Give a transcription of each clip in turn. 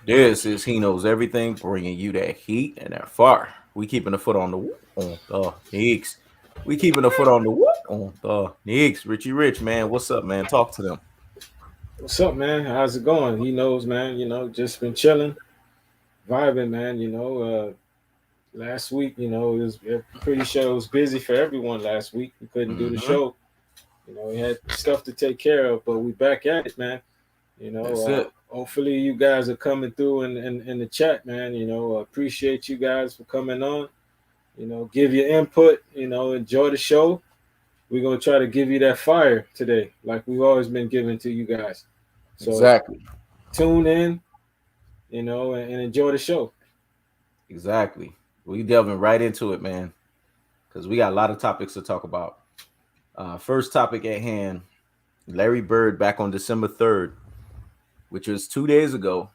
This is He Knows Everything, bringing you that heat and that fire. We keeping the foot on the on the Knicks. We keeping the foot on the on the Knicks. Richy Rich, man, what's up, man? Talk to them. What's up, man? How's it going? He knows, man. Just been chilling, vibing, man. Last week, it was pretty sure it was busy for everyone last week. We couldn't do the Mm-hmm. show. We had stuff to take care of, but we back at it, man. That's it. Hopefully you guys are coming through in the chat, man. Appreciate you guys for coming on. Give your input. Enjoy the show. We're gonna try to give you that fire today, like we've always been giving to you guys. So Exactly. tune in, and enjoy the show. Exactly. We delving right into it, man, because we got a lot of topics to talk about. First topic at hand: Larry Bird back on December 3rd, which was 2 days ago.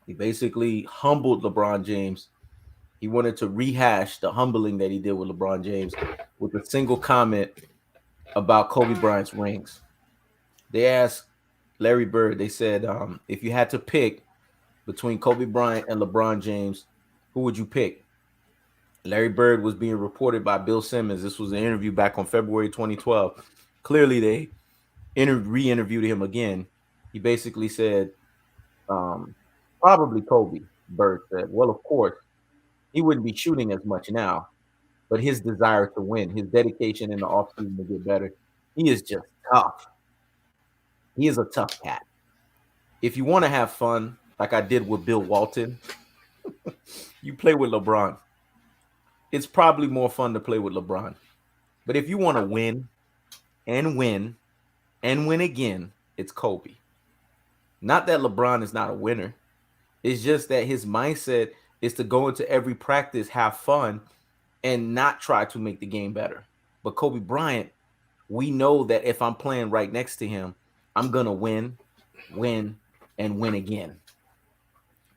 He basically humbled LeBron James. He wanted to rehash the humbling that he did with LeBron James with a single comment about Kobe Bryant's rings. They asked Larry Bird, they said, if you had to pick between Kobe Bryant and LeBron James, who would you pick? Larry Bird was being reported by Bill Simmons. This was an interview back on February 2012. Clearly, they re-interviewed him again. He basically said, um, probably Kobe. Bird said, well, of course, he wouldn't be shooting as much now, but his desire to win, his dedication in the offseason to get better, he is just tough. He is a tough cat. If you want to have fun, like I did with Bill Walton, you play with LeBron. It's probably more fun to play with LeBron. But if you want to win and win and win again, it's Kobe. Not that LeBron is not a winner. It's just that his mindset is to go into every practice, have fun, and not try to make the game better. But Kobe Bryant, we know that if I'm playing right next to him, I'm going to win, win, and win again.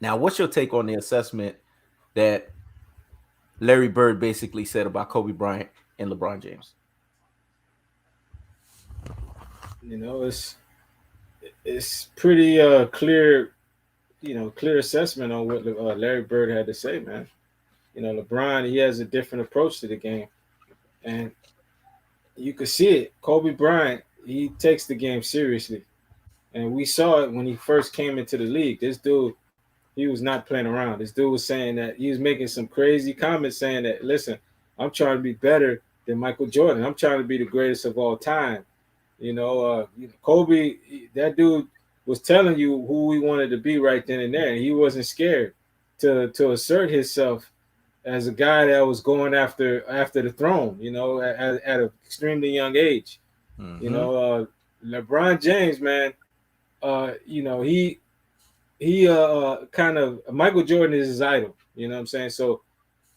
Now, what's your take on the assessment that Larry Bird basically said about Kobe Bryant and LeBron James? It's pretty clear, clear assessment on what Larry Bird had to say, man. LeBron, he has a different approach to the game, and you could see it. Kobe Bryant, he takes the game seriously, and we saw it when he first came into the league. This dude, he was not playing around. This dude was saying that he was making some crazy comments, saying that, listen, I'm trying to be better than Michael Jordan. I'm trying to be the greatest of all time. Kobe, that dude was telling you who he wanted to be right then and there. And he wasn't scared to assert himself as a guy that was going after the throne. At an extremely young age. Mm-hmm. LeBron James, man. He kind of Michael Jordan is his idol. You know what I'm saying? So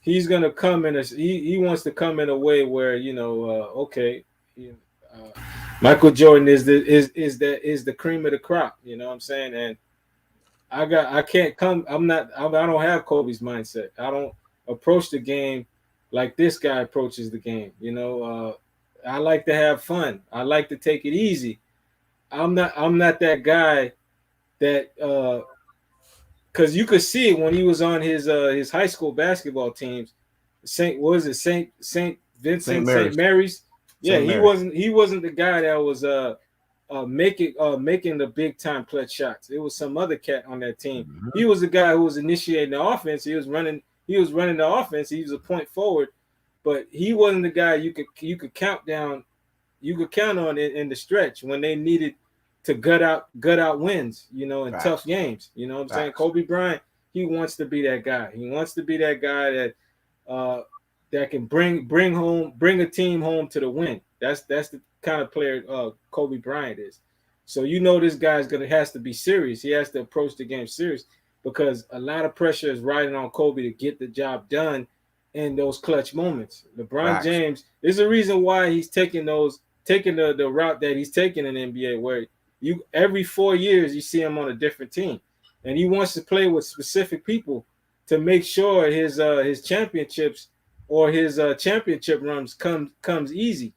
he's gonna come in he wants to come in a way where okay. Uh, Michael Jordan is the cream of the crop. You know what I'm saying? And I can't come. I don't have Kobe's mindset. I don't approach the game like this guy approaches the game. I like to have fun. I like to take it easy. I'm not that guy that because you could see it when he was on his high school basketball teams. Saint St. Vincent Saint Mary's. Mary's. Yeah, St. he Mary's. wasn't he wasn't the guy that was making the big time clutch shots. It was some other cat on that team. Mm-hmm. He was the guy who was initiating the offense. He was running the offense. He was a point forward, but he wasn't the guy you could count down. You could count on in the stretch when they needed to gut out wins. In tough Facts. games. You know what I'm saying? Facts. Kobe Bryant. He wants to be that guy. He wants to be that guy uh, that can bring a team home to the win. That's the kind of player Kobe Bryant is. So this guy's has to be serious. He has to approach the game serious because a lot of pressure is riding on Kobe to get the job done in those clutch moments. LeBron Facts. James, there's a reason why he's taking the route that he's taking in the NBA, where you every 4 years you see him on a different team, and he wants to play with specific people to make sure his championships or his championship runs comes easy.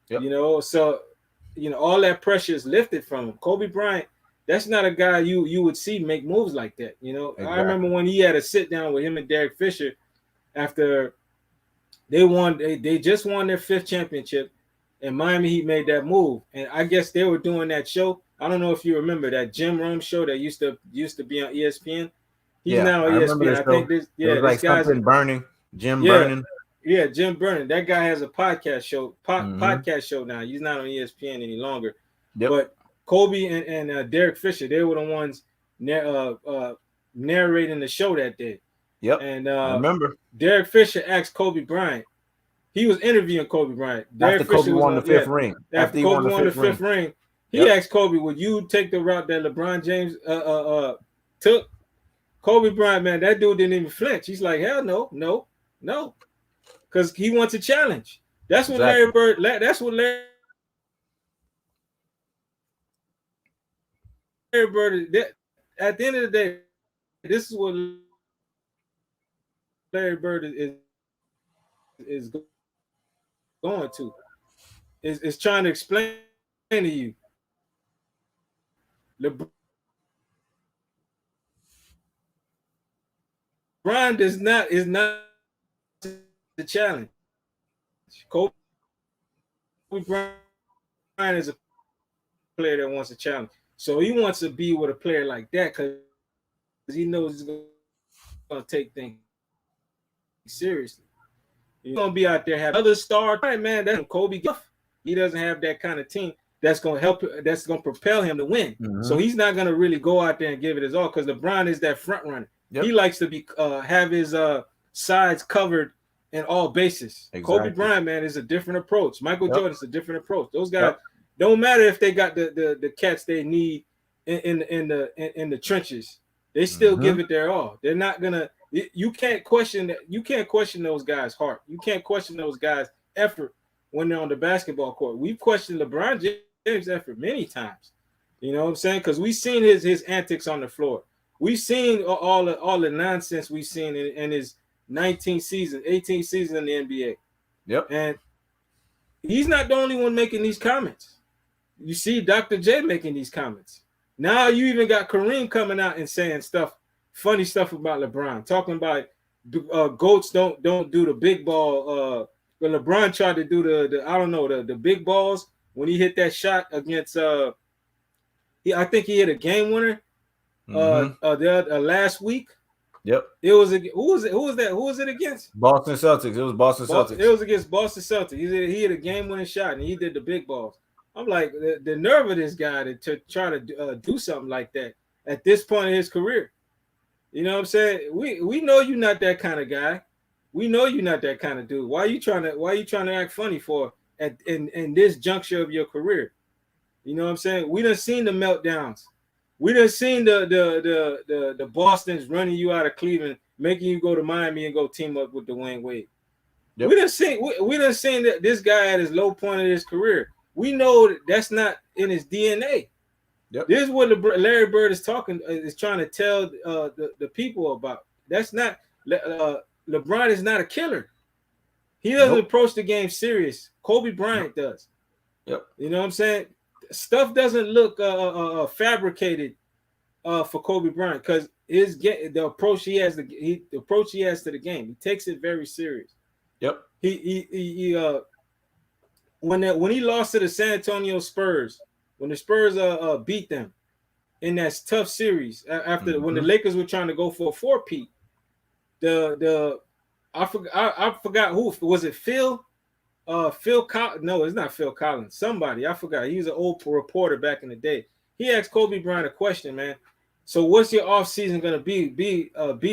Yep. So all that pressure is lifted from him. Kobe Bryant, That's not a guy you would see make moves like that. You know, I remember Exactly. when he had a sit down with him and Derek Fisher after they just won their fifth championship, and Miami Heat made that move. And I guess they were doing that show. I don't know if you remember that Jim Rome show that used to be on ESPN. He's Yeah, now on I remember ESPN. this I show. think this It was yeah, this like guy's something burning, Jim yeah, burning. yeah, Jim Brennan. That guy has a Mm-hmm. podcast show now. He's not on ESPN any longer. Yep. But Kobe and Derek Fisher, they were the ones narrating the show that day. Yep. And I remember Derek Fisher asked Kobe Bryant. He was interviewing Kobe Bryant. after Derek Kobe Fisher was won the on, fifth ring. after After he won Kobe the won the fifth fifth ring. ring. He Yep. asked Kobe, "Would you take the route that LeBron James took?" Kobe Bryant, man, that dude didn't even flinch. He's like, "Hell no, no, no," because he wants a challenge. That's what Exactly. Larry Bird. That's what Larry Bird is. At the end of the day, this is what Larry Bird is going to. Is trying to explain to you. LeBron is not the challenge. Kobe Bryant is a player that wants a challenge. So he wants to be with a player like that because he knows he's going to take things seriously. He's going to be out there having other star. Right, man, that's Kobe. He doesn't have that kind of team that's going to help. That's going to propel him to win. Mm-hmm. So he's not going to really go out there and give it his all because LeBron is that front runner. Yep. He likes to be have his sides covered in all bases. Exactly. Kobe Bryant, man, is a different approach. Michael Jordan's a different approach. Those guys don't matter if they got the cats they need in the trenches. They still give it their all. They're not gonna. You can't question that. You can't question those guys' heart. You can't question those guys' effort when they're on the basketball court. We've questioned LeBron James' effort many times. You know what I'm saying? Because we've seen his antics on the floor. We've seen all the nonsense we've seen in his 19th season, 18th season in the NBA. Yep. And he's not the only one making these comments. You see Dr. J making these comments. Now you even got Kareem coming out and saying funny stuff about LeBron, talking about goats don't do the big ball. But LeBron tried to do the big balls when he hit that shot against I think he hit a game winner last week. Yep. It was who was it against? Boston Celtics. It was Boston Celtics. It was against Boston Celtics. He hit a game winning shot and he did the big balls. I'm like the nerve of this guy to try to do something like that at this point in his career. You know what I'm saying? We know you're not that kind of guy. We know you're not that kind of dude. Why are you trying to act funny for in this juncture of your career? You know what I'm saying? We done seen the meltdowns. We done seen the Bostons running you out of Cleveland, making you go to Miami and go team up with Dwayne Wade. Yep. We done seen that this guy at his low point of his career. We know that's not in his DNA. Yep. This is what Larry Bird is trying to tell the people about. That's not LeBron is not a killer. He doesn't approach the game serious. Kobe Bryant does. Yep. You know what I'm saying? Stuff doesn't look fabricated for Kobe Bryant because the approach he has to the game. He takes it very serious. Yep. When he lost to the San Antonio Spurs, when the Spurs beat them in that tough series after when the Lakers were trying to go for a four-peat, I forgot who was it. Phil Collins? No, it's not Phil Collins. Somebody I forgot. He was an old reporter back in the day. He asked Kobe Bryant a question, man. So what's your off season gonna be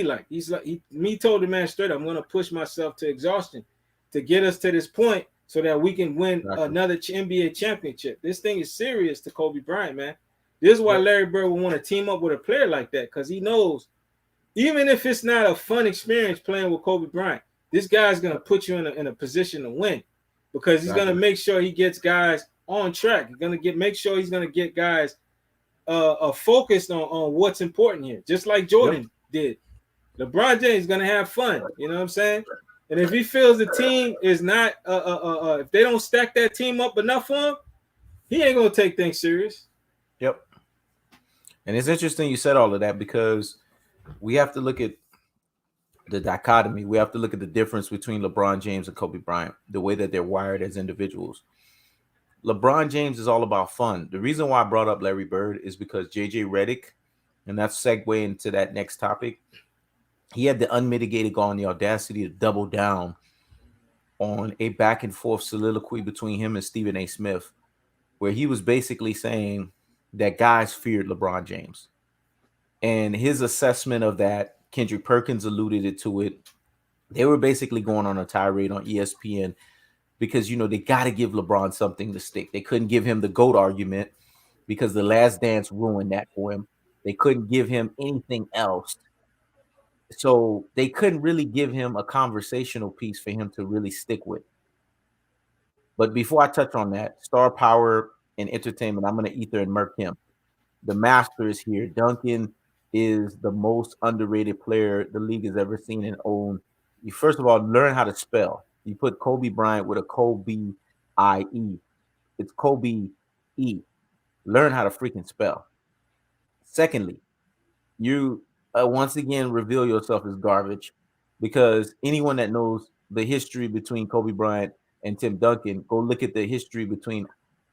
like? He's like he told the man straight, I'm gonna push myself to exhaustion to get us to this point so that we can win another NBA championship. This thing is serious to Kobe Bryant, man. This is why Larry Bird would want to team up with a player like that, because he knows even if it's not a fun experience playing with Kobe Bryant, this guy's gonna put you in a position to win, because he's gonna make sure he gets guys on track. He's gonna make sure he's gonna get guys focused on what's important here, just like Jordan did. LeBron James is gonna have fun, you know what I'm saying? And if he feels the team is not, if they don't stack that team up enough for him, he ain't gonna take things serious. Yep. And it's interesting you said all of that because we have to look at the dichotomy. We have to look at the difference between LeBron James and Kobe Bryant, the way that they're wired as individuals. LeBron James is all about fun. The reason why I brought up Larry Bird is because JJ Redick, and that's segue into that next topic. He had the unmitigated gall and the audacity to double down on a back and forth soliloquy between him and Stephen A. Smith, where he was basically saying that guys feared LeBron James. And his assessment of that, Kendrick Perkins alluded it to it. They were basically going on a tirade on ESPN because, you know, they got to give LeBron something to stick. They couldn't give him the GOAT argument because the last dance ruined that for him. They couldn't give him anything else. So they couldn't really give him a conversational piece for him to really stick with. But before I touch on that, star power and entertainment, I'm going to ether and murk him. The master is here. Duncan is the most underrated player the league has ever seen and owned. You first of all learn how to spell. You put Kobe Bryant with a Kobe IE. It's Kobe E. Learn how to freaking spell. Secondly, you once again reveal yourself as garbage because anyone that knows the history between Kobe Bryant and Tim Duncan, go look at the history between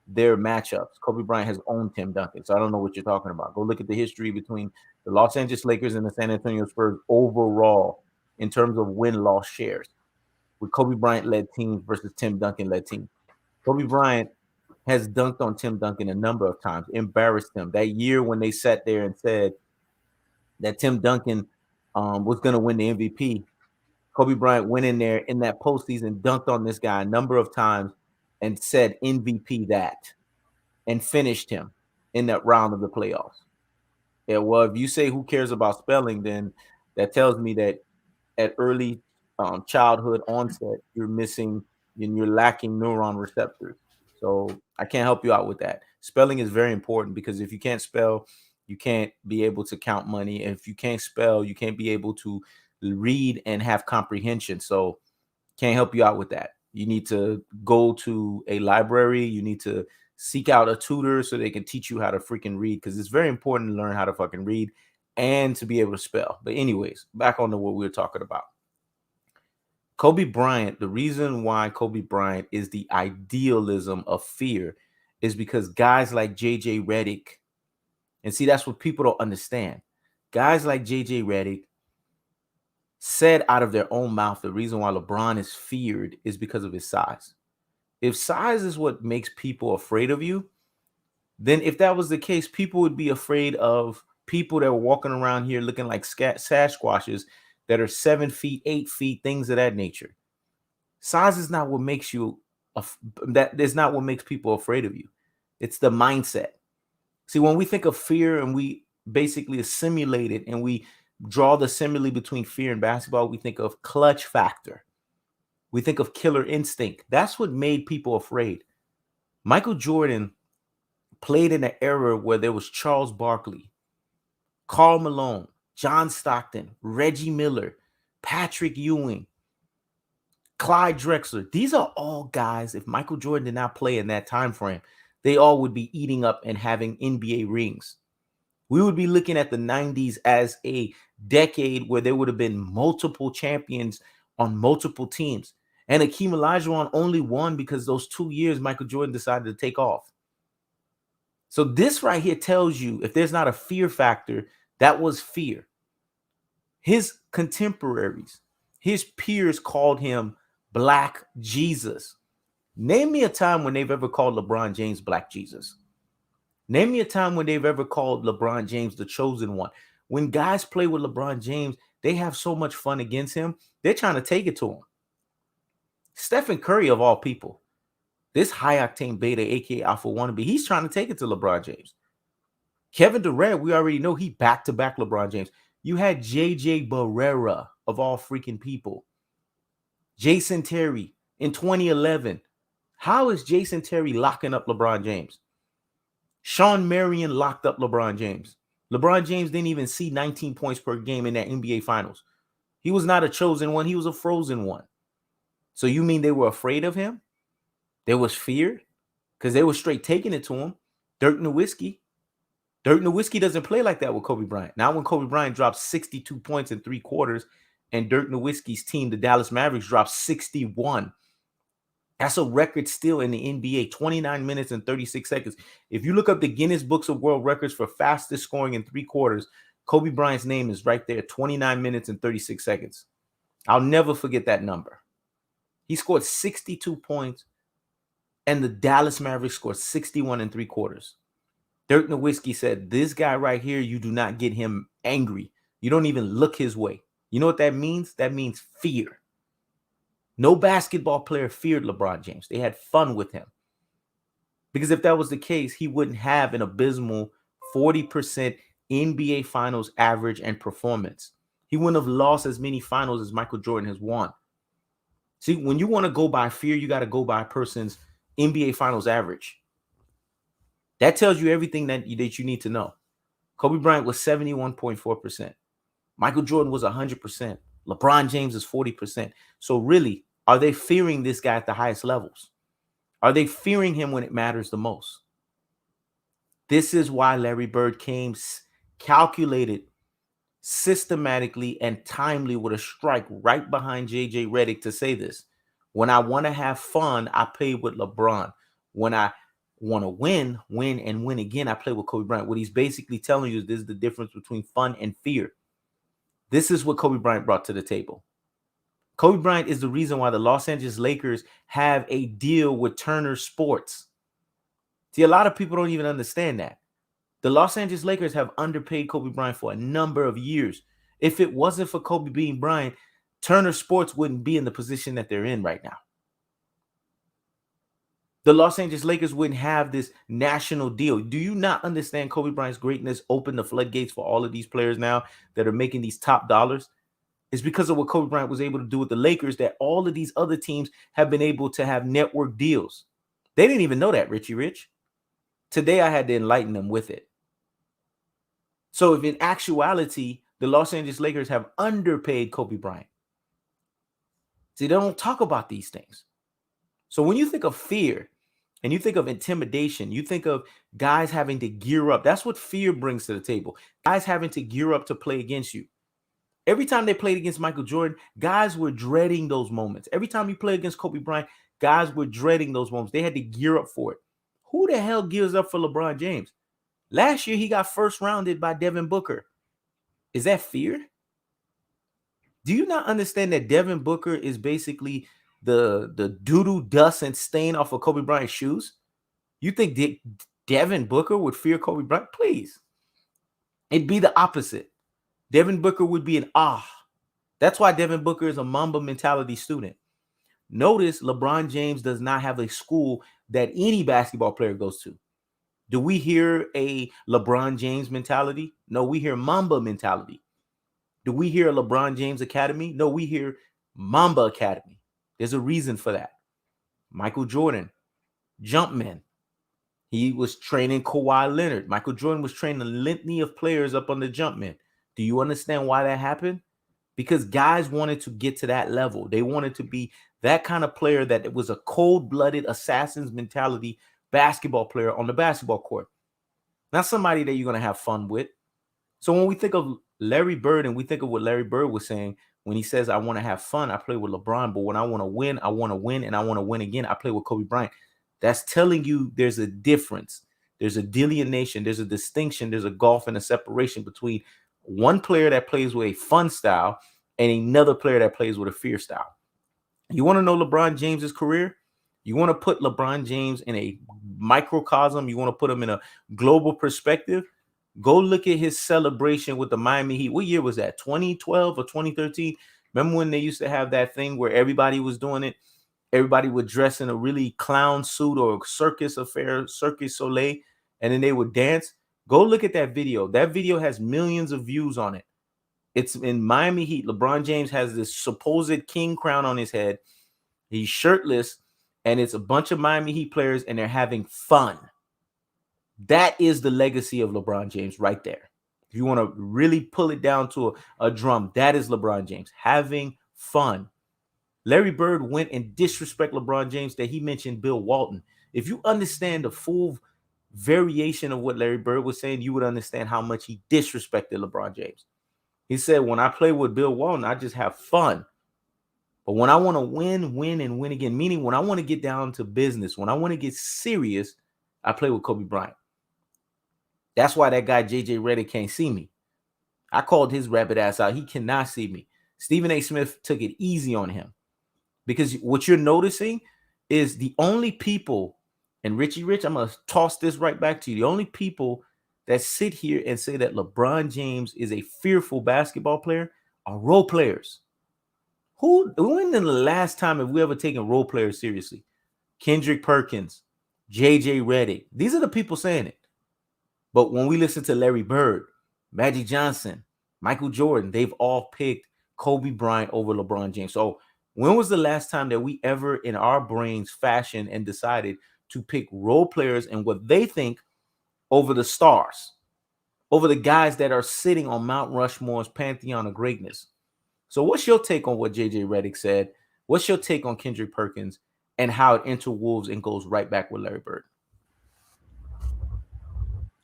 their matchups. Kobe Bryant has owned Tim Duncan, so I don't know what you're talking about. Go look at the history between the Los Angeles Lakers and the San Antonio Spurs overall in terms of win-loss shares with Kobe Bryant led teams versus Tim Duncan led teams. Kobe Bryant has dunked on Tim Duncan a number of times, embarrassed him. That year when they sat there and said that Tim Duncan was going to win the MVP, Kobe Bryant went in there in that postseason, dunked on this guy a number of times, and said MVP that, and finished him in that round of the playoffs. Yeah, well, if you say who cares about spelling, then that tells me that at early childhood onset, you're missing and you're lacking neuron receptors. So I can't help you out with that. Spelling is very important because if you can't spell, you can't be able to count money. And if you can't spell, you can't be able to read and have comprehension. So can't help you out with that. You need to go to a library. You need to seek out a tutor so they can teach you how to freaking read because it's very important to learn how to fucking read and to be able to spell. But anyways, back on to what we were talking about. Kobe Bryant, the reason why Kobe Bryant is the idealism of fear is because guys like JJ Redick, and see, that's what people don't understand. Guys like JJ Redick said out of their own mouth the reason why LeBron is feared is because of his size. If size is what makes people afraid of you, then if that was the case, people would be afraid of people that were walking around here looking like Sasquatches that are 7 feet, 8 feet, things of that nature. Size is not what makes you that is not what makes people afraid of you. It's the mindset. See, when we think of fear and we basically assimilate it and we draw the simile between fear and basketball, we think of clutch factor. We think of killer instinct. That's what made people afraid. Michael Jordan played in an era where there was Charles Barkley, Karl Malone, John Stockton, Reggie Miller, Patrick Ewing, Clyde Drexler. These are all guys, if Michael Jordan did not play in that time frame, they all would be eating up and having NBA rings. We would be looking at the 90s as a decade where there would have been multiple champions on multiple teams. And Akeem Olajuwon only won because those 2 years Michael Jordan decided to take off. So this right here tells you if there's not a fear factor, that was fear. His contemporaries, his peers called him Black Jesus. Name me a time when they've ever called LeBron James Black Jesus. Name me a time when they've ever called LeBron James the chosen one. When guys play with LeBron James, they have so much fun against him. They're trying to take it to him. Stephen Curry, of all people, this high octane beta, aka alpha wannabe, he's trying to take it to LeBron James. Kevin Durant, we already know he back-to-back LeBron James. You had JJ Barrera, of all freaking people. Jason Terry in 2011. How is Jason Terry locking up LeBron James? Sean Marion locked up LeBron James. LeBron James didn't even see 19 points per game in that NBA Finals. He was not a chosen one. He was a frozen one. So you mean they were afraid of him? There was fear? Because they were straight taking it to him. Dirk Nowitzki. Dirk Nowitzki doesn't play like that with Kobe Bryant. Now, when Kobe Bryant dropped 62 points in 3 quarters, and Dirk Nowitzki's team, the Dallas Mavericks, dropped 61. That's a record still in the NBA, 29 minutes and 36 seconds. If you look up the Guinness Books of World Records for fastest scoring in 3 quarters, Kobe Bryant's name is right there, 29 minutes and 36 seconds. I'll never forget that number. He scored 62 points, and the Dallas Mavericks scored 61 in 3 quarters. Dirk Nowitzki said, this guy right here, you do not get him angry. You don't even look his way. You know what that means? That means fear. No basketball player feared LeBron James. They had fun with him. Because if that was the case, he wouldn't have an abysmal 40% NBA Finals average and performance. He wouldn't have lost as many finals as Michael Jordan has won. See, when you want to go by fear, you got to go by a person's NBA Finals average. That tells you everything that you need to know. Kobe Bryant was 71.4%. Michael Jordan was 100%. LeBron James is 40%. So really, are they fearing this guy at the highest levels? Are they fearing him when it matters the most? This is why Larry Bird came calculated, systematically, and timely with a strike right behind JJ Redick to say this. When I want to have fun, I play with LeBron. When I want to win and win again, I play with Kobe Bryant. What he's basically telling you is this is the difference between fun and fear. This is what Kobe Bryant brought to the table. Kobe Bryant is the reason why the Los Angeles Lakers have a deal with Turner Sports. See, a lot of people don't even understand that. The Los Angeles Lakers have underpaid Kobe Bryant for a number of years. If it wasn't for Kobe being Bryant, Turner Sports wouldn't be in the position that they're in right now. The Los Angeles Lakers wouldn't have this national deal. Do you not understand Kobe Bryant's greatness opened the floodgates for all of these players now that are making these top dollars? It's because of what Kobe Bryant was able to do with the Lakers that all of these other teams have been able to have network deals. They didn't even know that, Richy Rich. Today, I had to enlighten them with it. So if in actuality, the Los Angeles Lakers have underpaid Kobe Bryant. See, they don't talk about these things. So when you think of fear and you think of intimidation, you think of guys having to gear up. That's what fear brings to the table. Guys having to gear up to play against you. Every time they played against Michael Jordan, guys were dreading those moments. Every time you play against Kobe Bryant, guys were dreading those moments. They had to gear up for it. Who the hell gears up for LeBron James? Last year, he got first rounded by Devin Booker. Is that fear? Do you not understand that Devin Booker is basically the doo-doo dust and stain off of Kobe Bryant's shoes? You think Devin Booker would fear Kobe Bryant? Please. It'd be the opposite. Devin Booker would be in awe. That's why Devin Booker is a Mamba mentality student. Notice LeBron James does not have a school that any basketball player goes to. Do we hear a LeBron James mentality? No, we hear Mamba mentality. Do we hear a LeBron James Academy? No, we hear Mamba Academy. There's a reason for that. Michael Jordan, Jumpman. He was training Kawhi Leonard. Michael Jordan was training a litany of players up on the Jumpman. Do you understand why that happened? Because guys wanted to get to that level. They wanted to be that kind of player that it was a cold-blooded assassin's mentality basketball player on the basketball court. Not somebody that you're going to have fun with. So when we think of Larry Bird and we think of what Larry Bird was saying when he says, I want to have fun, I play with LeBron, but when I want to win, I want to win, and I want to win again, I play with Kobe Bryant. That's telling you there's a difference. There's a delineation. There's a distinction. There's a gulf and a separation between one player that plays with a fun style and another player that plays with a fear style. You want to know LeBron James's career? You want to put LeBron James in a microcosm? You want to put him in a global perspective? Go look at his celebration with the Miami Heat. What year was that? 2012 or 2013? Remember when they used to have that thing where everybody was doing it? Everybody would dress in a really clown suit or circus affair, Circus Soleil, and then they would dance. Go look at that video. That video has millions of views on it. It's in Miami Heat. LeBron James has this supposed king crown on his head. He's shirtless, and it's a bunch of Miami Heat players, and they're having fun. That is the legacy of LeBron James right there. If you want to really pull it down to a drum, that is LeBron James having fun. Larry Bird went and disrespect LeBron James that he mentioned Bill Walton. If you understand the full variation of what Larry Bird was saying, you would understand how much he disrespected LeBron James. He said, when I play with Bill Walton, I just have fun. But when I want to win and win again, meaning when I want to get down to business, when I want to get serious, I play with Kobe Bryant. That's why that guy JJ Redick can't see me. I called his rabbit ass out. He cannot see me. Stephen A. Smith took it easy on him, because what you're noticing is the only people, and Richy Rich, I'm going to toss this right back to you. The only people that sit here and say that LeBron James is a fearful basketball player are role players. When in the last time have we ever taken role players seriously? Kendrick Perkins, JJ Redick. These are the people saying it. But when we listen to Larry Bird, Magic Johnson, Michael Jordan, they've all picked Kobe Bryant over LeBron James. So when was the last time that we ever in our brains fashioned and decided to pick role players and what they think over the stars, over the guys that are sitting on Mount Rushmore's pantheon of greatness? So what's your take on what JJ Redick said? What's your take on Kendrick Perkins and how it interwoves and goes right back with Larry Bird?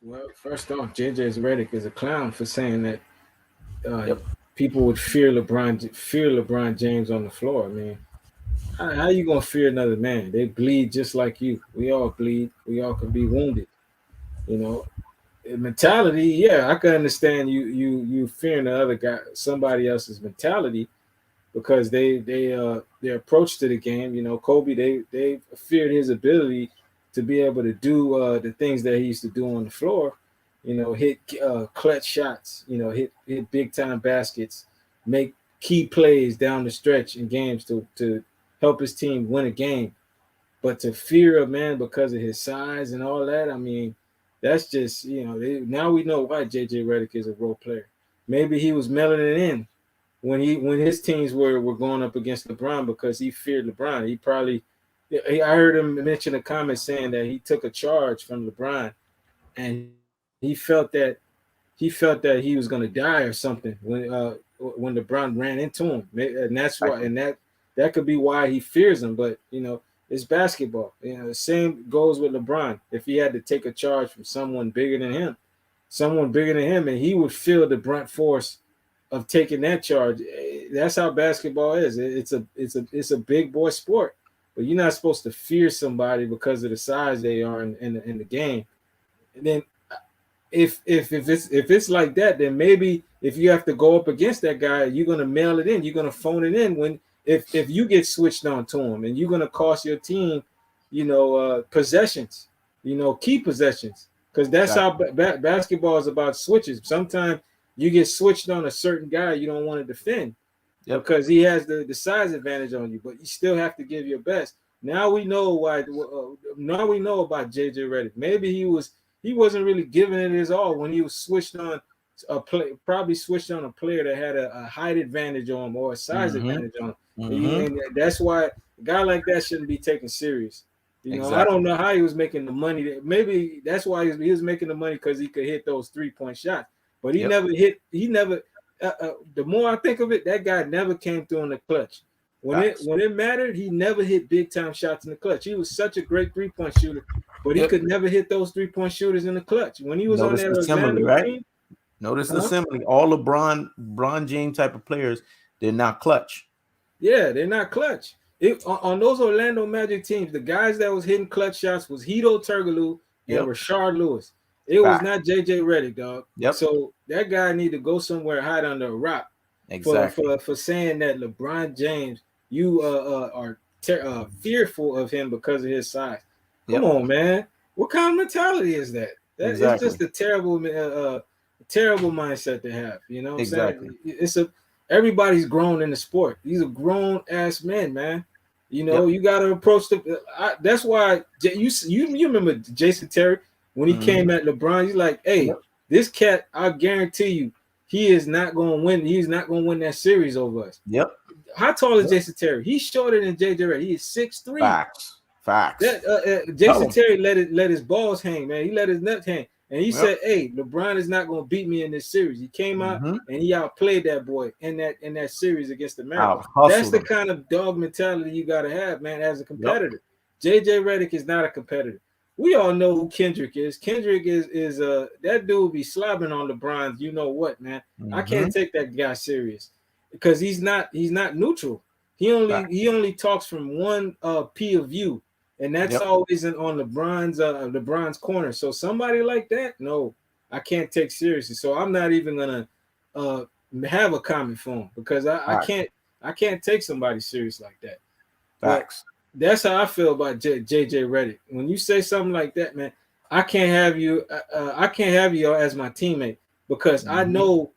Well, first off, JJ Redick is a clown for saying that Yep. people would fear LeBron James on the floor. I mean, how you gonna fear another man? They bleed just like you. We all bleed. We all can be wounded. You know, mentality. Yeah, I can understand you fearing the other guy, somebody else's mentality, because their approach to the game. You know, Kobe, they feared his ability to be able to do the things that he used to do on the floor. You know, hit clutch shots. You know, hit big time baskets, make key plays down the stretch in games to help his team win a game. But to fear a man because of his size and all that, I mean, that's just, now we know why JJ Redick is a role player. Maybe he was mailing it in when his teams were going up against LeBron because he feared LeBron. I heard him mention a comment saying that he took a charge from LeBron and he felt that he was going to die or something when LeBron ran into him, and that's why, and that could be why he fears him. But it's basketball. The same goes with LeBron. If he had to take a charge from someone bigger than him, and he would feel the brunt force of taking that charge. That's how basketball is. It's a big boy sport, but you're not supposed to fear somebody because of the size they are in the game. And then if it's like that, then maybe if you have to go up against that guy, you're gonna mail it in. You're gonna phone it in when if you get switched on to him, and you're gonna cost your team, possessions, key possessions, because that's how basketball is about switches. Sometimes you get switched on a certain guy you don't want to defend because he has the size advantage on you, but you still have to give your best. Now we know why. Now we know about JJ Redick. Maybe he wasn't really giving it his all when he was switched on probably switched on a player that had a height advantage on him or a size advantage on him. And that's why a guy like that shouldn't be taken serious. I don't know how he was making the money. Maybe that's why he was making the money, because he could hit those 3-point shots. But he never hit. He never. The more I think of it, that guy never came through in the clutch. When it mattered, he never hit big time shots in the clutch. He was such a great 3-point shooter, but he could never hit those 3-point shooters in the clutch. When he was on that Orlando team, notice the assembly. All LeBron James type of players, they're not clutch. Yeah, they're not clutch. On those Orlando Magic teams, the guys that was hitting clutch shots was Hedo Turkoglu and Rashard Lewis. It was not JJ Redick, dog. So that guy need to go somewhere, hide under a rock. For saying that LeBron James, you are fearful of him because of his size. Come on, man. What kind of mentality is that? That is just a terrible mindset to have. You know what I'm saying? Everybody's grown in the sport. These are grown ass men, man. You got to approach that's why you remember Jason Terry when he came at LeBron. He's like, hey, this cat, I guarantee you, he is not going to win. He's not going to win that series over us. How tall is Jason Terry? He's shorter than JJ Redick. He is 6'3". Facts. Jason Terry let his balls hang, man. He let his nuts hang. And he said, hey, LeBron is not going to beat me in this series. He came out and he outplayed that boy in that series against America. That's the kind of dog mentality you got to have, man, as a competitor. JJ Redick is not a competitor. we all know who Kendrick is. Kendrick is that dude be slobbing on LeBron. You know what, man? I Mm-hmm. can't take that guy serious because he's not neutral. He only talks from one P of view, and that's Yep. always on LeBron's corner. So somebody like that, no, I can't take seriously. So I'm not even gonna uh have a comment for him because I Facts. can't I can't take somebody serious like that. But Facts. that's how I feel about JJ Redick. When you say something like that, man, I can't have you. I can't have you as my teammate because I Mm-hmm. know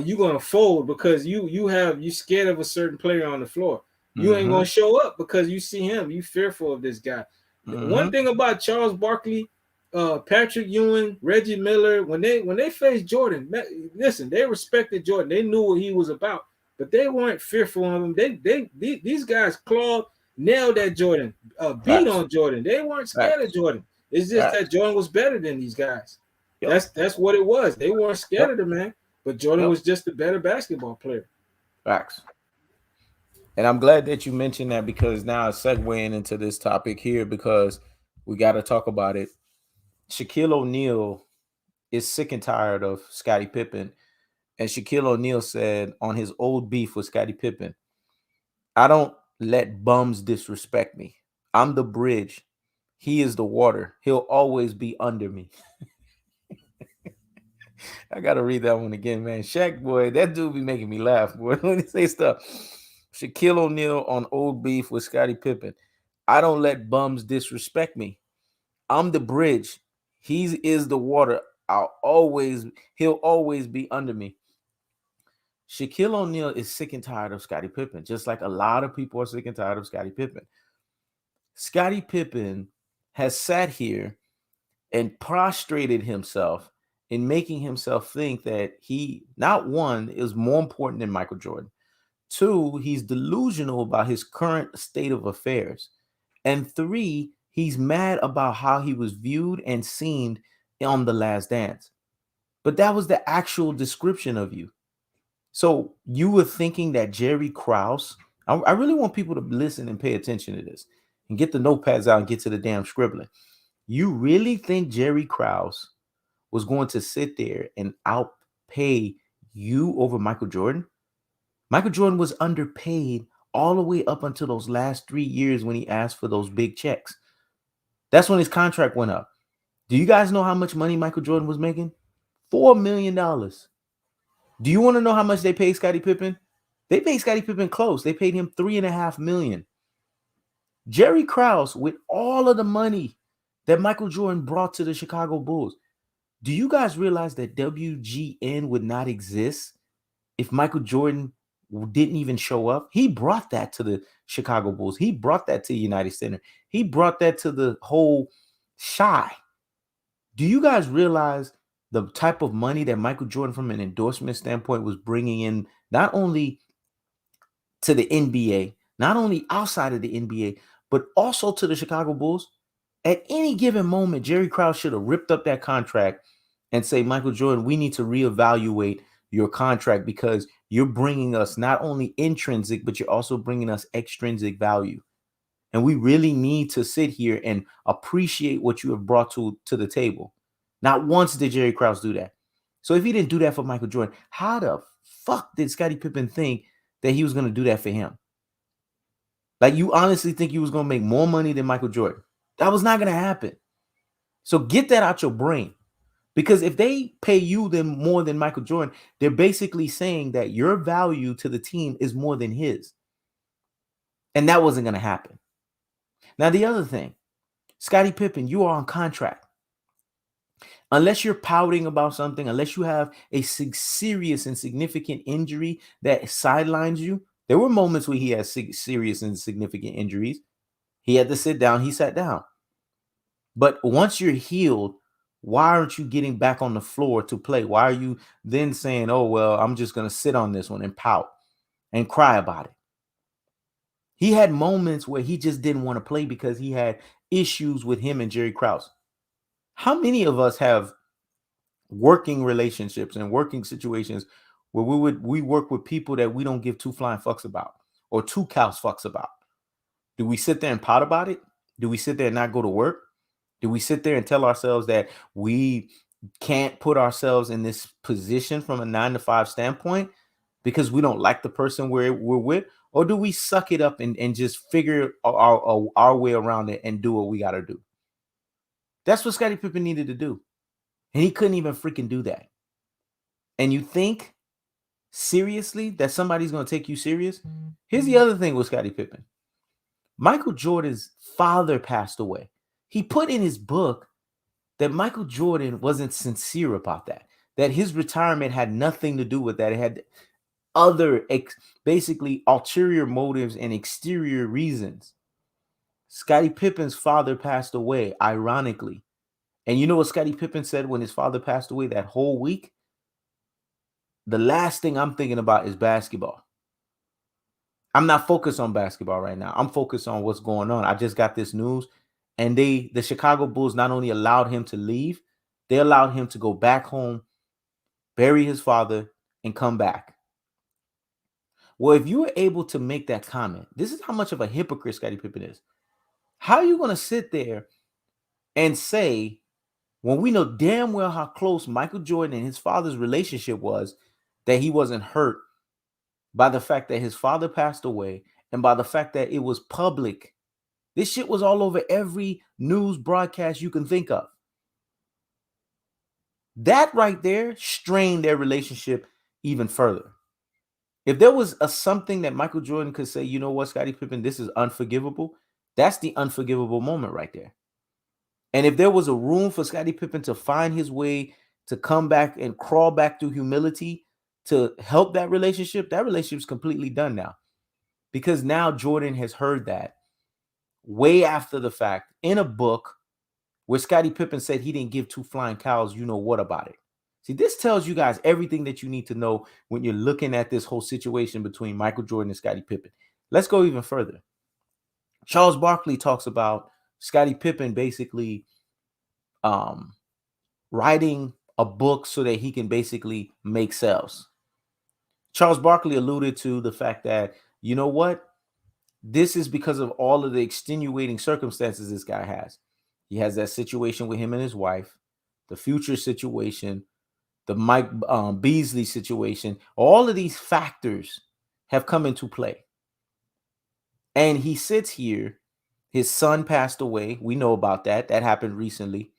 you're gonna fold because you scared of a certain player on the floor. You ain't Mm-hmm. gonna show up because you see him. You fearful of this guy. One Mm-hmm. thing about Charles Barkley, Patrick Ewing, Reggie Miller, when they faced Jordan, listen, they respected Jordan. They knew what he was about, but they weren't fearful of him. These guys clawed, nailed at Jordan, beat Facts. on Jordan. They weren't scared of Facts. Jordan. It's just Facts. that Jordan was better than these guys. Yep. That's what it was. They weren't scared Yep. of the man, but Jordan Yep. was just a better basketball player. Facts. And I'm glad that you mentioned that because now it's segueing into this topic here because we got to talk about it. Shaquille O'Neal is sick and tired of Scottie Pippen. And Shaquille O'Neal said on his old beef with Scottie Pippen, I don't let bums disrespect me. I'm the bridge. He is the water. He'll always be under me. I gotta read that one again, man. Shaq, boy, that dude be making me laugh, boy, when he say stuff. Shaquille O'Neal on old beef with Scottie Pippen. I don't let bums disrespect me. I'm the bridge. He is the water. He'll always be under me. Shaquille O'Neal is sick and tired of Scottie Pippen, just like a lot of people are sick and tired of Scottie Pippen. Scottie Pippen has sat here and prostrated himself in making himself think that he, not one, is more important than Michael Jordan. Two, he's delusional about his current state of affairs. And three, he's mad about how he was viewed and seen on The Last Dance. But that was the actual description of you. So you were thinking that Jerry Krause, I really want people to listen and pay attention to this and get the notepads out and get to the damn scribbling. You really think Jerry Krause was going to sit there and outpay you over Michael Jordan? Michael Jordan was underpaid all the way up until those last 3 years when he asked for those big checks. That's when his contract went up. Do you guys know how much money Michael Jordan was making? $4 million. Do you want to know how much they paid Scottie Pippen? They paid Scottie Pippen close. They paid him $3.5 million. Jerry Krause, with all of the money that Michael Jordan brought to the Chicago Bulls, do you guys realize that WGN would not exist if Michael Jordan didn't even show up? He brought that to the Chicago Bulls. He brought that to United Center. He brought that to the whole Shy. Do you guys realize the type of money that Michael Jordan, from an endorsement standpoint, was bringing in, not only to the NBA, not only outside of the NBA, but also to the Chicago Bulls? At any given moment, Jerry Krause should have ripped up that contract and say, Michael Jordan, we need to reevaluate your contract because you're bringing us not only intrinsic, but you're also bringing us extrinsic value. And we really need to sit here and appreciate what you have brought to the table. Not once did Jerry Krause do that. So if he didn't do that for Michael Jordan, how the fuck did Scottie Pippen think that he was going to do that for him? Like, you honestly think you was going to make more money than Michael Jordan? That was not going to happen. So get that out your brain. Because if they pay you them more than Michael Jordan, they're basically saying that your value to the team is more than his. And that wasn't going to happen. Now, the other thing, Scottie Pippen, you are on contract. Unless you're pouting about something, unless you have a serious and significant injury that sidelines you, there were moments where he had serious and significant injuries. He had to sit down, he sat down. But once you're healed, why aren't you getting back on the floor to play? Why are you then saying, oh, well, I'm just going to sit on this one and pout and cry about it? He had moments where he just didn't want to play because he had issues with him and Jerry Krause. How many of us have working relationships and working situations where we work with people that we don't give two flying fucks about or two cows fucks about? Do we sit there and pout about it? Do we sit there and not go to work? Do we sit there and tell ourselves that we can't put ourselves in this position from a 9 to 5 standpoint because we don't like the person we're with? Or do we suck it up and just figure our way around it and do what we got to do? That's what Scottie Pippen needed to do. And he couldn't even freaking do that. And you think seriously that somebody's going to take you serious? Here's the other thing with Scottie Pippen. Michael Jordan's father passed away. He put in his book that Michael Jordan wasn't sincere about that his retirement had nothing to do with that. It had other basically ulterior motives and exterior reasons. Scottie Pippen's father passed away, ironically. And you know what Scottie Pippen said when his father passed away that whole week? The last thing I'm thinking about is basketball. I'm not focused on basketball right now. I'm focused on what's going on. I just got this news, and the Chicago Bulls not only allowed him to leave, they allowed him to go back home, bury his father, and come back. Well, if you were able to make that comment, this is how much of a hypocrite Scottie Pippen is. How are you going to sit there and say, when we know damn well how close Michael Jordan and his father's relationship was, that he wasn't hurt by the fact that his father passed away and by the fact that it was public? This shit was all over every news broadcast you can think of. That right there strained their relationship even further. If there was something that Michael Jordan could say, you know what, Scottie Pippen, this is unforgivable, that's the unforgivable moment right there. And if there was a room for Scottie Pippen to find his way to come back and crawl back through humility to help that relationship's completely done now. Because now Jordan has heard that way after the fact in a book where Scottie Pippen said he didn't give two flying cows, you know what about it. See, this tells you guys everything that you need to know when you're looking at this whole situation between Michael Jordan and Scottie Pippen. Let's go even further. Charles Barkley talks about Scottie Pippen basically writing a book so that he can basically make sales. Charles Barkley alluded to the fact that, you know what? This is because of all of the extenuating circumstances this guy has. He has that situation with him and his wife, the future situation, the Mike Beasley situation. All of these factors have come into play. And he sits here. His son passed away. We know about that. That happened recently.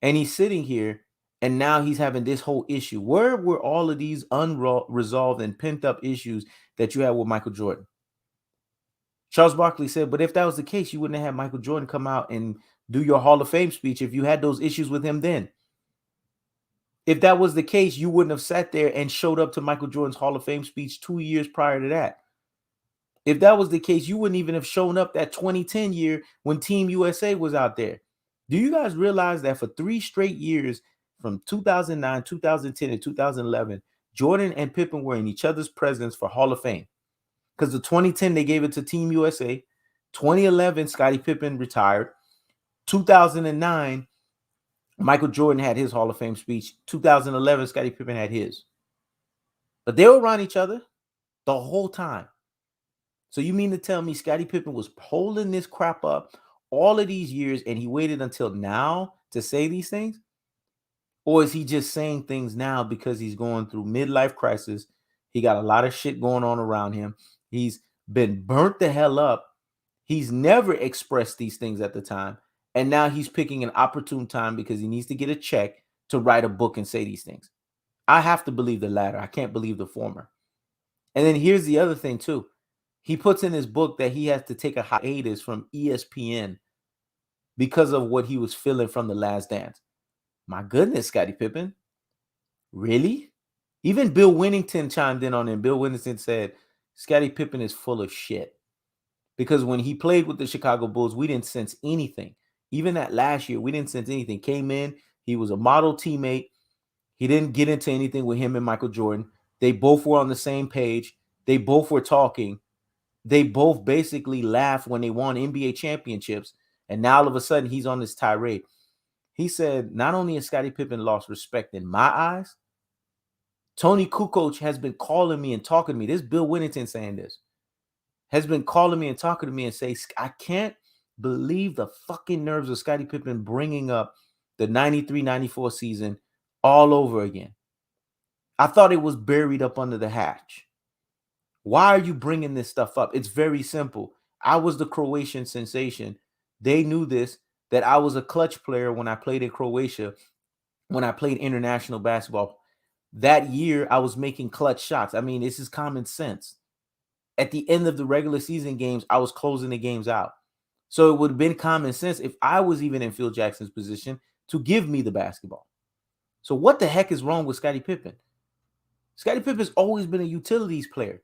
And he's sitting here, and now he's having this whole issue. Where were all of these unresolved and pent up issues that you had with Michael Jordan? Charles Barkley said, but if that was the case, you wouldn't have Michael Jordan come out and do your Hall of Fame speech if you had those issues with him then. If that was the case, you wouldn't have sat there and showed up to Michael Jordan's Hall of Fame speech 2 years prior to that. If that was the case, you wouldn't even have shown up that 2010 year when Team USA was out there. Do you guys realize that for 3 straight years, from 2009, 2010, and 2011, Jordan and Pippen were in each other's presence for Hall of Fame? Because the 2010, they gave it to Team USA. 2011, Scottie Pippen retired. 2009, Michael Jordan had his Hall of Fame speech. 2011, Scottie Pippen had his. But they were around each other the whole time. So you mean to tell me Scottie Pippen was holding this crap up all of these years and he waited until now to say these things? Or is he just saying things now because he's going through midlife crisis? He got a lot of shit going on around him. He's been burnt the hell up. He's never expressed these things at the time. And now he's picking an opportune time because he needs to get a check to write a book and say these things. I have to believe the latter. I can't believe the former. And then here's the other thing too. He puts in his book that he has to take a hiatus from ESPN because of what he was feeling from the Last Dance. My goodness, Scottie Pippen. Really? Even Bill Winnington chimed in on it. Bill Winnington said, Scottie Pippen is full of shit. Because when he played with the Chicago Bulls, we didn't sense anything. Even that last year, we didn't sense anything. Came in, he was a model teammate. He didn't get into anything with him and Michael Jordan. They both were on the same page. They both were talking. They both basically laughed when they won NBA championships. And now all of a sudden, he's on this tirade. He said, not only has Scottie Pippen lost respect in my eyes, Tony Kukoc has been calling me and talking to me. This is Bill Winnington saying this. Has been calling me and talking to me and say, I can't believe the fucking nerves of Scottie Pippen bringing up the 93-94 season all over again. I thought it was buried up under the hatch. Why are you bringing this stuff up? It's very simple. I was the Croatian sensation. They knew this, that I was a clutch player when I played in Croatia, when I played international basketball. That year, I was making clutch shots. I mean, this is common sense. At the end of the regular season games, I was closing the games out. So it would have been common sense if I was even in Phil Jackson's position to give me the basketball. So what the heck is wrong with Scottie Pippen? Scottie Pippen's always been a utilities player.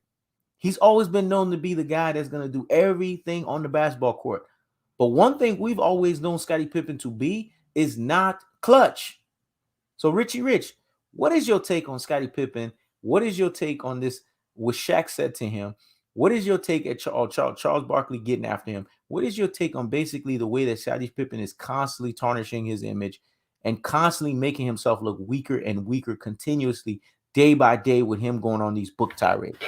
He's always been known to be the guy that's going to do everything on the basketball court. But one thing we've always known Scottie Pippen to be is not clutch. So Richy Rich, what is your take on Scottie Pippen? What is your take on this, what Shaq said to him? What is your take at Charles Barkley getting after him? What is your take on basically the way that Scottie Pippen is constantly tarnishing his image and constantly making himself look weaker and weaker continuously, day by day, with him going on these book tirades?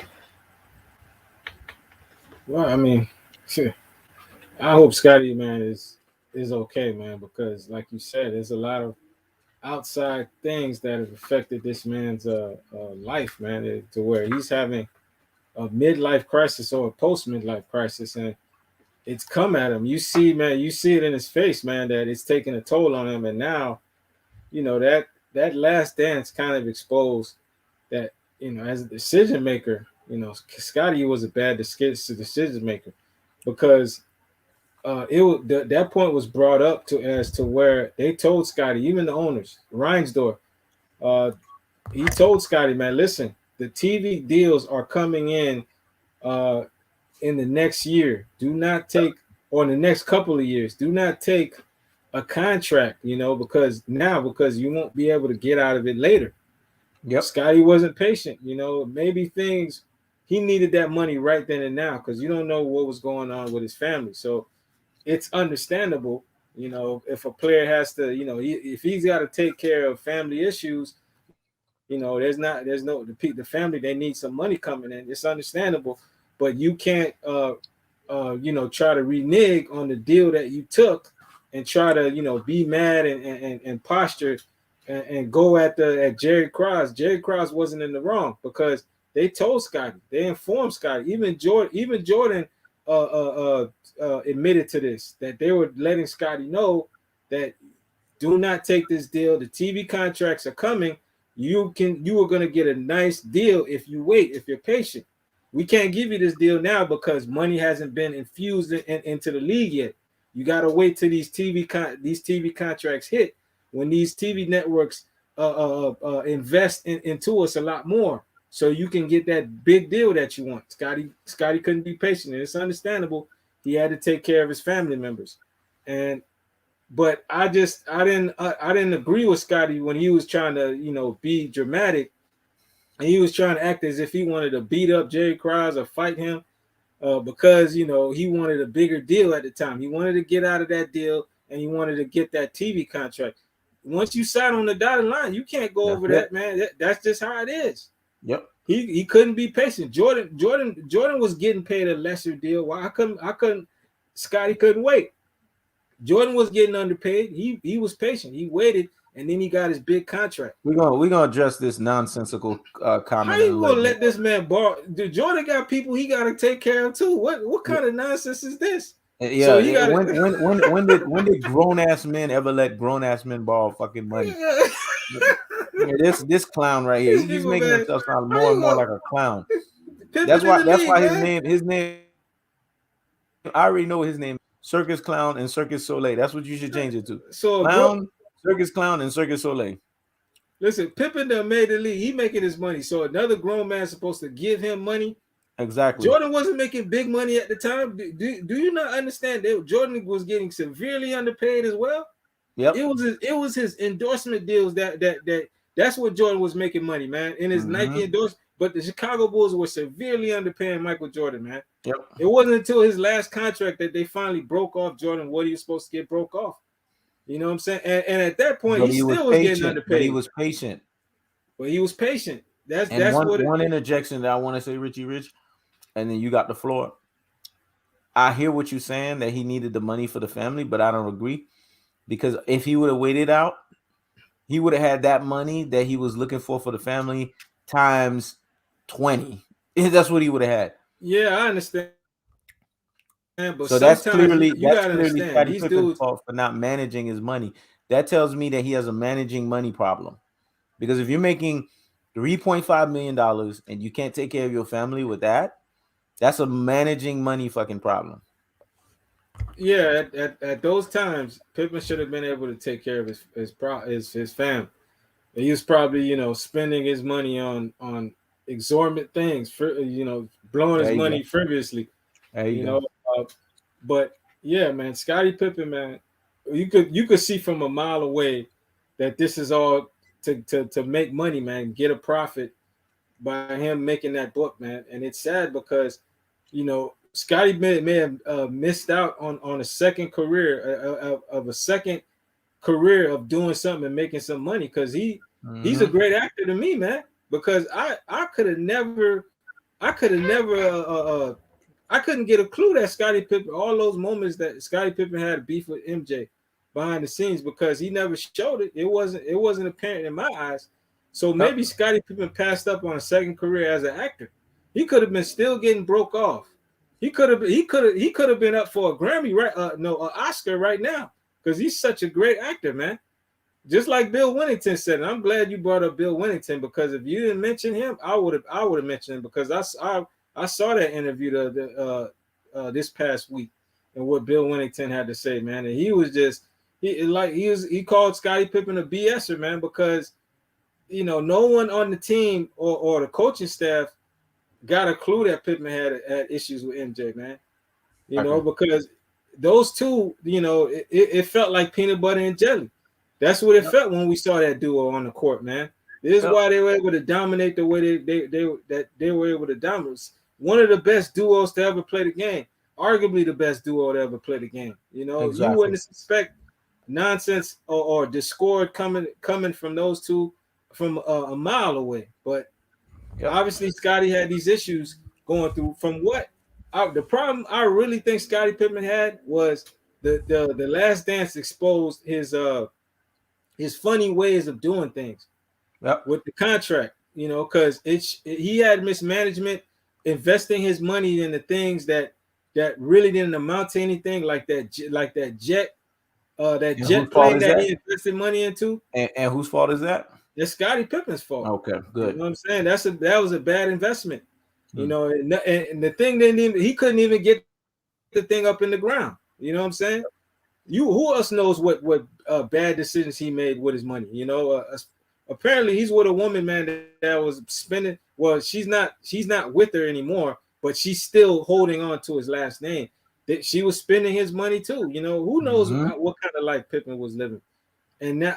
Well, I mean, I hope Scotty, man, is okay, man, because like you said, there's a lot of outside things that have affected this man's life, man, to where he's having a midlife crisis or a post midlife crisis, and it's come at him. You see, man, you see it in his face, man, that it's taking a toll on him, and now, that last dance kind of exposed that, as a decision maker, Scotty was a bad decision maker because that point was brought up as to where they told Scotty, even the owners, Reinsdorf, he told Scotty, man, listen, the TV deals are coming in the next year. Do not take, or in the next couple of years, do not take a contract, because you won't be able to get out of it later. Yep. Scotty wasn't patient, maybe he needed that money right then and now because you don't know what was going on with his family. So it's understandable, if a player has to, if he's got to take care of family issues, the family, they need some money coming in. It's understandable, but you can't, try to renege on the deal that you took and try to, be mad and posture and go at Jerry Krause. Jerry Krause wasn't in the wrong because they told Scotty, they informed Scotty, even Jordan admitted to this, that they were letting Scotty know that do not take this deal. The TV contracts are coming. You are going to get a nice deal if you wait, if you're patient. We can't give you this deal now because money hasn't been infused into the league yet. You got to wait till these TV contracts hit, when these TV networks invest into us a lot more, so you can get that big deal that you want. Scotty couldn't be patient, and it's understandable. He had to take care of his family members, but I didn't agree with Scotty when he was trying to be dramatic, and he was trying to act as if he wanted to beat up Jerry Krause or fight him because he wanted a bigger deal at the time. He wanted to get out of that deal, and he wanted to get that TV contract. Once you sign on the dotted line, you can't go over that, man. That's just how it is. Yep. He couldn't be patient. Jordan was getting paid a lesser deal. Why couldn't Scotty couldn't wait? Jordan was getting underpaid. He was patient. He waited, and then he got his big contract. We're gonna address this nonsensical comment. How you gonna let this man borrow? Jordan got people he got to take care of too. What kind of nonsense is this? Yeah. So you gotta... when did grown ass men ever let grown ass men borrow fucking money? This clown right here, he's making himself sound more and more like a clown. That's why his name. I already know his name. Circus Clown and Circus Soleil. That's what you should change it to. So Clown, Circus Clown, and Circus Soleil. Listen, Pippen done made the league. He making his money. So another grown man supposed to give him money. Exactly. Jordan wasn't making big money at the time. Do you not understand that Jordan was getting severely underpaid as well? Yep. It was his endorsement deals that's what Jordan was making money, man. In his Nike endorsement. But the Chicago Bulls were severely underpaying Michael Jordan, man. Yep. It wasn't until his last contract that they finally broke off Jordan what he was supposed to get broke off. You know what I'm saying? And at that point, he still was getting underpaid. But he was patient. That's one interjection that I want to say, Richy Rich, and then you got the floor. I hear what you're saying that he needed the money for the family, but I don't agree because if he would have waited out, he would have had that money that he was looking for the family times 20. That's what he would have had. Yeah, I understand, but sometimes you gotta So understand that's these clearly dudes. Scottie Pippen's fault for not managing his money. That tells me that he has a managing money problem. Because if you're making $3.5 million and you can't take care of your family with that, that's a managing money fucking problem. Yeah, at those times, Pippen should have been able to take care of his family. And he was probably, spending his money on exorbitant things for, blowing his There you go. money frivolously, There you you know. go. Uh, but yeah, man, Scottie Pippen, man, you could see from a mile away that this is all to make money, man, get a profit by him making that book, man. And it's sad because, Scotty may have missed out on a second career of a second career of doing something and making some money because he's a Mm-hmm. great actor to me, man. Because I couldn't get a clue that Scottie Pippen, all those moments that Scottie Pippen had beef with MJ behind the scenes because he never showed it. It wasn't apparent in my eyes. So Yep. maybe Scottie Pippen passed up on a second career as an actor. He could have been still getting broke off. He could have been up for a Grammy, right? No, an Oscar right now because he's such a great actor, man. Just like Bill Wennington said, and I'm glad you brought up Bill Wennington because if you didn't mention him, I would have mentioned him because I saw that interview this past week and what Bill Wennington had to say, man. And he was just he called Scottie Pippen a BSer, man, because no one on the team or the coaching staff got a clue that Pippen had issues with MJ, man. Okay. Because those two, it felt like peanut butter and jelly. That's what it Yep. felt when we saw that duo on the court, man. This is Yep. why they were able to dominate the way they were able to dominate. One of the best duos to ever play the game, arguably the best duo to ever play the game. You Exactly. wouldn't expect nonsense or discord coming from those two from a mile away, but Yep. obviously Scotty had these issues going through. From the problem I really think Scottie Pippen had was the Last Dance exposed his funny ways of doing things Yep. with the contract, because he had mismanagement, investing his money in the things that really didn't amount to anything, like that And jet whose fault plane is that that? he invested money into. And whose fault is that? That's Scottie Pippen's fault. Okay. You Good. know what I'm saying? That was a bad investment. Hmm. And the thing he couldn't even get the thing up in the ground. You know what I'm saying? Who else knows what bad decisions he made with his money? Apparently he's with a woman, man, that was spending. Well, she's not with her anymore, but she's still holding on to his last name. That she was spending his money too. Who knows Mm-hmm. what kind of life Pippen was living? And now,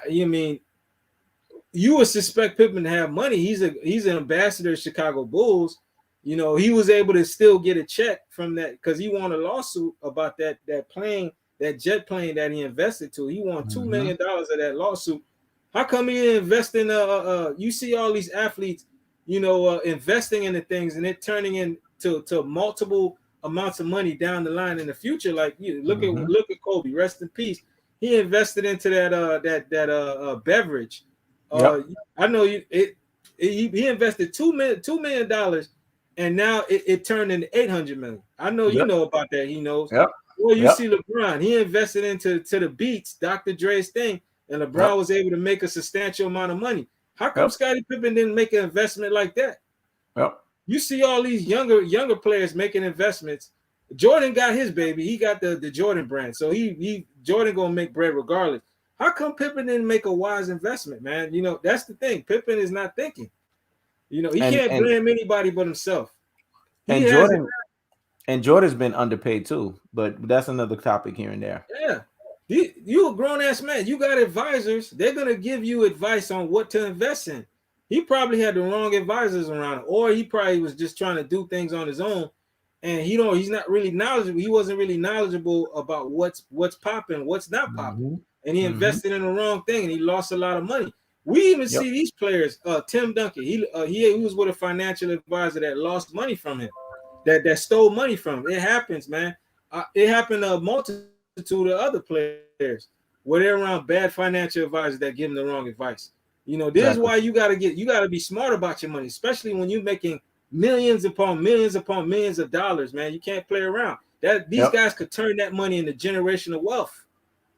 you would suspect Pippen to have money. He's an ambassador of Chicago Bulls. He was able to still get a check from that because he won a lawsuit about that jet plane that he invested to. He won $2 Mm-hmm. million of that lawsuit. How come he didn't invest in you see all these athletes, investing in the things and it turning into multiple amounts of money down the line in the future? Like you Mm-hmm. look at Kobe, rest in peace. He invested into that beverage. Uh, Yep. I know he invested $2 million, and now it turned into 800 million. I know you Yep. know about that. He knows. Yep. Well, you Yep. see LeBron, he invested into the Beats, Dr. Dre's thing, and LeBron Yep. was able to make a substantial amount of money. How come Yep. Scottie Pippen didn't make an investment like that? Yep. You see all these younger players making investments. Jordan got his baby. He got the Jordan brand. So he Jordan gonna make bread regardless. How come Pippen didn't make a wise investment, man? That's the thing. Pippen is not thinking. He And can't and blame anybody but himself. He and has it. Jordan's been underpaid too, but that's another topic here and there. Yeah. You a grown ass man. You got advisors. They're gonna give you advice on what to invest in. He probably had the wrong advisors around him, or he probably was just trying to do things on his own. And he's not really knowledgeable. He wasn't really knowledgeable about what's popping, what's not popping. Mm-hmm. And he Mm-hmm. invested in the wrong thing and he lost a lot of money. We even Yep. see these players, Tim Duncan. He was with a financial advisor that lost money from him, that stole money from him. It happens, man. It happened to a multitude of other players where they're around bad financial advisors that give them the wrong advice. This is why Exactly. you gotta be smart about your money, especially when you're making millions of dollars, man. You can't play around. That these Yep. guys could turn that money into generational wealth.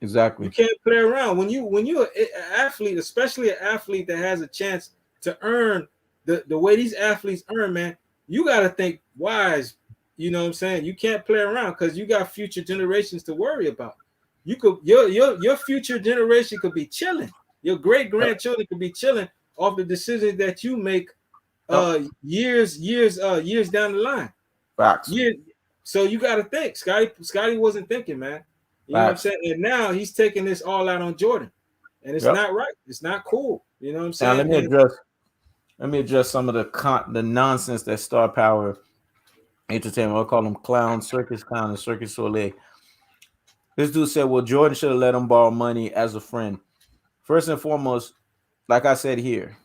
You Exactly. can't play around when you're an athlete, especially an athlete that has a chance to earn the way these athletes earn, man. You got to think wise. You know what I'm saying? You can't play around because you got future generations to worry about. You could your future generation could be chilling. Your great Yep. grandchildren could be chilling off the decisions that you make Yep. years down the line. Facts. Yeah. So you got to think. Scotty wasn't thinking, man. You know what I'm Facts. saying? And now he's taking this all out on Jordan, and it's Yep. not right. It's not cool. You know what I'm Now saying? And let me address some of the nonsense that Star Power Entertainment. I'll call them clown, circus clown, and circus soleil. This dude said, "Well, Jordan should have let him borrow money as a friend." First and foremost, like I said here,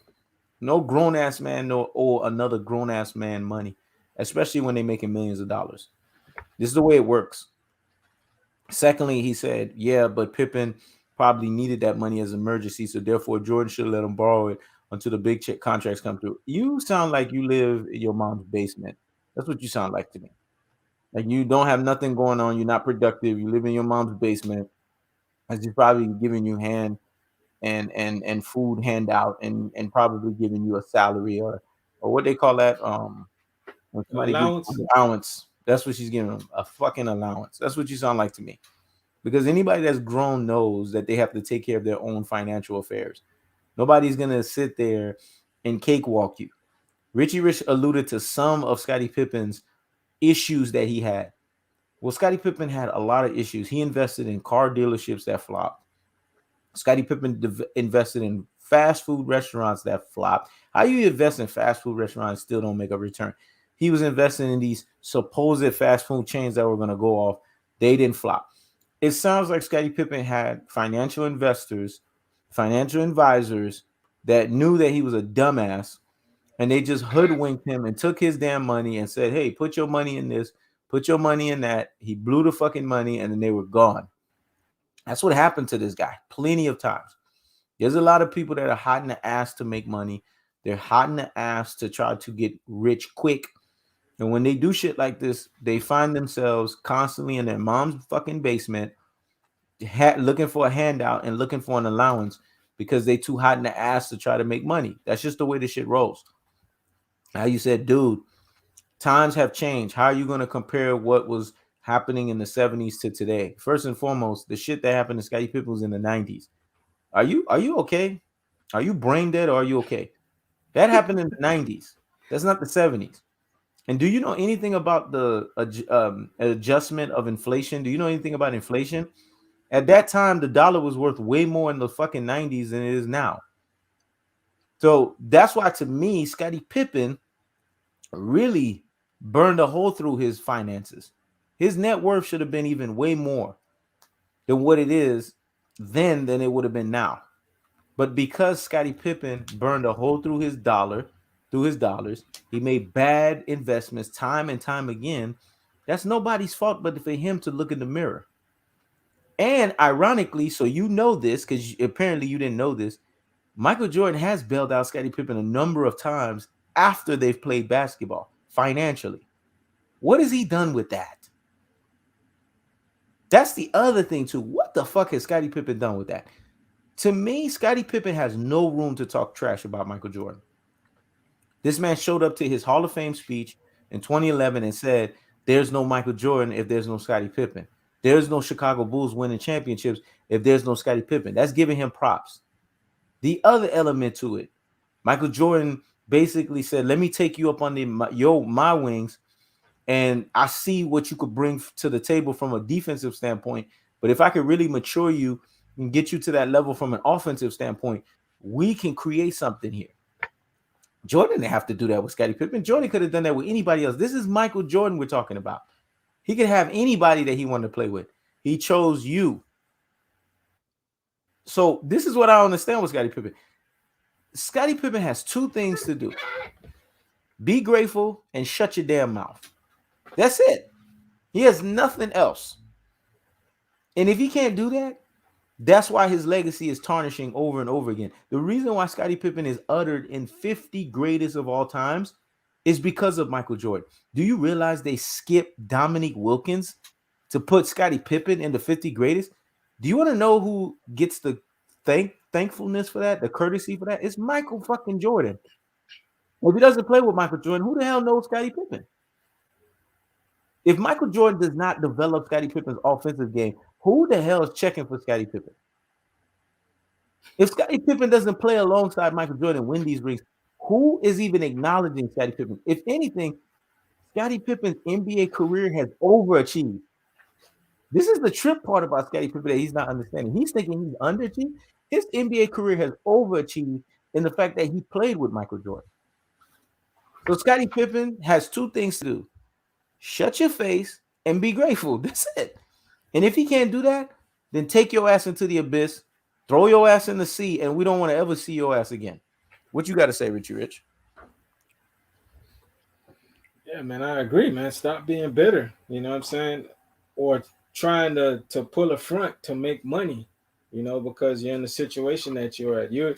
no grown ass man no owe another grown ass man money, especially when they're making millions of dollars. This is the way it works. Secondly, he said, "Yeah, but Pippen probably needed that money as emergency, so therefore Jordan should let him borrow it until the big check contracts come through." You sound like you live in your mom's basement. That's what you sound like to me. Like you don't have nothing going on. You're not productive. You live in your mom's basement, and she's probably giving you hand and food handout and probably giving you a salary or what they call that when somebody gives allowance. you allowance. That's what she's giving them, a fucking allowance. That's what you sound like to me. Because anybody that's grown knows that they have to take care of their own financial affairs. Nobody's gonna sit there and cakewalk you. Richie Rich alluded to some of Scottie Pippen's issues that he had. Well, Scottie Pippen had a lot of issues. He invested in car dealerships that flopped. Scottie Pippen invested in fast food restaurants that flopped. How you invest in fast food restaurants still don't make a return? He was investing in these supposed fast food chains that were going to go off. They didn't flop. It sounds like Scottie Pippen had financial investors, financial advisors that knew that he was a dumbass, and they just hoodwinked him and took his damn money and said, "Hey, put your money in this, put your money in that." He blew the fucking money, and then they were gone. That's what happened to this guy plenty of times. There's a lot of people that are hot in the ass to make money. They're hot in the ass to try to get rich quick. And when they do shit like this, they find themselves constantly in their mom's fucking basement, looking for a handout and looking for an allowance because they too hot in the ass to try to make money. That's just the way this shit rolls. Now you said, dude, times have changed. How are you going to compare what was happening in the 70s to today? First and foremost, the shit that happened to Scottie Pippen was in the 90s. Are you okay? Are you brain dead or are you okay? That happened in the 90s. That's not the 70s. And do you know anything about the adjustment of inflation? Do you know anything about inflation? At that time, the dollar was worth way more in the fucking 90s than it is now. So that's why, to me, Scottie Pippen really burned a hole through his finances. His net worth should have been even way more than what it is then than it would have been now. But because Scottie Pippen burned a hole through his dollars, he made bad investments time and time again. That's nobody's fault but for him to look in the mirror. And ironically, so you know this because apparently you didn't know this, Michael Jordan has bailed out Scottie Pippen a number of times after they've played basketball financially. What has he done with that? That's the other thing too. What the fuck has Scottie Pippen done with that? To me, Scottie Pippen has no room to talk trash about Michael Jordan. This man showed up to his Hall of Fame speech in 2011 and said, "There's no Michael Jordan if there's no Scottie Pippen. There's no Chicago Bulls winning championships if there's no Scottie Pippen." That's giving him props. The other element to it, Michael Jordan basically said, "Let me take you up on my wings, and I see what you could bring to the table from a defensive standpoint. But if I could really mature you and get you to that level from an offensive standpoint, we can create something here." Jordan didn't have to do that with Scottie Pippen. Jordan could have done that with anybody else. This is Michael Jordan we're talking about. He could have anybody that he wanted to play with. He chose you. So this is what I understand with Scottie Pippen. Scottie Pippen has two things to do: be grateful and shut your damn mouth. That's it. He has nothing else. And if he can't do that, that's why his legacy is tarnishing over and over again. The reason why Scottie Pippen is uttered in 50 greatest of all times is because of Michael Jordan. Do you realize they skipped Dominique Wilkins to put Scottie Pippen in the 50 greatest? Do you want to know who gets the thankfulness for that, the courtesy for that? It's Michael fucking Jordan. If he doesn't play with Michael Jordan, who the hell knows Scottie Pippen? If Michael Jordan does not develop Scottie Pippen's offensive game, who the hell is checking for Scottie Pippen? If Scottie Pippen doesn't play alongside Michael Jordan and win these rings, who is even acknowledging Scottie Pippen? If anything, Scottie Pippen's NBA career has overachieved. This is the trip part about Scottie Pippen that he's not understanding. He's thinking he's underachieved. His NBA career has overachieved in the fact that he played with Michael Jordan. So Scottie Pippen has two things to do: shut your face and be grateful. That's it. And if he can't do that, then take your ass into the abyss, throw your ass in the sea, and we don't want to ever see your ass again. What you got to say, Richy Rich? Yeah, man, I agree, man. Stop being bitter. You know what I'm saying? Or trying to pull a front to make money, because you're in the situation that you're at. You're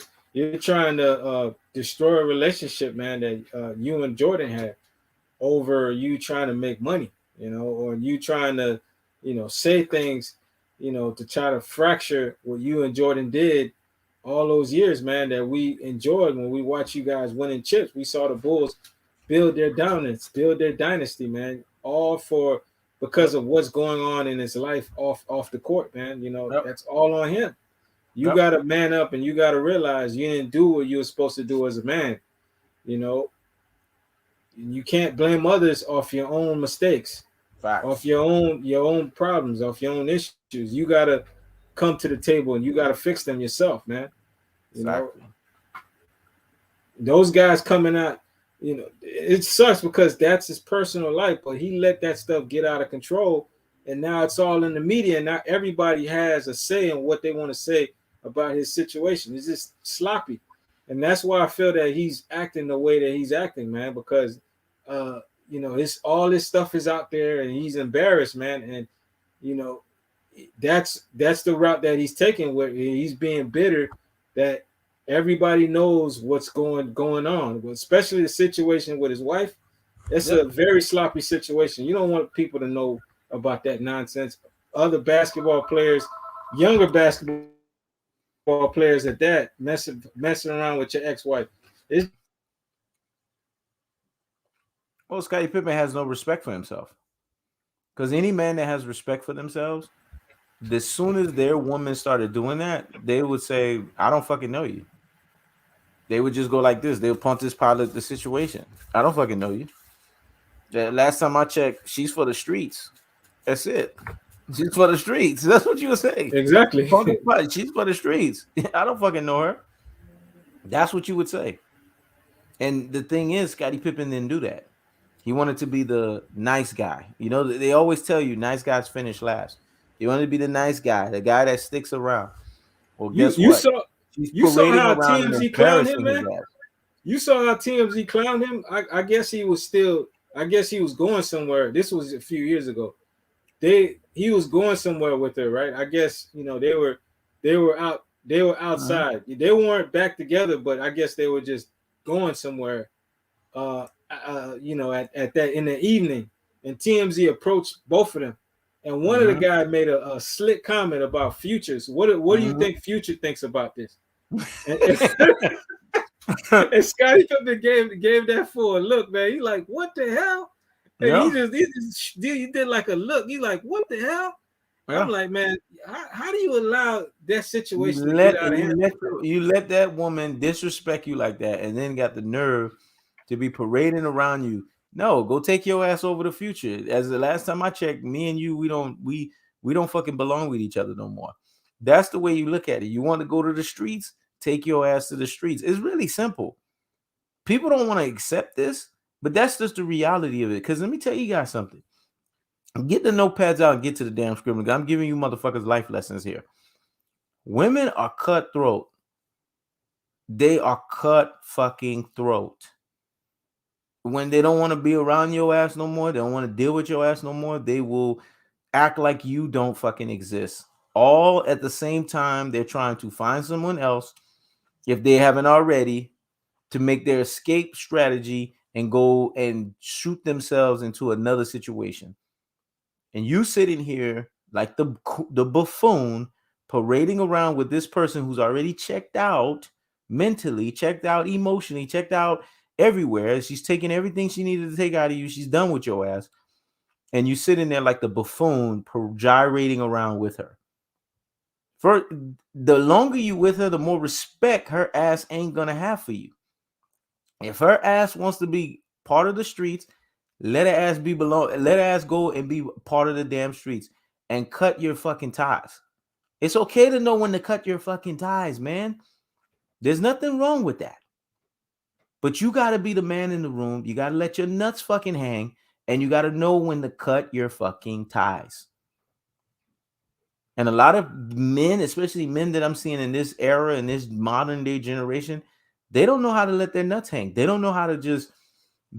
trying to destroy a relationship, man, that you and Jordan had over you trying to make money, or you trying to, say things, to try to fracture what you and Jordan did all those years, man, that we enjoyed when we watched you guys winning chips. We saw the Bulls build their dominance, build their dynasty, man, all for because of what's going on in his life off the court, man. That's all on him. You got to man up and you got to realize you didn't do what you were supposed to do as a man. You can't blame others off your own mistakes, off your own problems, off your own issues. You got to come to the table and you got to fix them yourself, man. Exactly. Those guys coming out, it sucks because that's his personal life, but he let that stuff get out of control, and now it's all in the media. And now everybody has a say in what they want to say about his situation. It's just sloppy, and that's why I feel that he's acting the way that he's acting, man. Because it's all this stuff is out there, and he's embarrassed, man. And that's the route that he's taking, where he's being bitter that everybody knows what's going on, especially the situation with his wife. It's a very sloppy situation. You don't want people to know about that nonsense. Other basketball players, younger basketball players at that, messing around with your ex-wife. Well, Scottie Pippen has no respect for himself. Because any man that has respect for themselves, as soon as their woman started doing that, they would say, I don't fucking know you. They would just go like this. They would Pontius Pilate the situation. I don't fucking know you. The last time I checked, she's for the streets. That's it. She's for the streets. That's what you would say. Exactly. She's for the streets. I don't fucking know her. That's what you would say. And the thing is, Scottie Pippen didn't do that. He wanted to be the nice guy. They always tell you nice guys finish last. He wanted to be the nice guy, the guy that sticks around. Well, guess what? You saw how TMZ clowned him, man. You saw how TMZ clowned him. I guess he was going somewhere. This was a few years ago. He was going somewhere with her, right? I guess they were outside. Uh-huh. They weren't back together, but I guess they were just going somewhere. At that in the evening, and TMZ approached both of them, and one of the guys made a slick comment about Futures. What do you think Future thinks about this? And Scottie Pippen gave that fool a look, man. He like, what the hell? And he did like a look. He like, what the hell? Yeah. I'm like, man, how do you allow that situation to get out of hand? You let that woman disrespect you like that, and then got the nerve to be parading around you. No, go take your ass over the Future. As the last time I checked, me and you, we don't fucking belong with each other no more. That's the way you look at it. You want to go to the streets? Take your ass to the streets. It's really simple. People don't want to accept this, but that's just the reality of it. Because let me tell you guys something. Get the notepads out and get to the damn scrimmage. I'm giving you motherfuckers life lessons here. Women are cutthroat. They are cut fucking throat. when they don't want to be around your ass no more, they don't want to deal with your ass no more, they will act like you don't fucking exist. All at the same time, they're trying to find someone else, if they haven't already, to make their escape strategy and go and shoot themselves into another situation. And you sitting here like the buffoon parading around with this person who's already checked out mentally, checked out emotionally, checked out everywhere. She's taking everything she needed to take out of you. She's done with your ass. And you sitting there like the buffoon gyrating around with her. For the longer you with her, the more respect her ass ain't gonna have for you. If her ass wants to be part of the streets, let her ass be below. Let her ass go and be part of the damn streets and cut your fucking ties. It's okay to know when to cut your fucking ties, man. There's nothing wrong with that. But you got to be the man in the room. You got to let your nuts fucking hang, and you got to know when to cut your fucking ties. And a lot of men, especially men that I'm seeing in this era, in this modern day generation, they don't know how to let their nuts hang. They don't know how to just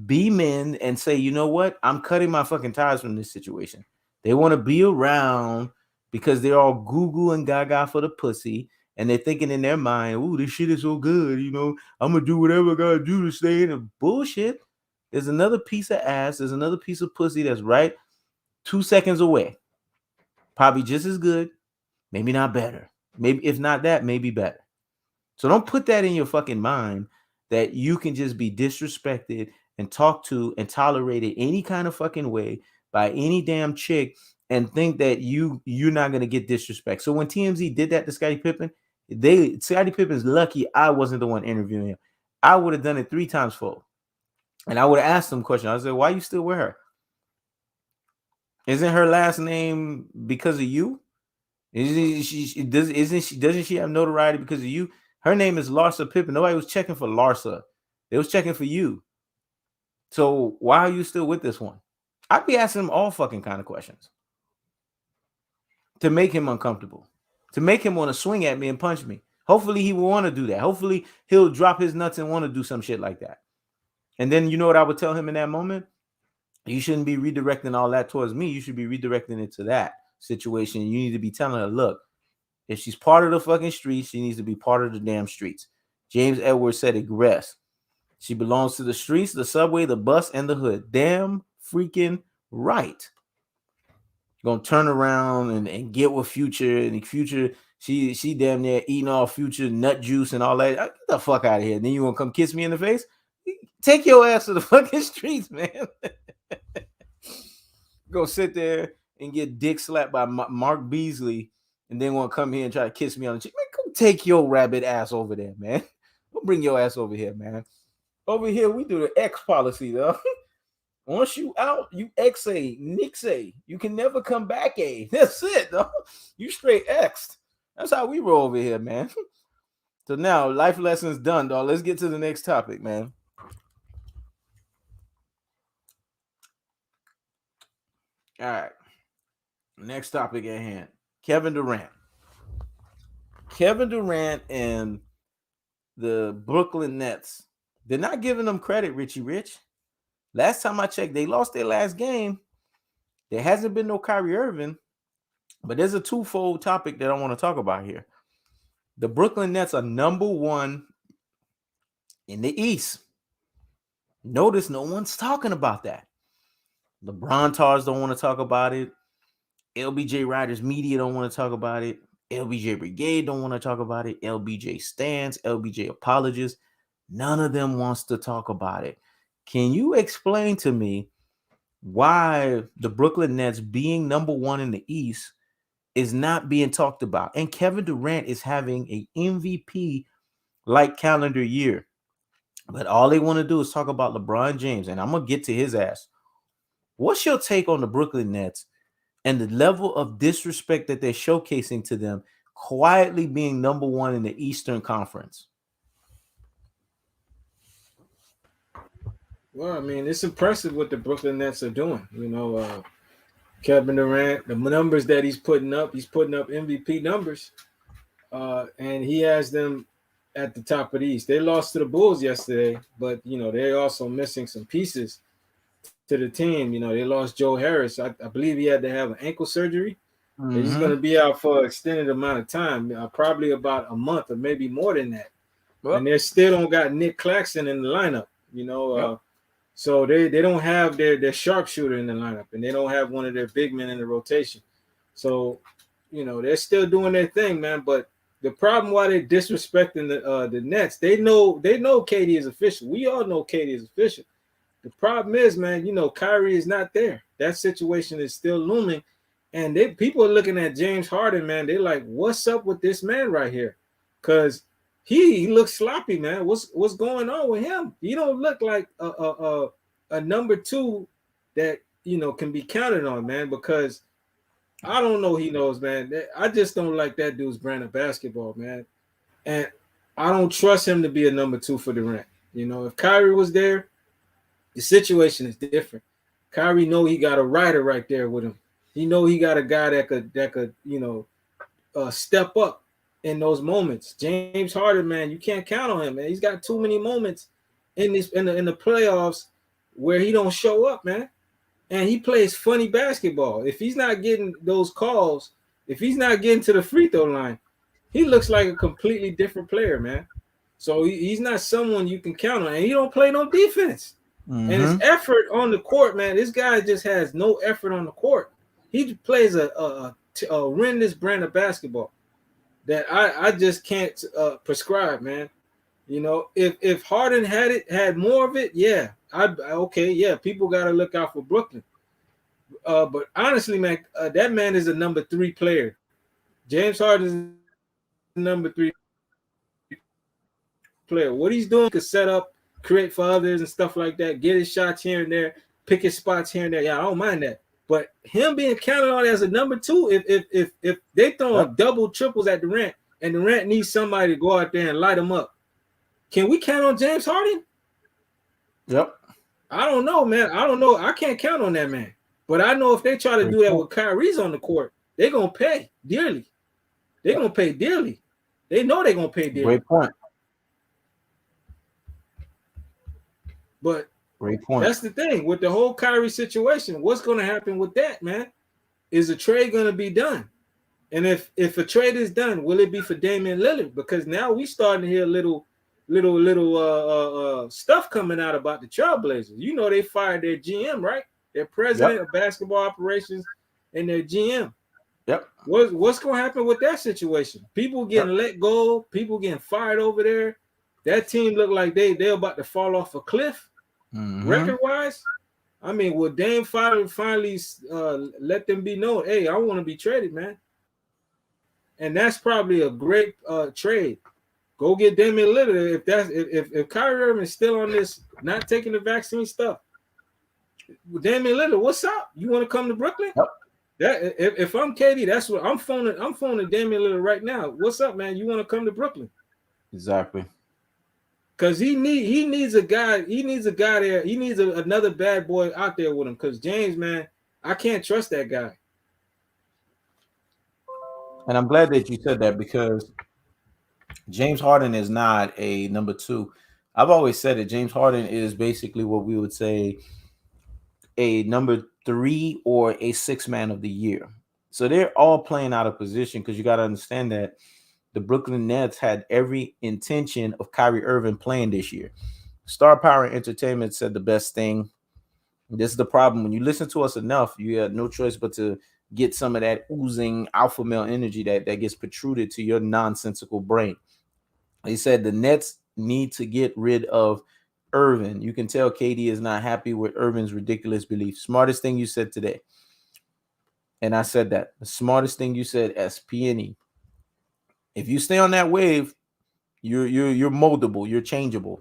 be men and say, you know what? I'm cutting my fucking ties from this situation. They want to be around because they're all goo and gaga for the pussy. And they're thinking in their mind, ooh, this shit is so good. You know, I'm going to do whatever I got to do to stay in the bullshit. There's another piece of ass. There's another piece of pussy that's right 2 seconds away. Probably just as good. Maybe not better. Maybe if not that, maybe better. So don't put that in your fucking mind that you can just be disrespected and talked to and tolerated any kind of fucking way by any damn chick and think that you're not gonna get disrespect. So when TMZ did that to Scottie Pippen, Scottie Pippen's lucky I wasn't the one interviewing him. I would have done it 3 times fold. And I would have asked him a question. I said, why you still with her? Isn't her last name because of you? Doesn't she have notoriety because of you? Her name is Larsa Pippen. Nobody was checking for Larsa. They was checking for you. So why are you still with this one? I'd be asking him all fucking kind of questions to make him uncomfortable, to make him want to swing at me and punch me. Hopefully he will want to do that. Hopefully he'll drop his nuts and want to do some shit like that. And then you know what I would tell him in that moment? You shouldn't be redirecting all that towards me. You should be redirecting it to that situation. You need to be telling her, look, if she's part of the fucking streets, she needs to be part of the damn streets. James Edwards said it best. She belongs to the streets, the subway, the bus, and the hood. Damn freaking right. Gonna turn around and get with Future, and Future, she damn near eating all Future nut juice and all that. Get the fuck out of here. Then you wanna come kiss me in the face? Take your ass to the fucking streets, man. Go sit there and get dick slapped by Mark Beasley, and then want to come here and try to kiss me on the cheek. Man, go take your rabbit ass over there, man. Go bring your ass over here, man. Over here, we do the X policy, though. Once you out, you X-A, Nix-A. You can never come back, A. That's it, though. You straight X'd. That's how we roll over here, man. So now, life lessons done, dog. Let's get to the next topic, man. All right. Next topic at hand. Kevin Durant. Kevin Durant and the Brooklyn Nets. They're not giving them credit, Richy Rich. Last time I checked, they lost their last game. There hasn't been no Kyrie Irving, but there's a twofold topic that I want to talk about here. The Brooklyn Nets are number 1 in the East. Notice no one's talking about that. LeBron Tars don't want to talk about it. LBJ Riders Media don't want to talk about it. LBJ Brigade don't want to talk about it. LBJ Stands, LBJ Apologists. None of them wants to talk about it. Can you explain to me why the Brooklyn Nets, being number 1 in the East, is not being talked about? And Kevin Durant is having an MVP-like calendar year. But all they want to do is talk about LeBron James. And I'm going to get to his ass. What's your take on the Brooklyn Nets and the level of disrespect that they're showcasing to them, quietly being number 1 in the Eastern Conference? Well, I mean, it's impressive what the Brooklyn Nets are doing. You know, Kevin Durant, the numbers that he's putting up MVP numbers, and he has them at the top of the East. They lost to the Bulls yesterday, but they're also missing some pieces to the team. They lost Joe Harris. I believe he had to have an ankle surgery. He's going to Mm-hmm. be out for an extended amount of time, probably about a month or maybe more than that. And Well, they still don't got Nick Claxton in the lineup. yep. So they don't have their sharpshooter in the lineup, and they don't have one of their big men in the rotation. So, they're still doing their thing, man. But the problem why they're disrespecting the Nets, they know KD is official. We all know KD is official. The problem is, man, Kyrie is not there. That situation is still looming. And people are looking at James Harden, man. They're like, what's up with this man right here? Because he looks sloppy, man. What's going on with him? He don't look like a number two that can be counted on, man. Because I don't know, he knows, man. I just don't like that dude's brand of basketball, man. And I don't trust him to be a number two for Durant. If Kyrie was there, the situation is different. Kyrie know he got a rider right there with him. He know he got a guy that could step up in those moments. James Harden, man, you can't count on him, man. He's got too many moments in the playoffs where he don't show up, man. And he plays funny basketball. If he's not getting those calls, if he's not getting to the free throw line, he looks like a completely different player, man. So he's not someone you can count on, and he don't play no defense. And his Mm-hmm. effort on the court, man, this guy just has no effort on the court. He plays a horrendous brand of basketball that I just can't prescribe, man. If Harden had more of it, yeah, okay, yeah, people got to look out for Brooklyn. But honestly, man, that man is a number three player. James Harden is a number three player. What he's doing, he could set up, create for others and stuff like that, get his shots here and there, pick his spots here and there. Yeah, I don't mind that. But him being counted on as a number two, if they throwing double triples at Durant and Yep. Durant needs somebody to go out there and light him up, can we count on James Harden? Yep. I don't know, man. I don't know. I can't count on that man. But I know if they try to do that Great with point. Kyrie's on the court, they're gonna pay dearly. They're Yep. gonna pay dearly. They know they're gonna pay dearly. Great point. But Great point. that's the thing with the whole Kyrie situation. What's gonna happen with that, man? Is a trade gonna be done? And if a trade is done, will it be for Damian Lillard? Because now we starting to hear little stuff coming out about the Trailblazers. They fired their GM, right? Their president Yep. of basketball operations and their GM. Yep. What's gonna happen with that situation? People Yep. getting let go, people getting fired over there. That team look like they're about to fall off a cliff Mm-hmm. record wise. I mean, will Dame finally let them be known? Hey, I want to be traded, man. And that's probably a great trade. Go get Damian Lillard if Kyrie Irving is still on this not taking the vaccine stuff. Damian Lillard, what's up? You want to come to Brooklyn? Yep. That if I'm KD, that's what I'm phoning. I'm phoning Damian Lillard right now. What's up, man? You want to come to Brooklyn? Exactly. Because he needs a guy. He needs a guy there. He needs another bad boy out there with him. Because James, man, I can't trust that guy. And I'm glad that you said that because James Harden is not a number two. I've always said it. James Harden is basically what we would say a number three or a six man of the year. So they're all playing out of position because you got to understand that the Brooklyn Nets had every intention of Kyrie Irving playing this year. Star Power Entertainment said the best thing. This is the problem. When you listen to us enough, you have no choice but to get some of that oozing alpha male energy that gets protruded to your nonsensical brain. He said the Nets need to get rid of Irvin. You can tell KD is not happy with Irvin's ridiculous beliefs. Smartest thing you said today. And I said that. The smartest thing you said, SPNE. If you stay on that wave, you're moldable, you're changeable.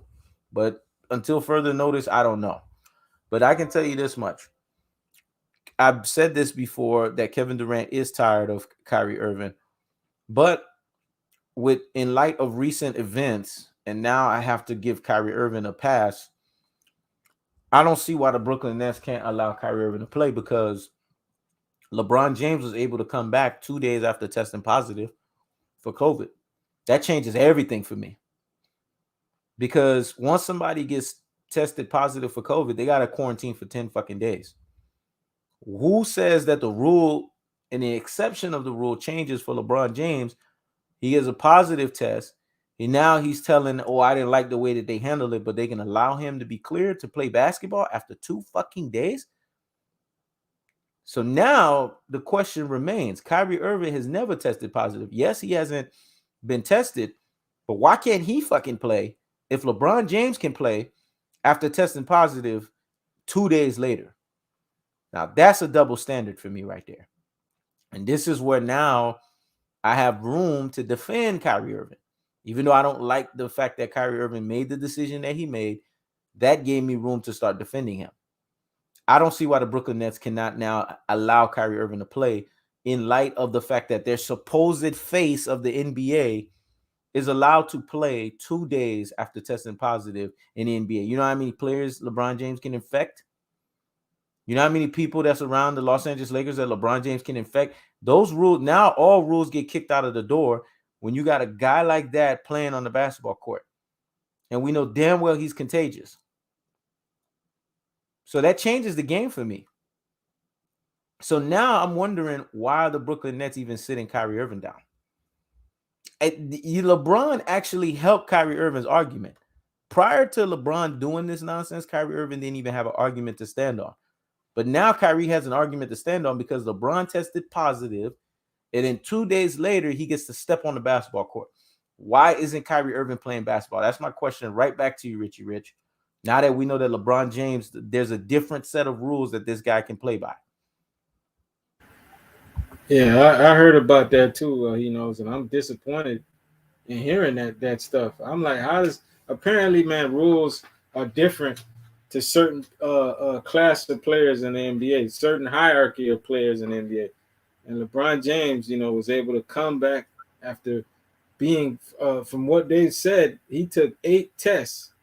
But until further notice, I don't know. But I can tell you this much. I've said this before that Kevin Durant is tired of Kyrie Irving. But in light of recent events, and now I have to give Kyrie Irving a pass, I don't see why the Brooklyn Nets can't allow Kyrie Irving to play because LeBron James was able to come back 2 days after testing positive for COVID. That changes everything for me. because once somebody gets tested positive for COVID, they got to quarantine for 10 fucking days. Who says that the rule and the exception of the rule changes for LeBron James? He has a positive test. And now he's telling, oh, I didn't like the way that they handled it, but they can allow him to be cleared to play basketball after 2 fucking days. So now the question remains. Kyrie Irving has never tested positive. Yes, he hasn't been tested, but why can't he fucking play if LeBron James can play after testing positive 2 days later? Now, that's a double standard for me right there. And this is where now I have room to defend Kyrie Irving. Even though I don't like the fact that Kyrie Irving made the decision that he made, that gave me room to start defending him. I don't see why the Brooklyn Nets cannot now allow Kyrie Irving to play in light of the fact that their supposed face of the NBA is allowed to play 2 days after testing positive in the NBA. You know how many players LeBron James can infect? You know how many people that's around the Los Angeles Lakers that LeBron James can infect? Those rules, now all rules get kicked out of the door when you got a guy like that playing on the basketball court. And we know damn well he's contagious. So that changes the game for me. So now I'm wondering why the Brooklyn Nets even sitting Kyrie Irving down. LeBron actually helped Kyrie Irving's argument. Prior to LeBron doing this nonsense, Kyrie Irving didn't even have an argument to stand on. But now Kyrie has an argument to stand on because LeBron tested positive, and then 2 days later, he gets to step on the basketball court. Why isn't Kyrie Irving playing basketball? That's my question right back to you, Richy Rich. Now that we know that LeBron James, there's a different set of rules that this guy can play by. Yeah, I heard about that too. He knows, and I'm disappointed in hearing that stuff. I'm like, how does apparently, man, rules are different to certain class of players in the NBA, certain hierarchy of players in the NBA. And LeBron James, was able to come back after being, from what they said, he took 8 tests.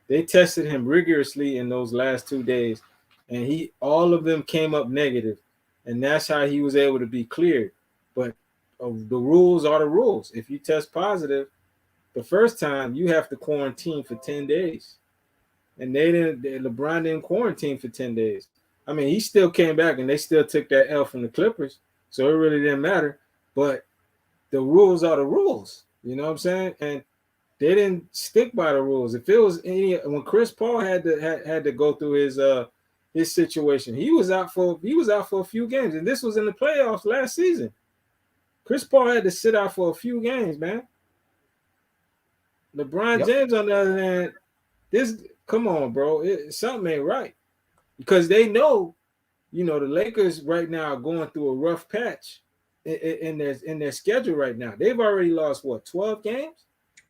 They tested him rigorously in those last 2 days, and all of them came up negative, and that's how he was able to be cleared. But the rules are the rules. If you test positive the first time, you have to quarantine for 10 days. And LeBron didn't quarantine for 10 days. I mean, he still came back and they still took that L from the Clippers. So it really didn't matter. But the rules are the rules. You know what I'm saying? And they didn't stick by the rules. If it was when Chris Paul had to go through his situation, he was out for a few games. And this was in the playoffs last season. Chris Paul had to sit out for a few games, man. LeBron James, on the other hand, come on, bro. Something ain't right. Because they know, the Lakers right now are going through a rough patch in their schedule right now. They've already lost, 12 games?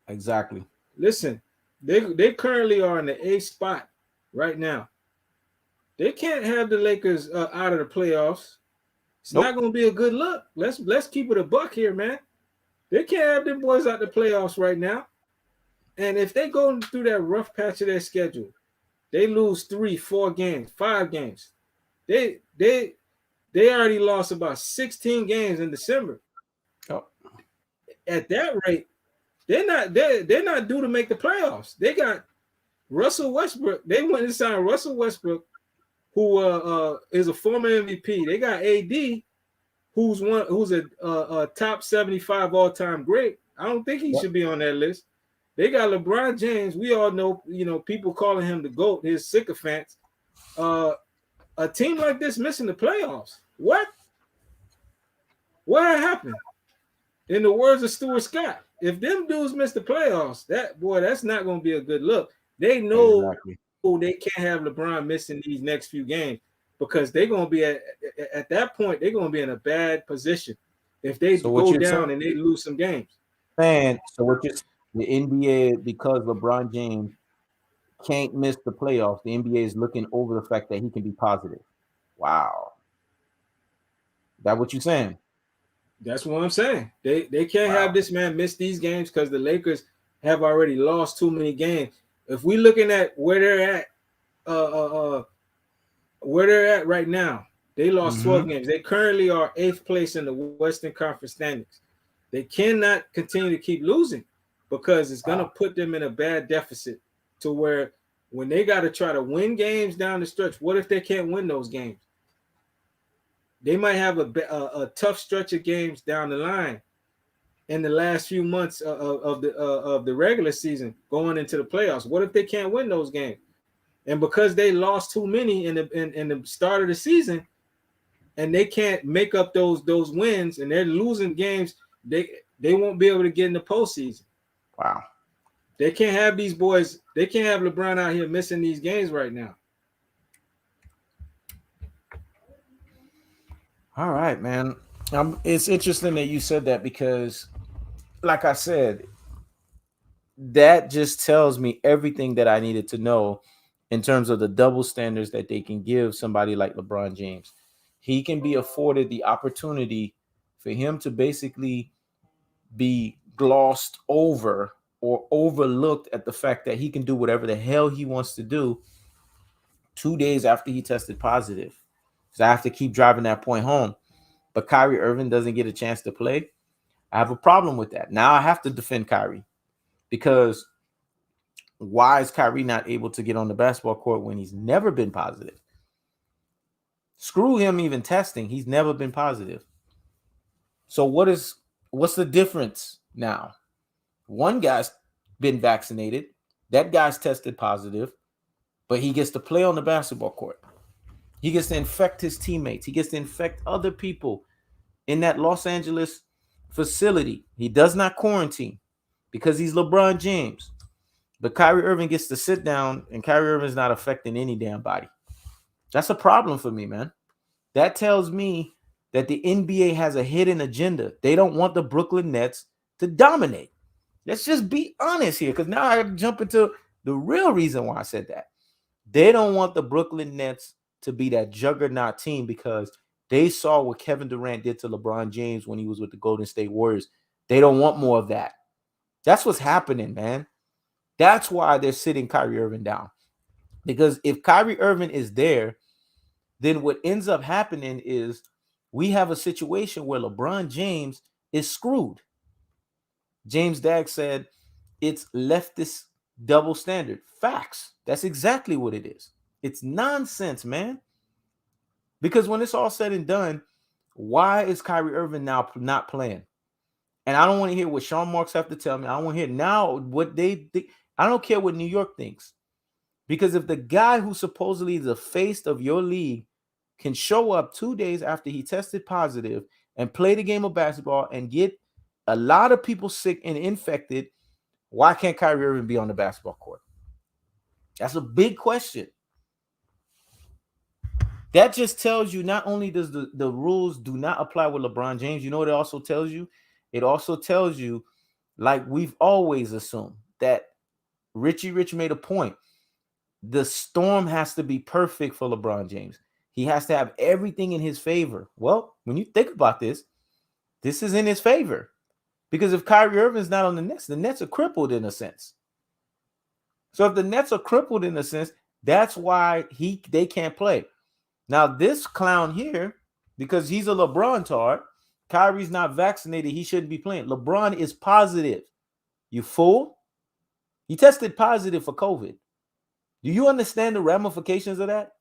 Exactly. Listen, they currently are in the 8th spot right now. They can't have the Lakers out of the playoffs. It's not going to be a good look. Let's keep it a buck here, man. They can't have them boys out the playoffs right now. And if they go through that rough patch of their schedule, they lose 3, 4 games, 5 games. They already lost about 16 games in December. Oh. At that rate, they're not due to make the playoffs. They got Russell Westbrook. They went and signed Russell Westbrook, who is a former MVP. They got AD, who's a top 75 all-time great. I don't think he should be on that list. They got LeBron James. We all know, people calling him the GOAT, his sycophants. A team like this missing the playoffs. What happened? In the words of Stuart Scott, if them dudes miss the playoffs, that's not going to be a good look. They know they can't have LeBron missing these next few games because they're going to be at that point, they're going to be in a bad position if they go down and they lose some games. Man, so what you're the NBA, because LeBron James can't miss the playoffs, the NBA is looking over the fact that he can be positive. Wow. That what you're saying? That's what I'm saying. They can't have this man miss these games because the Lakers have already lost too many games. If we're looking at where they're at right now, they lost 12 games. They currently are 8th place in the Western Conference standings. They cannot continue to keep losing. because it's gonna Wow. put them in a bad deficit to where when they got to try to win games down the stretch, what if they can't win those games? They might have a tough stretch of games down the line in the last few months of the regular season going into the playoffs. What if they can't win those games? And because they lost too many in the start of the season, and they can't make up those wins, and they're losing games, they won't be able to get in the postseason. Wow. They can't have these boys. They can't have LeBron out here missing these games right now. All right, man. It's interesting that you said that because, like I said, that just tells me everything that I needed to know in terms of the double standards that they can give somebody like LeBron James. He can be afforded the opportunity for him to basically be glossed over or overlooked at the fact that he can do whatever the hell he wants to do 2 days after he tested positive. So I have to keep driving that point home. But Kyrie Irving doesn't get a chance to play. I have a problem with that. Now I have to defend Kyrie because why is Kyrie not able to get on the basketball court when he's never been positive? Screw him even testing. He's never been positive. So what's the difference now? One guy's been vaccinated. That guy's tested positive, but he gets to play on the basketball court. He gets to infect his teammates. He gets to infect other people in that Los Angeles facility. He does not quarantine because he's LeBron James. But Kyrie Irving gets to sit down, and Kyrie Irving is not affecting any damn body. That's a problem for me, man. That tells me that the NBA has a hidden agenda. They don't want the Brooklyn Nets to dominate. Let's just be honest here, because now I have to jump into the real reason why I said that. They don't want the Brooklyn Nets to be that juggernaut team because they saw what Kevin Durant did to LeBron James when he was with the Golden State Warriors. They don't want more of that. That's what's happening, man. That's why they're sitting Kyrie Irving down. Because if Kyrie Irving is there, then what ends up happening is we have a situation where LeBron James is screwed. James Dagg said it's leftist double standard. Facts. That's exactly what it is. It's nonsense, man. Because when it's all said and done, why is Kyrie Irving now not playing? And I don't want to hear what Sean Marks have to tell me. I don't want to hear now what they think. I don't care what New York thinks. Because if the guy who supposedly is the face of your league can show up 2 days after he tested positive and play the game of basketball and get a lot of people sick and infected, why can't Kyrie Irving be on the basketball court? That's a big question. That just tells you not only does the rules do not apply with LeBron James, you know what it also tells you? It also tells you, like we've always assumed, that Richy Rich made a point. The storm has to be perfect for LeBron James. He has to have everything in his favor. Well, when you think about this is in his favor. Because if Kyrie Irving's not on the Nets are crippled in a sense. So if the Nets are crippled in a sense, that's why they can't play. Now, this clown here, because he's a LeBron tard, Kyrie's not vaccinated, he shouldn't be playing. LeBron is positive. You fool. He tested positive for COVID. Do you understand the ramifications of that?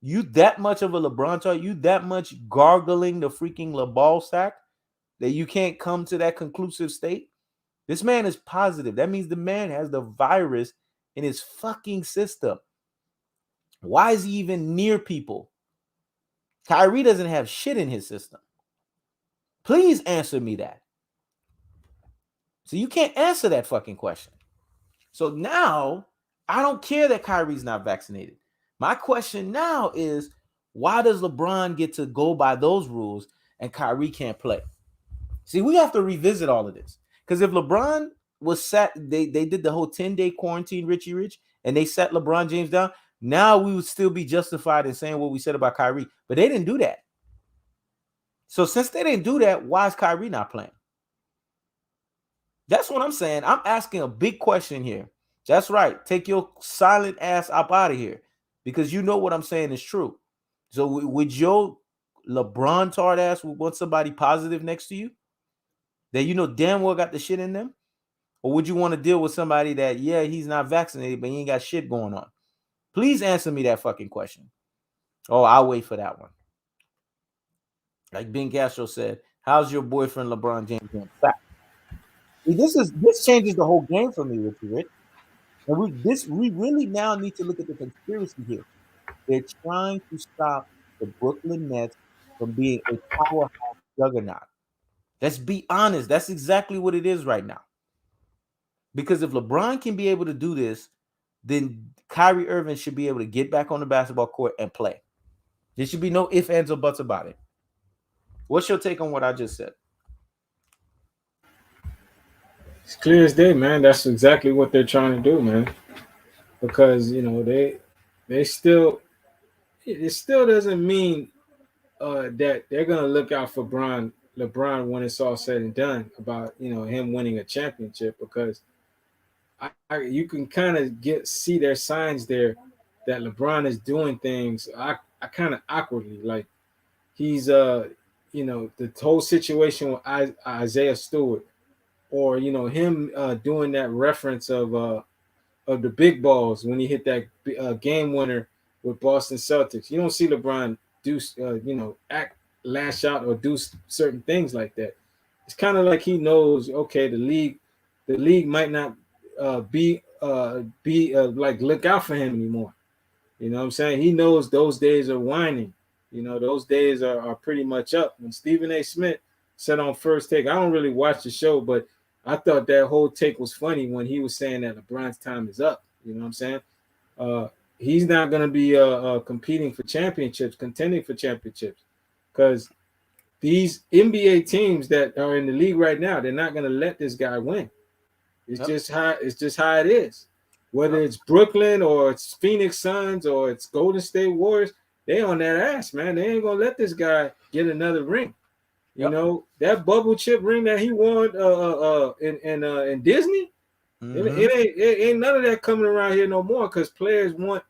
You that much of a LeBron tard, you that much gargling the freaking ball sack that you can't come to that conclusive state? This man is positive. That means the man has the virus in his fucking system. Why is he even near people? Kyrie doesn't have shit in his system. Please answer me that. So you can't answer that fucking question. So now I don't care that Kyrie's not vaccinated. My question now is, why does LeBron get to go by those rules and Kyrie can't play? See, we have to revisit all of this. Because if LeBron was sat, they did the whole 10-day quarantine, Richy Rich, and they sat LeBron James down, now we would still be justified in saying what we said about Kyrie. But they didn't do that. So since they didn't do that, why is Kyrie not playing? That's what I'm saying. I'm asking a big question here. That's right. Take your silent ass up out of here. Because you know what I'm saying is true. So would your LeBron tard ass want somebody positive next to you that you know damn well got the shit in them? Or would you want to deal with somebody that, yeah, he's not vaccinated, but he ain't got shit going on? Please answer me that fucking question. Oh, I'll wait for that one. Like Ben Castro said, how's your boyfriend LeBron James doing? Fact. See, this changes the whole game for me, Richie Rich. And we really now need to look at the conspiracy here. They're trying to stop the Brooklyn Nets from being a powerhouse juggernaut. Let's be honest. That's exactly what it is right now. Because if LeBron can be able to do this, then Kyrie Irving should be able to get back on the basketball court and play. There should be no ifs, ands, or buts about it. What's your take on what I just said? It's clear as day, man. That's exactly what they're trying to do, man. Because they still it still doesn't mean that they're gonna look out for LeBron when it's all said and done about him winning a championship because you can kind of see their signs there that LeBron is doing things I kind of awkwardly like he's the whole situation with Isaiah Stewart or him doing that reference of the big balls when he hit that game winner with Boston Celtics. You don't see LeBron do act lash out or do certain things like that. It's kind of like he knows, okay, the league might not be like look out for him anymore. You know what I'm saying? He knows those days are whining. Those days are pretty much up. When Stephen A. Smith said on First Take, I don't really watch the show, but I thought that whole take was funny when he was saying that LeBron's time is up. You know what I'm saying? Uh, he's not going to be competing for championships, contending for championships, because these NBA teams that are in the league right now, they're not going to let this guy win. It's Yep. just how it is. Whether Yep. it's Brooklyn or it's Phoenix Suns or it's Golden State Warriors, they on that ass, man. They ain't gonna let this guy get another ring. Yep. That bubble chip ring that he won in Disney, Mm-hmm. it ain't none of that coming around here no more because players want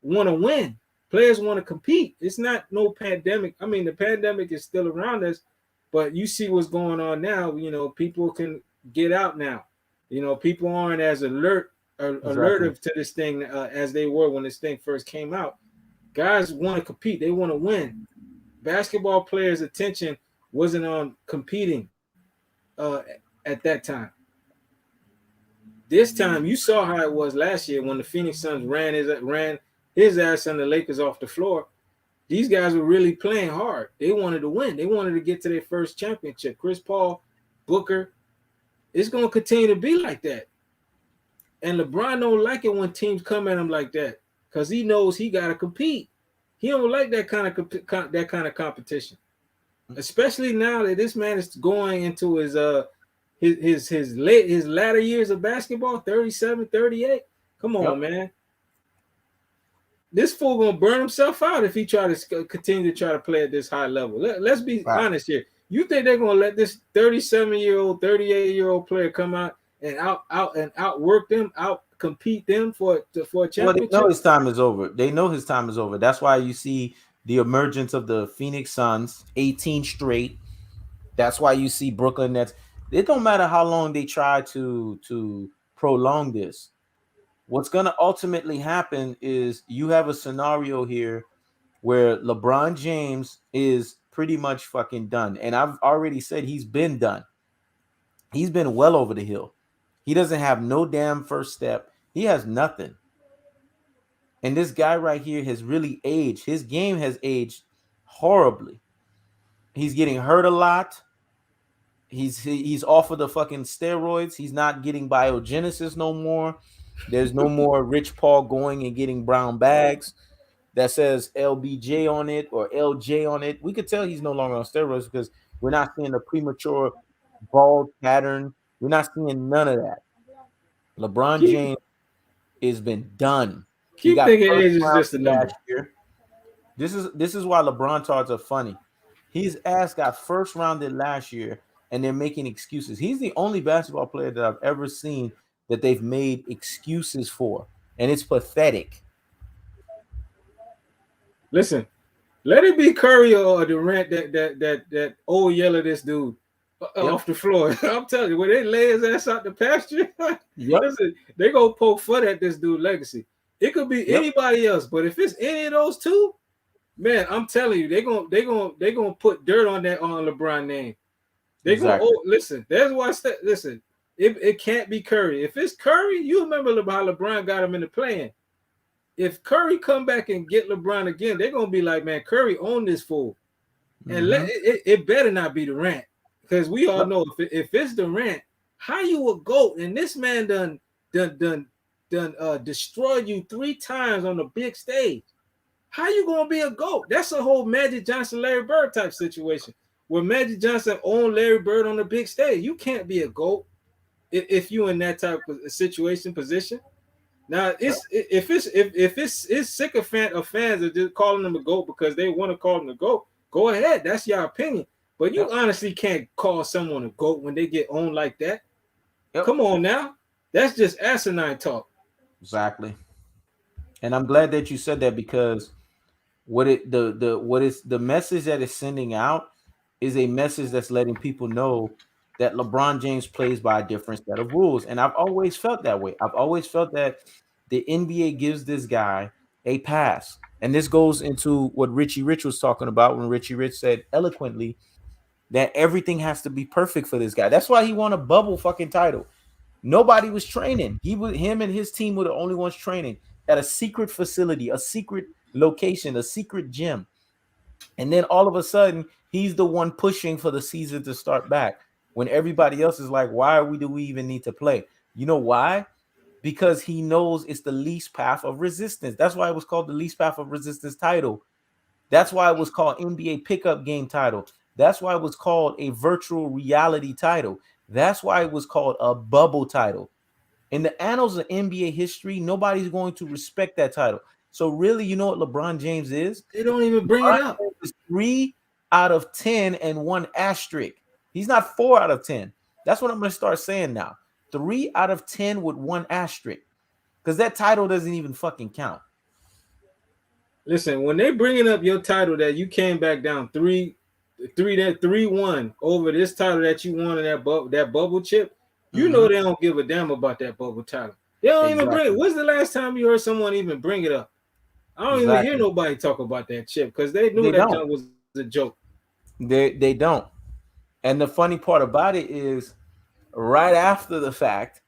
to win. Players want to compete. It's not no pandemic. I mean, the pandemic is still around us, but you see what's going on now. People can get out now. People aren't as Exactly. alertive to this thing as they were when this thing first came out. Guys want to compete. They want to win. Basketball players' attention wasn't on competing at that time. This time, you saw how it was last year when the Phoenix Suns ran his ass and the Lakers off the floor. These guys were really playing hard. They wanted to win. They wanted to get to their first championship. Chris Paul, Booker, it's going to continue to be like that. And LeBron don't like it when teams come at him like that because he knows he got to compete. He don't like that kind of competition, especially now that this man is going into his latter years of basketball, 37, 38. Come on, Yep. man. This fool gonna burn himself out if he try to continue to try to play at this high level. Let's be Right. honest here. You think they're gonna let this 37-year-old, 38-year-old player come out and outwork them, out compete them for a Well, they know championship? his time is over. They know his time is over. That's why you see the emergence of the Phoenix Suns, 18 straight. That's why you see Brooklyn Nets. It don't matter how long they try to prolong this. What's going to ultimately happen is you have a scenario here where LeBron James is pretty much fucking done. And I've already said he's been done. He's been well over the hill. He doesn't have no damn first step. He has nothing. And this guy right here has really aged. His game has aged horribly. He's getting hurt a lot. He's off of the fucking steroids. He's not getting biogenesis no more. There's no more Rich Paul going and getting brown bags that says LBJ on it or LJ on it. We could tell he's no longer on steroids because we're not seeing the premature bald pattern. We're not seeing none of that. LeBron Keep James has been done. He keep got thinking first age is round just a last number. year. This is why LeBron tards are funny. His ass got first rounded last year, and they're making excuses. He's the only basketball player that I've ever seen that they've made excuses for, and it's pathetic. Listen, let it be Curry or Durant that old yell at this dude. Yep. off the floor. I'm telling you, when they lay his ass out the pasture, Yep. listen, they gonna poke fun at this dude legacy. It could be Yep. anybody else, but if it's any of those two, man, I'm telling you, they gonna put dirt on that on LeBron name. They gonna Exactly. listen. That's why listen. It can't be Curry. If it's Curry, you remember how LeBron got him in the play-in. If Curry come back and get LeBron again, they're gonna be like, man, Curry owned this fool, and Mm-hmm. it better not be Durant, because we all Yep. know if it's Durant, how you a goat, and this man done destroyed you 3 times on the big stage. How you gonna be a GOAT? That's a whole Magic Johnson, Larry Bird type situation where Magic Johnson owned Larry Bird on the big stage. You can't be a GOAT if you in that type of situation position. Now Yep. if it's sycophant of fans are just calling them a GOAT because they want to call them a GOAT, go ahead. That's your opinion. But you Yep. honestly can't call someone a GOAT when they get owned like that. Yep. Come on now. That's just asinine talk. Exactly. And I'm glad that you said that because what is the message that is sending out is a message that's letting people know that LeBron James plays by a different set of rules. And I've always felt that way. I've always felt that the NBA gives this guy a pass. And this goes into what Richy Rich was talking about when Richy Rich said eloquently that everything has to be perfect for this guy. That's why he won a bubble fucking title. Nobody was training. Him and his team were the only ones training at a secret facility, a secret location, a secret gym. And then all of a sudden, he's the one pushing for the season to start back when everybody else is like, why do we even need to play? You know why? Because he knows it's the least path of resistance. That's why it was called the least path of resistance title. That's why it was called NBA pickup game title. That's why it was called a virtual reality title. That's why it was called a bubble title. In the annals of NBA history, nobody's going to respect that title. So really, you know what LeBron James is? They don't even bring it LeBron up. James is 3 out of 10 and one asterisk. He's not 4 out of 10. That's what I'm going to start saying now. 3 out of 10 with one asterisk, because that title doesn't even fucking count. Listen, when they bringing up your title that you came back down 3-1 over this title that you won in that bubble chip, you know Mm-hmm. they don't give a damn about that bubble title. They don't even bring it. Exactly. When's the last time you heard someone even bring it up? I don't even hear Exactly. nobody talk about that chip because they knew They that don't. junk was a joke. They don't. And the funny part about it is, right after the fact,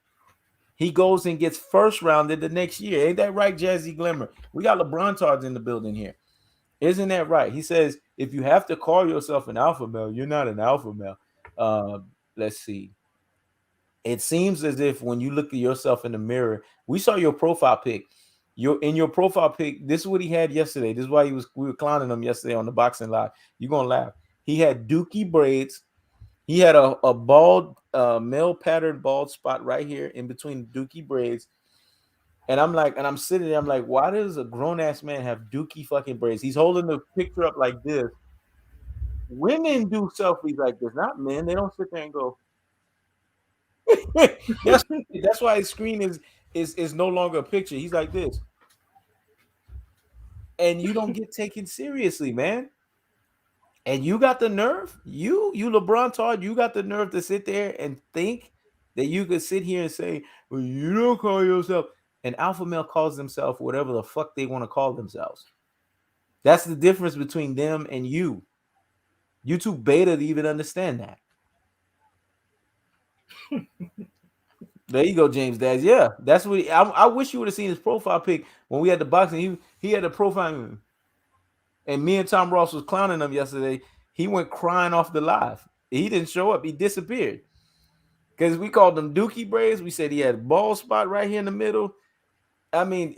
he goes and gets first rounded the next year. Ain't that right, Jazzy Glimmer? We got LeBron Tards in the building here. Isn't that right? He says, if you have to call yourself an alpha male, you're not an alpha male. Let's see. It seems as if when you look at yourself in the mirror, we saw your profile pic. Your profile pic. This is what he had yesterday. This is why we were clowning him yesterday on the boxing live. You're gonna laugh. He had dookie braids. He had a bald, male pattern bald spot right here in between dookie braids. And I'm sitting there, I'm like, why does a grown ass man have dookie fucking braids? He's holding the picture up like this. Women do selfies like this, not men. They don't sit there and go. that's that's why his screen is no longer a picture. He's like this, and you don't get taken seriously, man. And you got the nerve, you LeBron Todd, you got the nerve to sit there and think that you could sit here and say, well, you don't call yourself. An alpha male calls themselves whatever the fuck they want to call themselves. That's the difference between them and you. You too beta to even understand that. There you go, James Daz. Yeah, that's what I wish you would have seen his profile pic when we had the boxing. He had a profile, and me and Tom Ross was clowning him yesterday. He went crying off the live. He didn't show up. He disappeared because we called him Dookie braids. We said he had a bald spot right here in the middle. I mean,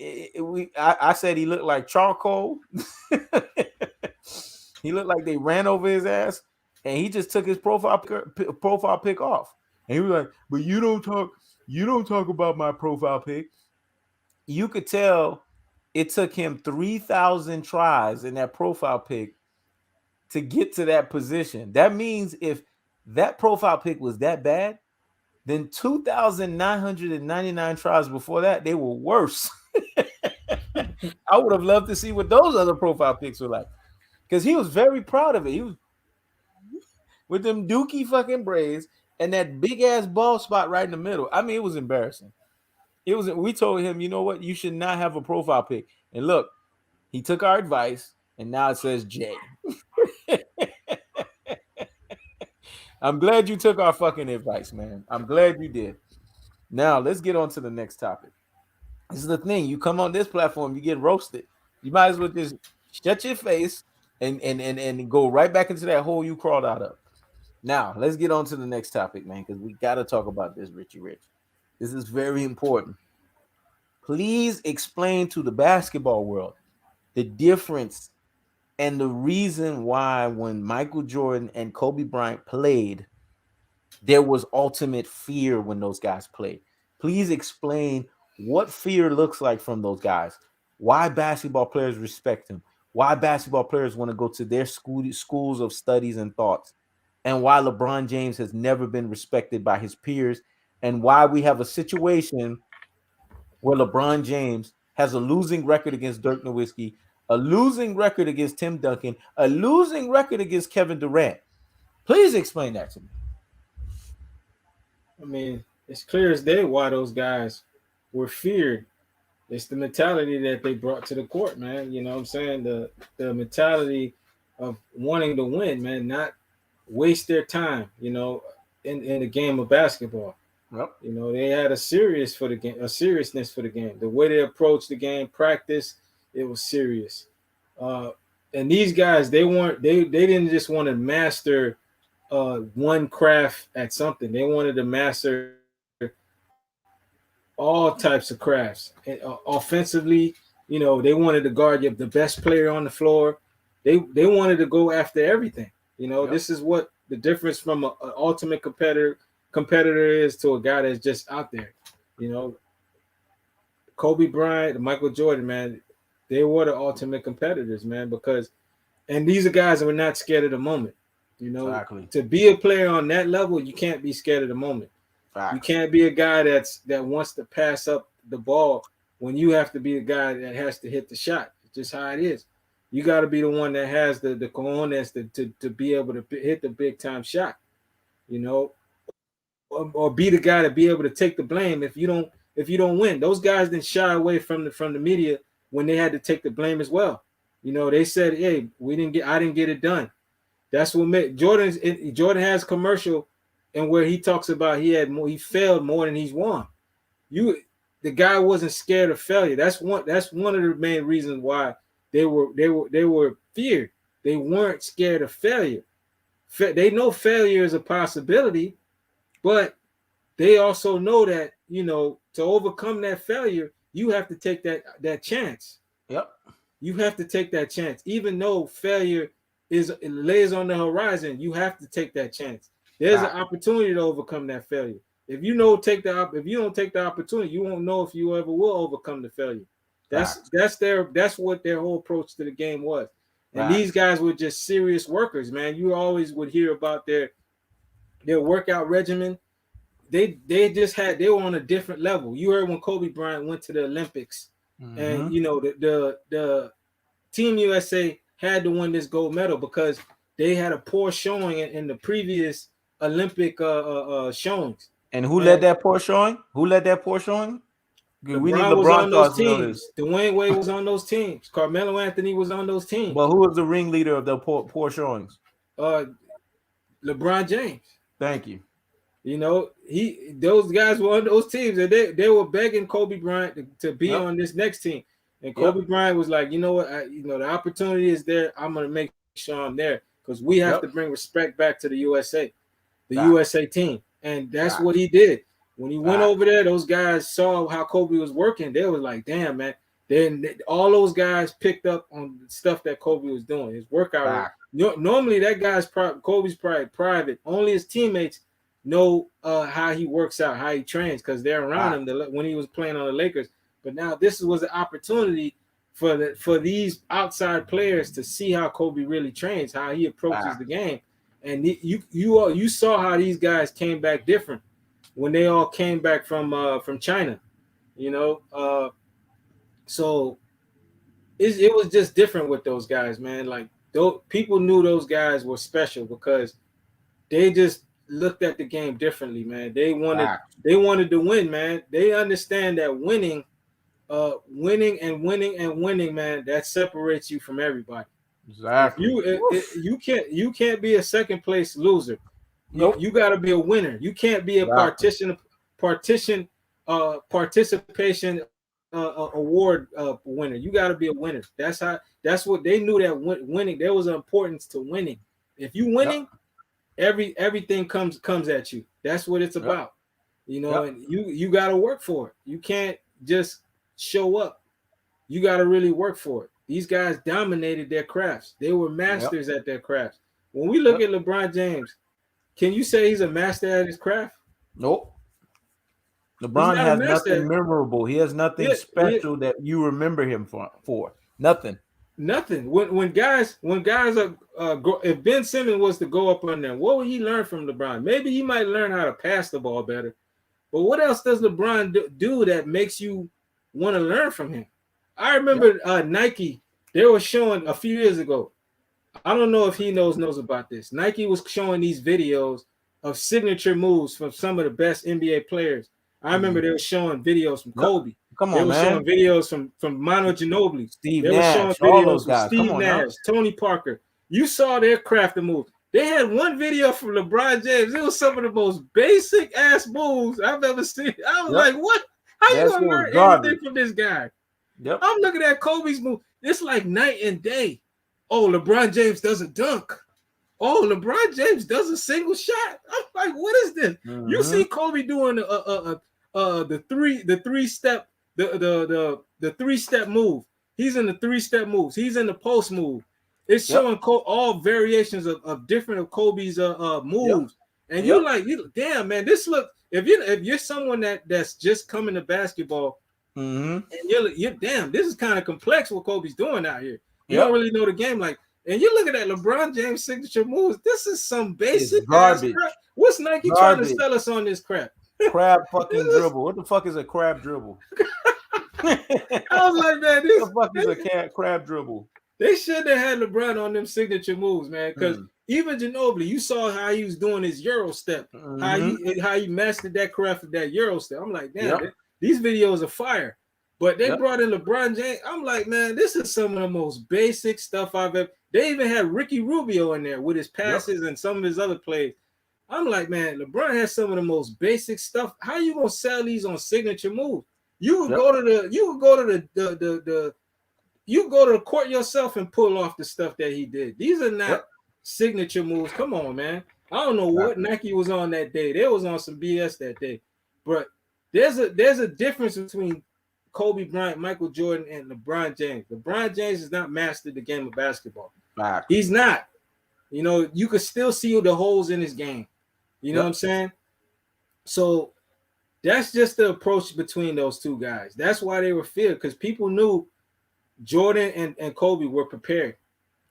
I said he looked like charcoal. He looked like they ran over his ass, and he just took his profile pic off. And he was like, "But you don't talk about my profile pic." You could tell it took him 3,000 tries in that profile pic to get to that position. That means if that profile pic was that bad, then 2,999 tries before that, they were worse. I would have loved to see what those other profile pics were like, because he was very proud of it. with them dookie fucking braids and that big ass bald spot right in the middle. I mean, it was embarrassing. It was. We told him, you know what, you should not have a profile pic. And look, he took our advice, and now it says J. I'm glad you took our fucking advice, man. I'm glad you did. Now let's get on to the next topic. This is the thing. You come on this platform, you get roasted. You might as well just shut your face and go right back into that hole you crawled out of. Now let's get on to the next topic, man, because we got to talk about this, Richie Rich. This is very important. Please explain to the basketball world the difference and the reason why when Michael Jordan and Kobe Bryant played, there was ultimate fear when those guys played. Please explain what fear looks like from those guys. Why basketball players respect them. Why basketball players want to go to their schools of studies and thoughts. And why LeBron James has never been respected by his peers. And why we have a situation where LeBron James has a losing record against Dirk Nowitzki, a losing record against Tim Duncan, a losing record against Kevin Durant. Please explain that to me. I mean, it's clear as day why those guys were feared. It's the mentality that they brought to the court, man. You know what I'm saying? The mentality of wanting to win, man, not waste their time, in the game of basketball. Yep. They had a serious for the game, a seriousness for the game. The way they approached the game, practice, it was serious. And these guys, they didn't just want to master one craft at something. They wanted to master all types of crafts. And, offensively, they wanted to guard the best player on the floor. They wanted to go after everything. Yep. This is what the difference from an ultimate competitor is to a guy that's just out there. Kobe Bryant, Michael Jordan, man, they were the ultimate competitors, man, and these are guys that were not scared of the moment. Exactly. To be a player on that level, you can't be scared of the moment. Facts. You can't be a guy that wants to pass up the ball when you have to be the guy that has to hit the shot. It's just how it is. You got to be the one that has the cojones to be able to hit the big time shot, or be the guy to be able to take the blame if you don't win. Those guys didn't shy away from the media when they had to take the blame as well. They said, "Hey, I didn't get it done." That's what made Jordan has a commercial, and where he talks about he failed more than he's won. The guy wasn't scared of failure. That's one of the main reasons why they were feared. They weren't scared of failure. They know failure is a possibility, but they also know that to overcome that failure, you have to take that chance. Yep. You have to take that chance, even though failure lays on the horizon. You have to take that chance. There's an opportunity to overcome that failure. If you don't take the opportunity, you won't know if you ever will overcome the failure. That's what their whole approach to the game was. And these guys were just serious workers, man. You always would hear about their workout regimen. They were on a different level. You heard when Kobe Bryant went to the Olympics, and the Team USA had to win this gold medal because they had a poor showing in the previous Olympic showings. And who led that poor showing? We need LeBron was LeBron on those thoughts to know this. teams. Dwayne Wade was on those teams. Carmelo Anthony was on those teams. But who was the ringleader of the poor showings? LeBron James. Thank you. Those guys were on those teams, and they were begging Kobe Bryant to be on this next team. And Kobe Bryant was like, you know what, the opportunity is there. I'm gonna make sure I'm there because we have to bring respect back to the USA, USA team, and that's what he did. When he went over there, those guys saw how Kobe was working. They was like, damn, man. Then all those guys picked up on the stuff that Kobe was doing. His workout. Normally, that guy's Kobe's probably private. Only his teammates know how he works out, how he trains, because they're around him when he was playing on the Lakers. But now this was an opportunity for these outside players to see how Kobe really trains, how he approaches the game. And you saw how these guys came back different when they all came back from China, so it was just different with those guys, man. Like people knew those guys were special because they just looked at the game differently, man. They wanted Fact. to win, man. They understand that winning and winning and winning, man, that separates you from everybody. If Exactly. you Woof. you can't be a second place loser. Nope. You got to be a winner. You can't be a Exactly. participation award winner. You got to be a winner. That's what they knew, that winning, there was an importance to winning. If you Yep. winning, everything comes at you. That's what it's Yep. about. Yep. And you got to work for it. You can't just show up. You got to really work for it. These guys dominated their crafts. They were Yep. masters at their crafts. When we look Yep. at LeBron James, can you say he's a master at his craft? Nope. He's LeBron not a has master nothing at memorable. He has nothing yeah, special that you remember him for. Nothing. nothing. When guys are if Ben Simmons was to go up on them, what would he learn from LeBron? Maybe he might learn how to pass the ball better. But what else does LeBron do that makes you want to learn from him? I Yep. remember Nike. They were showing a few years ago. I don't know if he knows about this. Nike was showing these videos of signature moves from some of the best NBA players. I remember they were showing videos from Yep. Kobe. Come They on, were showing man. videos from Manu Ginobili. Steve They were showing Nash, all those videos from guys. Come Steve on now. Nash, Tony Parker. You saw their craft and move. They had one video from LeBron James. It was some of the most basic ass moves I've ever seen. I was Yep. like, what? How you That gonna shit was learn anything garbage. from this guy? Yep. I'm looking at Kobe's move. It's like night and day. Oh, LeBron James does a dunk. Oh, LeBron James does a single shot. I'm like, what is this? You see Kobe doing the three step move. He's in the 3-step moves. He's in the post move. It's Yep. showing all variations of different of Kobe's Yep. moves. And Yep. damn man, this look. If you're someone that's just coming to basketball, and you're damn, this is kind of complex what Kobe's doing out here. You don't Yep. really know the game, like, and you're looking at LeBron James' signature moves. This is some It's basic ass garbage. crap. What's Nike trying to Garbage. sell us on this crap? Crab fucking dribble. What the fuck is a crab dribble? I was like, man, What the fuck is a crab dribble? they should have had LeBron on them signature moves, man. Because even Ginobili, you saw how he was doing his Euro step, how he mastered that craft of that Euro step. I'm like, damn, these videos are fire. But they brought in LeBron James. I'm like, man, this is some of the most basic stuff I've ever. They even had Ricky Rubio in there with his passes and some of his other plays. I'm like, man, LeBron has some of the most basic stuff. How you gonna sell these on signature moves? You can go to the court yourself and pull off the stuff that he did. These are not signature moves. Come on, man. I don't know what Nike was on that day. They was on some BS that day. But there's a difference between Kobe Bryant, Michael Jordan, and LeBron James. LeBron James has not mastered the game of basketball. He's not. You could still see the holes in his game. You know what I'm saying? So that's just the approach between those two guys. That's why they were feared, because people knew Jordan and Kobe were prepared.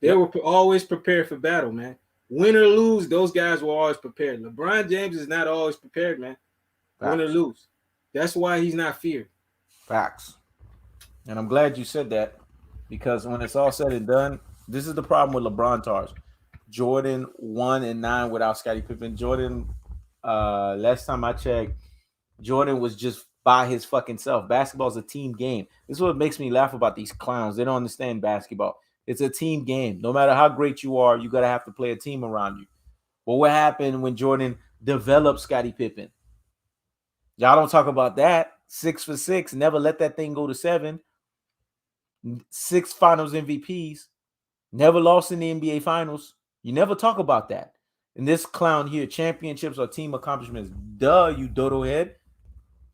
They were always prepared for battle, man. Win or lose, those guys were always prepared. LeBron James is not always prepared, man. Win or lose. That's why he's not feared. Facts. And I'm glad you said that, because when it's all said and done, this is the problem with LeBron Tars. Jordan 1 and 9 without Scottie Pippen. Jordan, last time I checked, Jordan was just by his fucking self. Basketball is a team game. This is what makes me laugh about these clowns. They don't understand basketball. It's a team game. No matter how great you are, you got to have to play a team around you. But what happened when Jordan developed Scottie Pippen? Y'all don't talk about that. 6 for 6. Never let that thing go to 7. 6 finals MVPs. Never lost in the NBA finals. You never talk about that. And this clown here, championships or team accomplishments. Duh, you dodo head.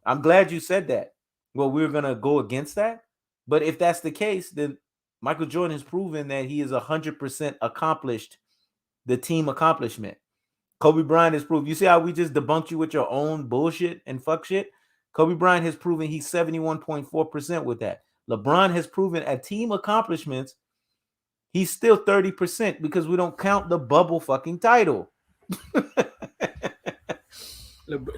I'm glad you said that. Well, we're going to go against that. But if that's the case, then Michael Jordan has proven that he is 100% accomplished the team accomplishment. Kobe Bryant has proved. You see how we just debunked you with your own bullshit and fuck shit? Kobe Bryant has proven he's 71.4% with that. LeBron has proven at team accomplishments, he's still 30% because we don't count the bubble fucking title.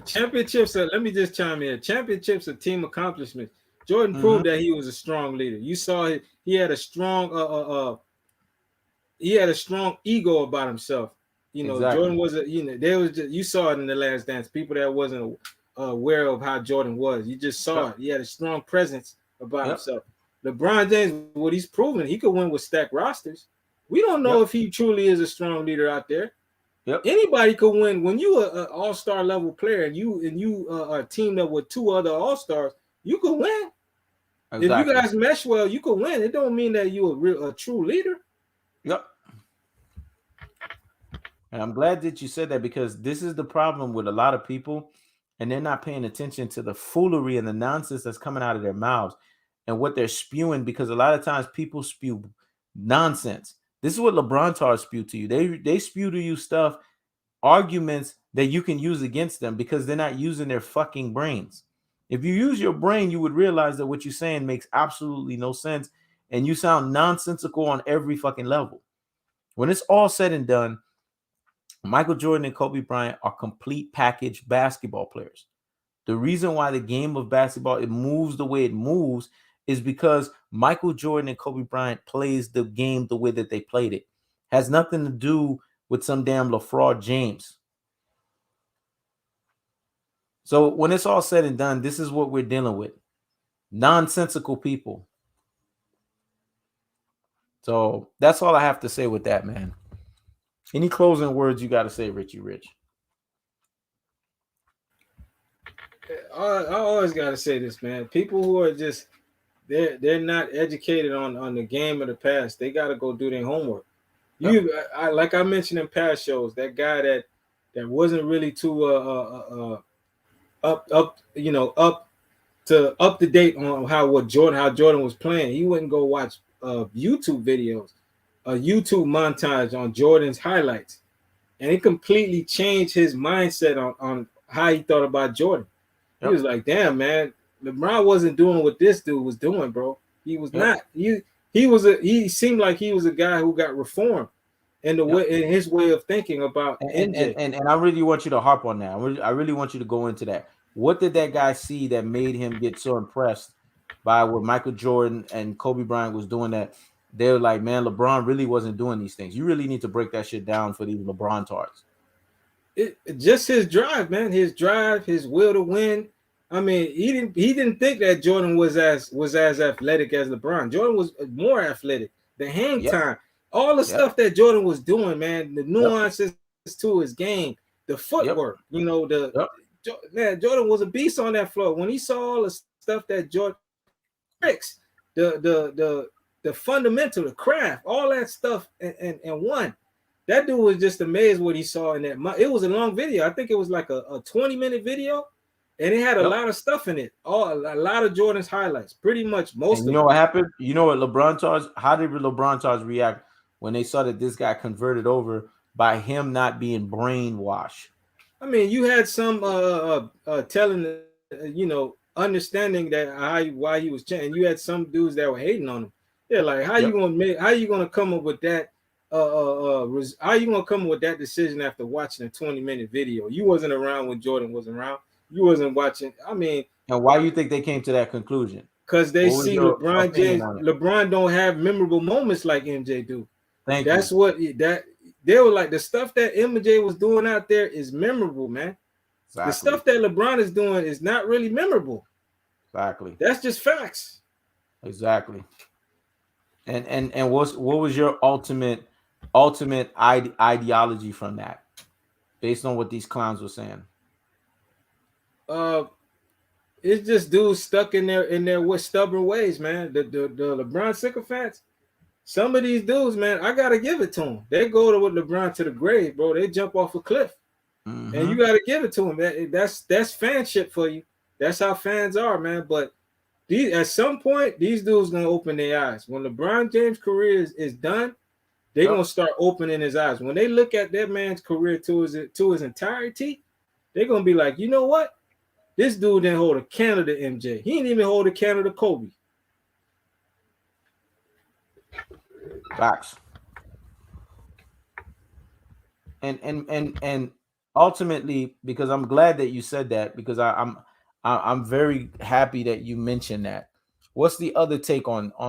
Championships are, let me just chime in. Championships are team accomplishments. Jordan proved that he was a strong leader. You saw he had a strong ego about himself. You know, Jordan Exactly. was a, you know, there was just, you saw it in the Last Dance. People that wasn't aware of how Jordan was, you just saw Yep. it. He had a strong presence about Yep. himself. LeBron James, what he's proven, he could win with stacked rosters. We don't know Yep. if he truly is a strong leader out there. Yep. Anybody could win when you are an all-star level player and you are teamed up with two other all-stars. You could win if you Exactly. guys mesh well. You could win. It don't mean that you a true leader. Yep. And I'm glad that you said that because this is the problem with a lot of people, and they're not paying attention to the foolery and the nonsense that's coming out of their mouths and what they're spewing. Because a lot of times people spew nonsense. This is what LeBron Tar spew to you. They spew to you stuff, arguments that you can use against them because they're not using their fucking brains. If you use your brain, you would realize that what you're saying makes absolutely no sense, and you sound nonsensical on every fucking level. When it's all said and done, Michael Jordan and Kobe Bryant are complete package basketball players. The reason why the game of basketball it moves the way it moves is because Michael Jordan and Kobe Bryant plays the game the way that they played it. Has nothing to do with some damn LaFraud James. So when it's all said and done, this is what we're dealing with. Nonsensical people. So that's all I have to say with that, man. Any closing words you got to say, Richie Rich? I always gotta say this, man. People who are just they're not educated on the game of the past. They gotta go do their homework. Yep. I like I mentioned in past shows, that guy that wasn't really too up up to date on how Jordan was playing. He wouldn't go watch YouTube videos, a YouTube montage on Jordan's highlights, and it completely changed his mindset on how he thought about Jordan. He Yep. was like, "Damn, man, LeBron wasn't doing what this dude was doing, bro. He was Yep. not. He seemed like he was a guy who got reformed in the Yep. way in his way of thinking about And, and MJ. and and I really want you to harp on that. I really want you to go into that. What did that guy see that made him get so impressed by what Michael Jordan and Kobe Bryant was doing that they were like, man, LeBron really wasn't doing these things. You really need to break that shit down for these LeBron tards. Just his drive, man. His drive, his will to win. I mean, he didn't think that Jordan was as athletic as LeBron. Jordan was more athletic. The hang Yep. time, all the Yep. stuff that Jordan was doing, man. The Yep. nuances to his game, the Yep. footwork. Yep. Man, Jordan was a beast on that floor. When he saw all the stuff that Jordan tricks, the fundamental, the craft, all that stuff, and one. That dude was just amazed what he saw in that. It was a long video. I think it was like a 20-minute video, and it had a Yep. lot of stuff in it. A lot of Jordan's highlights, pretty much And most you of know them. what happened? You know what LeBron tards? How did LeBron tards react when they saw that this guy converted over by him not being brainwashed? I mean, you had some telling, understanding that why he was changing. You had some dudes that were hating on him. They're like, Yep. how you gonna come up with that? How you gonna come up with that decision after watching a 20-minute video? You wasn't around when Jordan wasn't around. You wasn't watching. I mean, And why do you think they came to that conclusion? because they What was see your LeBron opinion James. on it? LeBron don't have memorable moments like MJ do. Thank you. That's what that they were like. The stuff that MJ was doing out there is memorable, man. The Exactly. stuff that LeBron is doing is not really memorable. Exactly. That's just facts. Exactly. And what was your ultimate ideology from that, based on what these clowns were saying? Uh, it's just dudes stuck in their with stubborn ways, man. The LeBron sycophants. Some of these dudes, man, I gotta give it to them. They go to with LeBron to the grave, bro. They jump off a cliff, and you Mm-hmm. gotta give it to them. That's fanship for you. That's how fans are, man. But at some point, these dudes gonna open their eyes. When LeBron James' career is done, they're Yep. gonna start opening his eyes. When they look at that man's career to his entirety, they're gonna be like, you know what? This dude didn't hold a candle to MJ. He didn't even hold a candle to Kobe. Facts. And ultimately, because I'm glad that you said that, because I'm very happy that you mentioned that. What's the other take on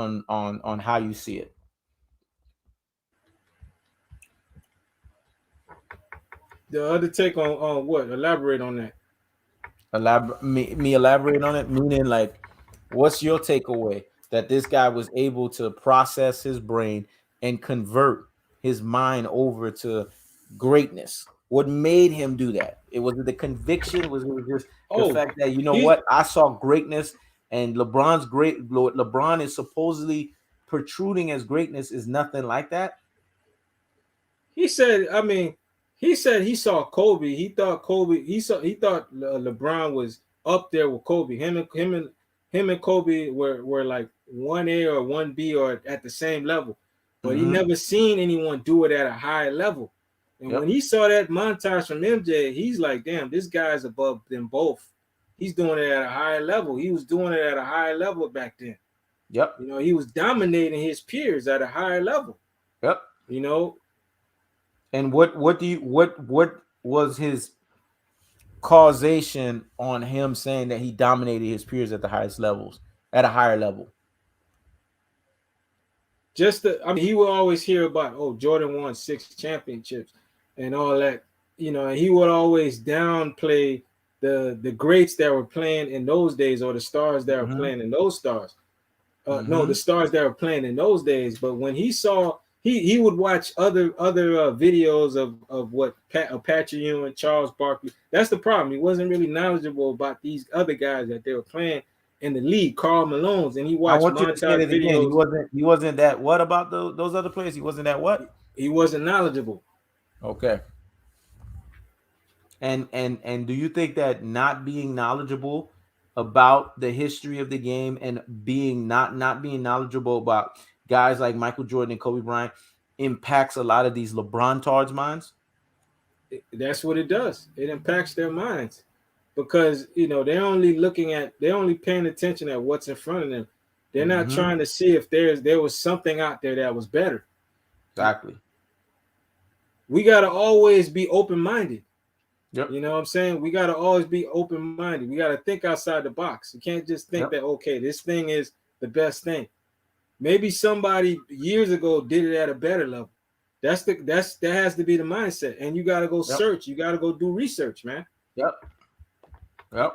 how you see it? The other take on what? Elaborate on that. Me elaborate on it, meaning like, what's your takeaway that this guy was able to process his brain and convert his mind over to greatness? What made him do that? It was the conviction, was it just the Oh, fact that, you know he what, I saw greatness, and LeBron's great. LeBron is supposedly protruding as greatness is nothing like that. he said. I mean, he said he saw Kobe. He thought Kobe. He thought LeBron was up there with Kobe. Him and Kobe were like 1A or 1B or at the same level. But he Mm-hmm. never seen anyone do it at a higher level. And when Yep. he saw that montage from MJ, he's like, damn, this guy's above them both. He's doing it at a higher level. He was doing it at a higher level back then. Yep. He was dominating his peers at a higher level. Yep. You know, And what was his causation on him saying that he dominated his peers at the highest levels, at a higher level? I mean, he would always hear about, oh, Jordan won 6 championships and all that, and he would always downplay the greats that were playing in those days, or the stars that were Mm-hmm. playing in those stars. No, the Mm-hmm. stars that were playing in those days. But when he saw, he would watch other videos of what Patrick Ewing, Charles Barkley. That's the problem. He wasn't really knowledgeable about these other guys that they were playing in the league, Karl Malone's, and he I watched want you to say montage that again. videos. He wasn't that what about those other players? He wasn't that what? He wasn't knowledgeable. Okay. And do you think that not being knowledgeable about the history of the game and being not being knowledgeable about guys like Michael Jordan and Kobe Bryant impacts a lot of these LeBron tards minds? That's what it does. It impacts their minds because they're only paying attention at what's in front of them. They're not Mm-hmm. trying to see if there was something out there that was better. Exactly. We gotta always be open minded. Yep. You know what I'm saying? We gotta always be open minded. We gotta think outside the box. You can't just think Yep. that, okay, this thing is the best thing. Maybe somebody years ago did it at a better level. That has to be the mindset. And you gotta go Yep. search. You gotta go do research, man. Yep. Yep.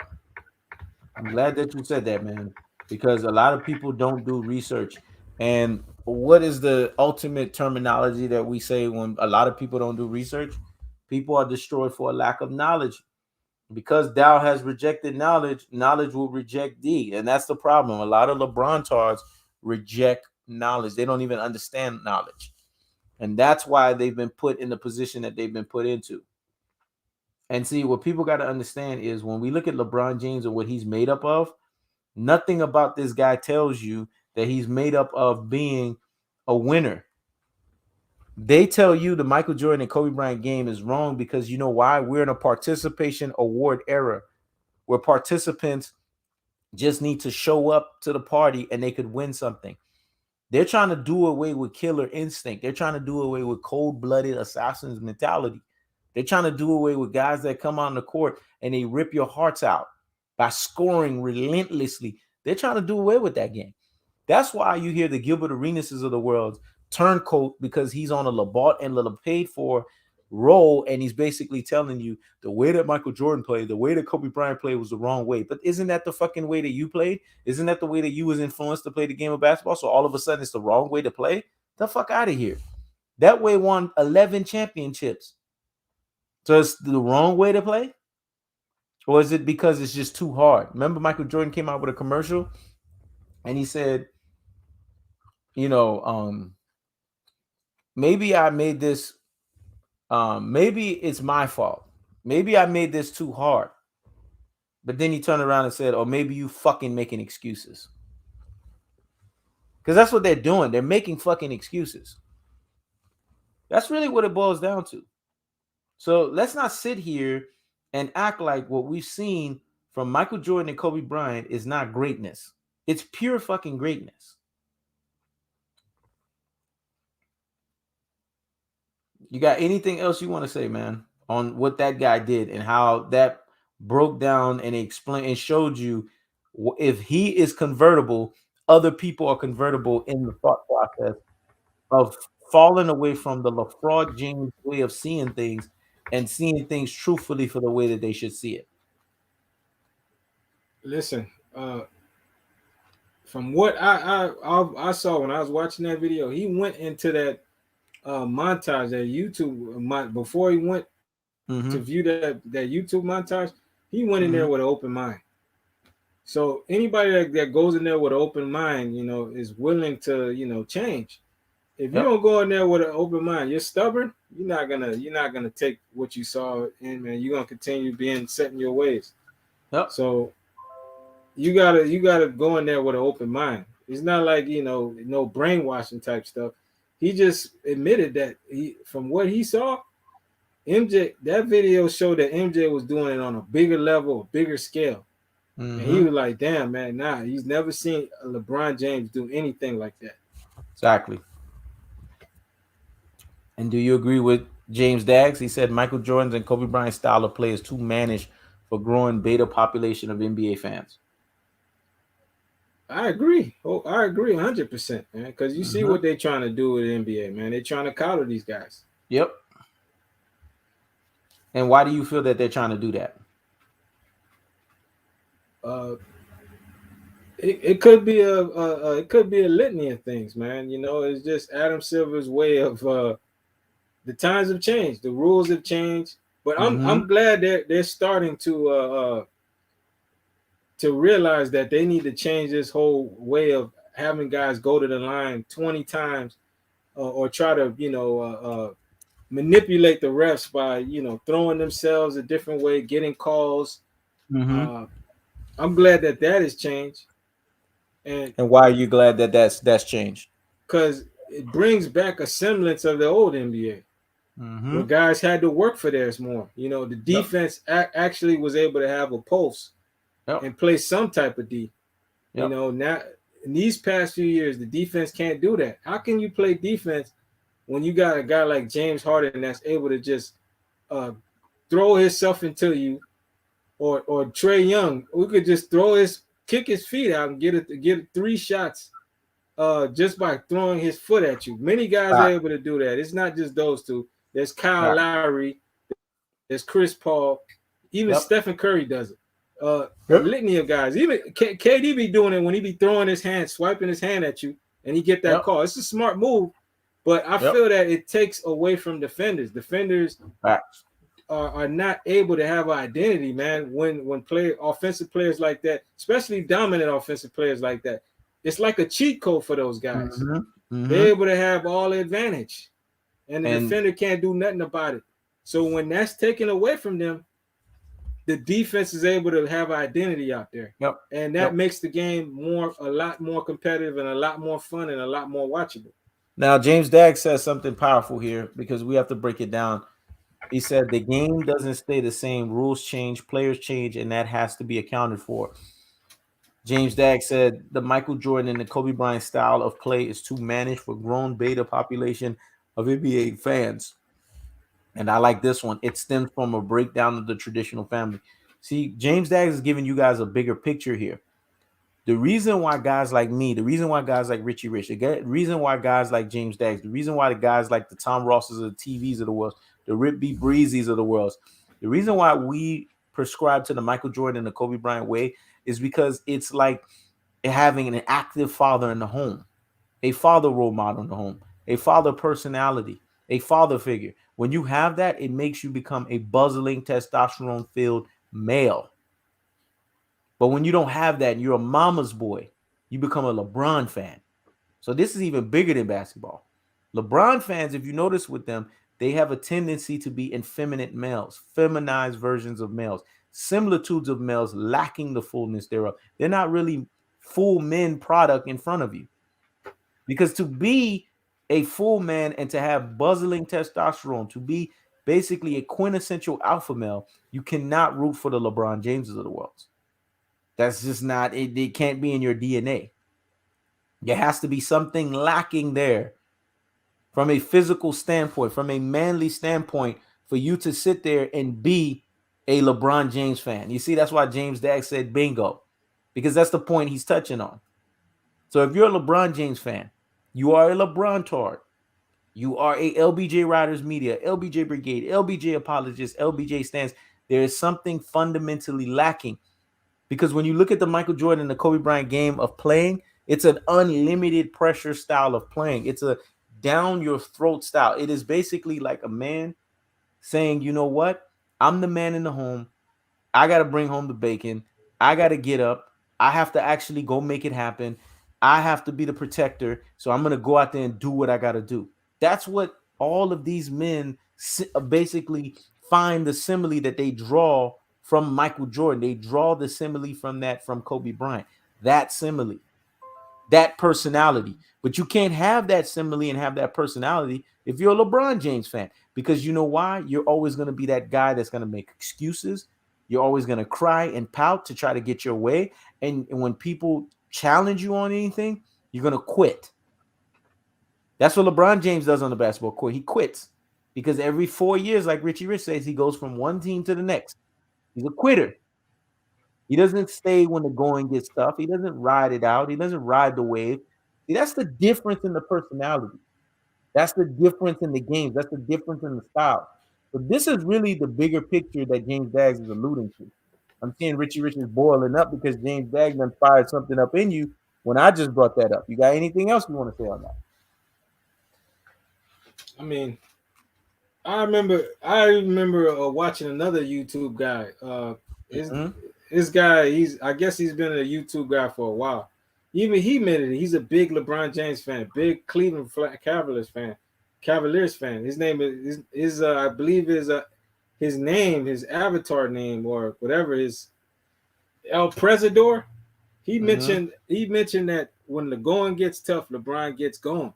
I'm glad that you said that, man, because a lot of people don't do research. And what is the ultimate terminology that we say when a lot of people don't do research? People are destroyed for a lack of knowledge. Because Dow has rejected knowledge, knowledge will reject thee. And that's the problem. A lot of LeBron tards reject knowledge. They don't even understand knowledge. And that's why they've been put in the position that they've been put into. And see, what people got to understand is when we look at LeBron James and what he's made up of, nothing about this guy tells you that he's made up of being a winner. They tell you the Michael Jordan and Kobe Bryant game is wrong because you know why? We're in a participation award era where participants just need to show up to the party and they could win something. They're trying to do away with killer instinct. They're trying to do away with cold-blooded assassins mentality. They're trying to do away with guys that come on the court and they rip your hearts out by scoring relentlessly. They're trying to do away with that game. That's why you hear the Gilbert Arenases of the world turncoat because he's on a bought and paid for role, and he's basically telling you the way that Michael Jordan played, the way that Kobe Bryant played was the wrong way. But isn't that the fucking way that you played? Isn't that the way that you was influenced to play the game of basketball? So all of a sudden it's the wrong way to play? The fuck out of here. That way won 11 championships. So it's the wrong way to play? Or is it because it's just too hard? Remember Michael Jordan came out with a commercial and he said, you know, maybe I made this, maybe it's my fault. Maybe I made this too hard. But then he turned around and said, or maybe you fucking making excuses. Because that's what they're doing. They're making fucking excuses. That's really what it boils down to. So let's not sit here and act like what we've seen from Michael Jordan and Kobe Bryant is not greatness. It's pure fucking greatness. You got anything else you want to say, man, on what that guy did and how that broke down and explained and showed you if he is convertible, other people are convertible in the thought process of falling away from the LaFraud James way of seeing things and seeing things truthfully for the way that they should see it. Listen, from what I saw when I was watching that video, he went into that montage, that YouTube before he went to Mm-hmm. view that YouTube montage. He went in there Mm-hmm. with an open mind. So anybody that goes in there with an open mind, is willing to, change. If you Yep. don't go in there with an open mind, you're stubborn. You're not gonna take what you saw in, man. You're gonna continue being set in your ways. Yep. So you gotta go in there with an open mind. It's not like, no brainwashing type stuff. He just admitted that from what he saw, MJ, that video showed that MJ was doing it on a bigger level, a bigger scale. And he Mm-hmm. was like, damn, man, nah, he's never seen LeBron James do anything like that. Exactly. And do you agree with James Daggs? He said Michael Jordan's and Kobe Bryant's style of play is too mannish for growing beta population of NBA fans. I agree. Oh, I agree 100%, man. Because you see Mm-hmm. what they're trying to do with the NBA, man. They're trying to counter these guys. Yep. And why do you feel that they're trying to do that? Uh, it could be a litany of things, man. It's just Adam Silver's way of the times have changed, the rules have changed. But I'm Mm-hmm. I'm glad they're starting to realize that they need to change this whole way of having guys go to the line 20 times, or try to manipulate the refs by throwing themselves a different way, getting calls. Mm-hmm. Uh, I'm glad that has changed, and And why are you glad that that's changed? because it brings back a semblance of the old NBA where Mm-hmm. guys had to work for theirs more. The Yep. defense actually was able to have a pulse Yep. and play some type of D. Yep. Now in these past few years, the defense can't do that. How can you play defense when you got a guy like James Harden that's able to just uh, throw himself into you, or Trey Young, who could just kick his feet out and get 3 shots just by throwing his foot at you. Many guys are Fact. able to do that. It's not just those two. There's Kyle Fact. Lowry, there's Chris Paul, even Stephen Yep. Curry does it. A Yep. litany of guys. Even KD be doing it when he be throwing his hand, swiping his hand at you, and he get that Yep. call. It's a smart move, but I Yep. feel that it takes away from defenders. Defenders Facts. are not able to have an identity, man. When offensive players like that, especially dominant offensive players like that, it's like a cheat code for those guys. Mm-hmm. Mm-hmm. They're able to have all the advantage, and the And defender can't do nothing about it. So when that's taken away from them, the defense is able to have identity out there, yep. and that Yep. makes the game a lot more competitive and a lot more fun and a lot more watchable. Now James Dagg says something powerful here because we have to break it down. He said the game doesn't stay the same. Rules change, players change, and that has to be accounted for. James Dagg said the Michael Jordan and the Kobe Bryant style of play is too managed for grown beta population of NBA fans. And I like this one. It stems from a breakdown of the traditional family. See, James Dagg is giving you guys a bigger picture here. The reason why guys like me, the reason why guys like Richy Rich, the reason why guys like James Daggs, the reason why the guys like the Tom Rosses of the TVs of the world, the Rip B. Breezes of the world, the reason why we prescribe to the Michael Jordan and the Kobe Bryant way is because it's like having an active father in the home, a father role model in the home, a father personality, a father figure. When you have that, it makes you become a bustling, testosterone-filled male. But when you don't have that and you're a mama's boy, you become a LeBron fan. So this is even bigger than basketball. LeBron fans, if you notice with them, they have a tendency to be effeminate males, feminized versions of males, similitudes of males lacking the fullness thereof. They're not really full men product in front of you. Because to be a full man and to have bustling testosterone, to be basically a quintessential alpha male, you cannot root for the LeBron Jameses of the world. That's just not it. It can't be in your DNA. There has to be something lacking there from a physical standpoint, from a manly standpoint, for you to sit there and be a LeBron James fan. You see, that's why James Dagg said bingo, because that's the point he's touching on. So if you're a LeBron James fan, you are a LeBron tard. You are a LBJ Riders Media, LBJ Brigade, LBJ Apologist, LBJ Stands. There is something fundamentally lacking because when you look at the Michael Jordan and the Kobe Bryant game of playing, it's an unlimited pressure style of playing. It's a down your throat style. It is basically like a man saying, you know what? I'm the man in the home. I got to bring home the bacon. I got to get up. I have to actually go make it happen. I have to be the protector. So I'm going to go out there and do what I got to do. That's what all of these men basically find the simile that they draw from Michael Jordan. They draw the simile from that from Kobe Bryant. That simile, that personality. But you can't have that simile and have that personality if you're a LeBron James fan. Because you know why? You're always going to be that guy that's going to make excuses. You're always going to cry and pout to try to get your way. And when people challenge you on anything, you're going to quit. That's what LeBron James does on the basketball court. He quits because every 4 years, like Richy Rich says, he goes from one team to the next. He's a quitter. He doesn't stay when the going gets tough. He doesn't ride it out. He doesn't ride the wave. See, that's the difference in the personality. That's the difference in the games. That's the difference in the style. But this is really the bigger picture that James Baggs is alluding to. I'm seeing Richy Rich is boiling up because James Baggs done fired something up in you when I just brought that up. You got anything else you want to say on that? I mean, I remember watching another YouTube guy. This guy, I guess he's been a YouTube guy for a while. Even he admitted it. He's a big LeBron James fan, big Cleveland Cavaliers fan. His name is I believe his name, his avatar name or whatever is El Presidor. He mentioned that when the going gets tough, LeBron gets going.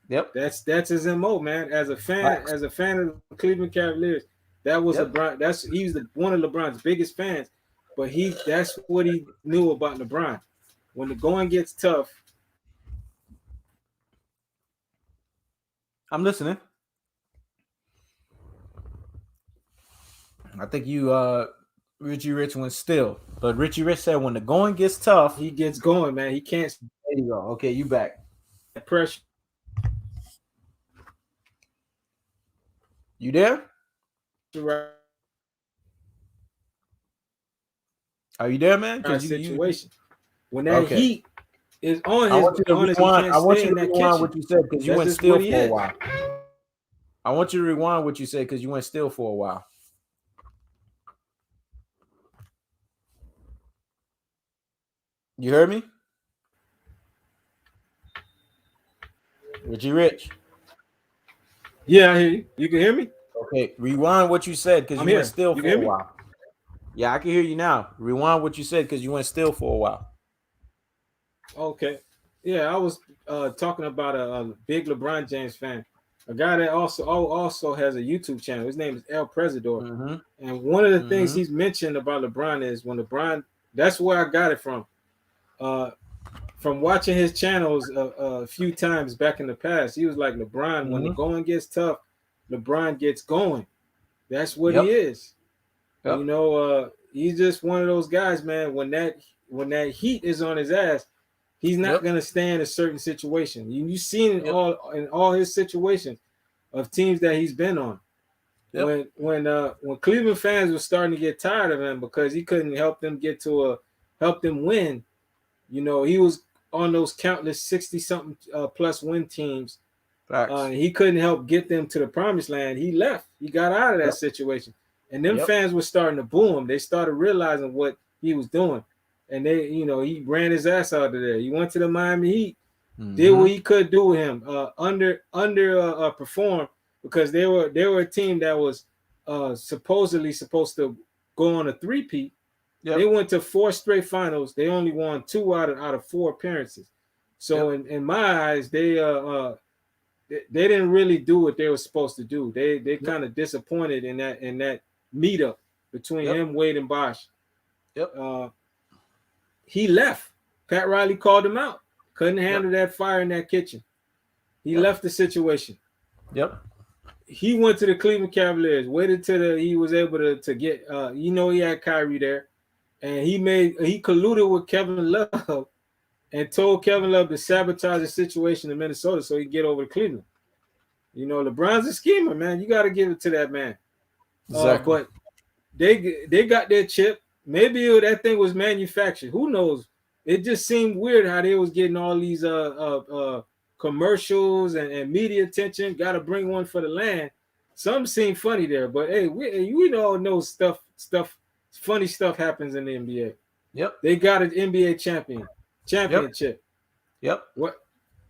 Yep. That's his MO, man. As a fan of the Cleveland Cavaliers, that was LeBron. He's one of LeBron's biggest fans, but that's what he knew about LeBron. When the going gets tough, I'm listening. I think you Richy Rich went still. But Richy Rich said when the going gets tough, he gets going, man. He can't. There you go. Okay, you back. Pressure. You there? Are you there, man? Situation. When that heat is on his, I want you to rewind what you said because you went still for a while. I want you to rewind what you said because you went still for a while. You heard me? Richy Rich. Yeah, I hear you. You can hear me? Okay, rewind what you said because you went still for a while. Yeah, I can hear you now. Rewind what you said because you went still for a while. Okay. Yeah, I was talking about a big LeBron James fan, a guy that also has a YouTube channel. His name is El Presidor. Mm-hmm. And one of the things he's mentioned about LeBron is when LeBron, that's where I got it from watching his channels a few times back in the past. He was like, LeBron, when the going gets tough, LeBron gets going. That's what he is. Yep. You know, he's just one of those guys, man. When that heat is on his ass, he's not gonna stay in a certain situation. You've seen it in all his situations of teams that he's been on. Yep. When Cleveland fans were starting to get tired of him because he couldn't help them win, you know, he was on those countless 60-something plus win teams. He couldn't help get them to the promised land. He left. He got out of that situation. And them fans were starting to boo him. They started realizing what he was doing. And he ran his ass out of there. He went to the Miami Heat, did what he could do with him, perform because they were a team that was supposedly supposed to go on a three-peat. Yep. They went to 4 straight finals. They only won 2 out of 4 appearances. So in my eyes, they didn't really do what they were supposed to do. They kind of disappointed in that meetup between him, Wade, and Bosh. Yep. He left. Pat Riley called him out. Couldn't handle that fire in that kitchen. He left the situation. Yep. He went to the Cleveland Cavaliers. Waited till he was able to get. He had Kyrie there, and he colluded with Kevin Love, and told Kevin Love to sabotage the situation in Minnesota so he could get over to Cleveland. You know, LeBron's a schemer, man. You got to give it to that man. Exactly. But they got their chip. Maybe that thing was manufactured. Who knows? It just seemed weird how they was getting all these commercials and media attention. Got to bring one for the land. Some seemed funny there, but hey, we all know funny stuff happens in the NBA. Yep. They got an NBA championship. Yep. What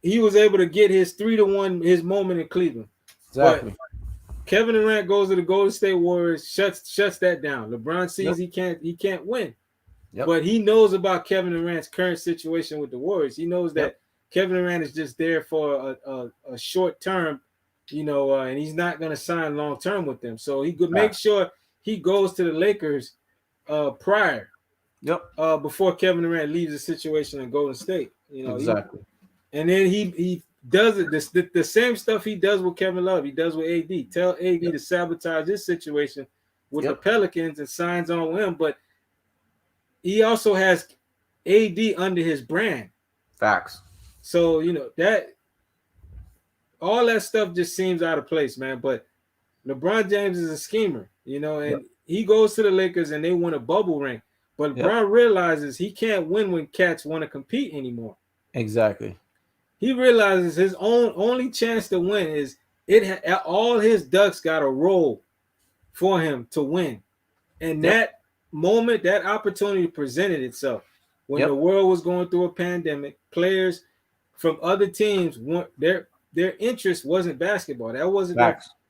he was able to get his 3-1 his moment in Cleveland. Exactly. But Kevin Durant goes to the Golden State Warriors, shuts that down. LeBron sees he can't win. Yep. But he knows about Kevin Durant's current situation with the Warriors. He knows that Kevin Durant is just there for a short term, and he's not going to sign long term with them. So he could make sure he goes to the Lakers prior. Yep. Before Kevin Durant leaves the situation in Golden State. Exactly. And then he does it the same stuff he does with Kevin Love. He does with AD. Tell AD to sabotage his situation with the Pelicans and signs on with him. But he also has AD under his brand. Facts. So that all that stuff just seems out of place, man. But LeBron James is a schemer, and he goes to the Lakers and they win a bubble ring. But LeBron realizes he can't win when cats want to compete anymore. Exactly. He realizes his only chance to win is all his ducks got to roll for him to win. And that moment, that opportunity presented itself when the world was going through a pandemic. Players from other teams, their interest wasn't basketball. That wasn't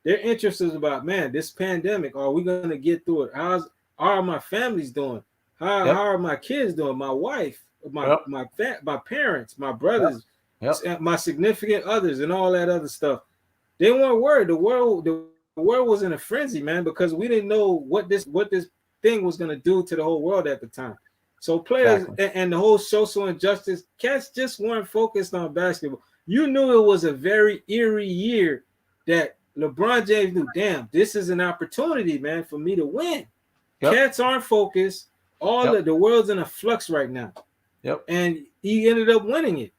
their interest was about, man, this pandemic, are we going to get through it? How are my families doing? How are my kids doing? My wife, my parents, my brothers, my significant others, and all that other stuff. They weren't worried. The world was in a frenzy, man, because we didn't know what this thing was going to do to the whole world at the time. So players and the whole social injustice, cats just weren't focused on basketball. You knew it was a very eerie year that LeBron James knew, damn, this is an opportunity, man, for me to win. Cats aren't focused. All of the world's in a flux right now. And he ended up winning it.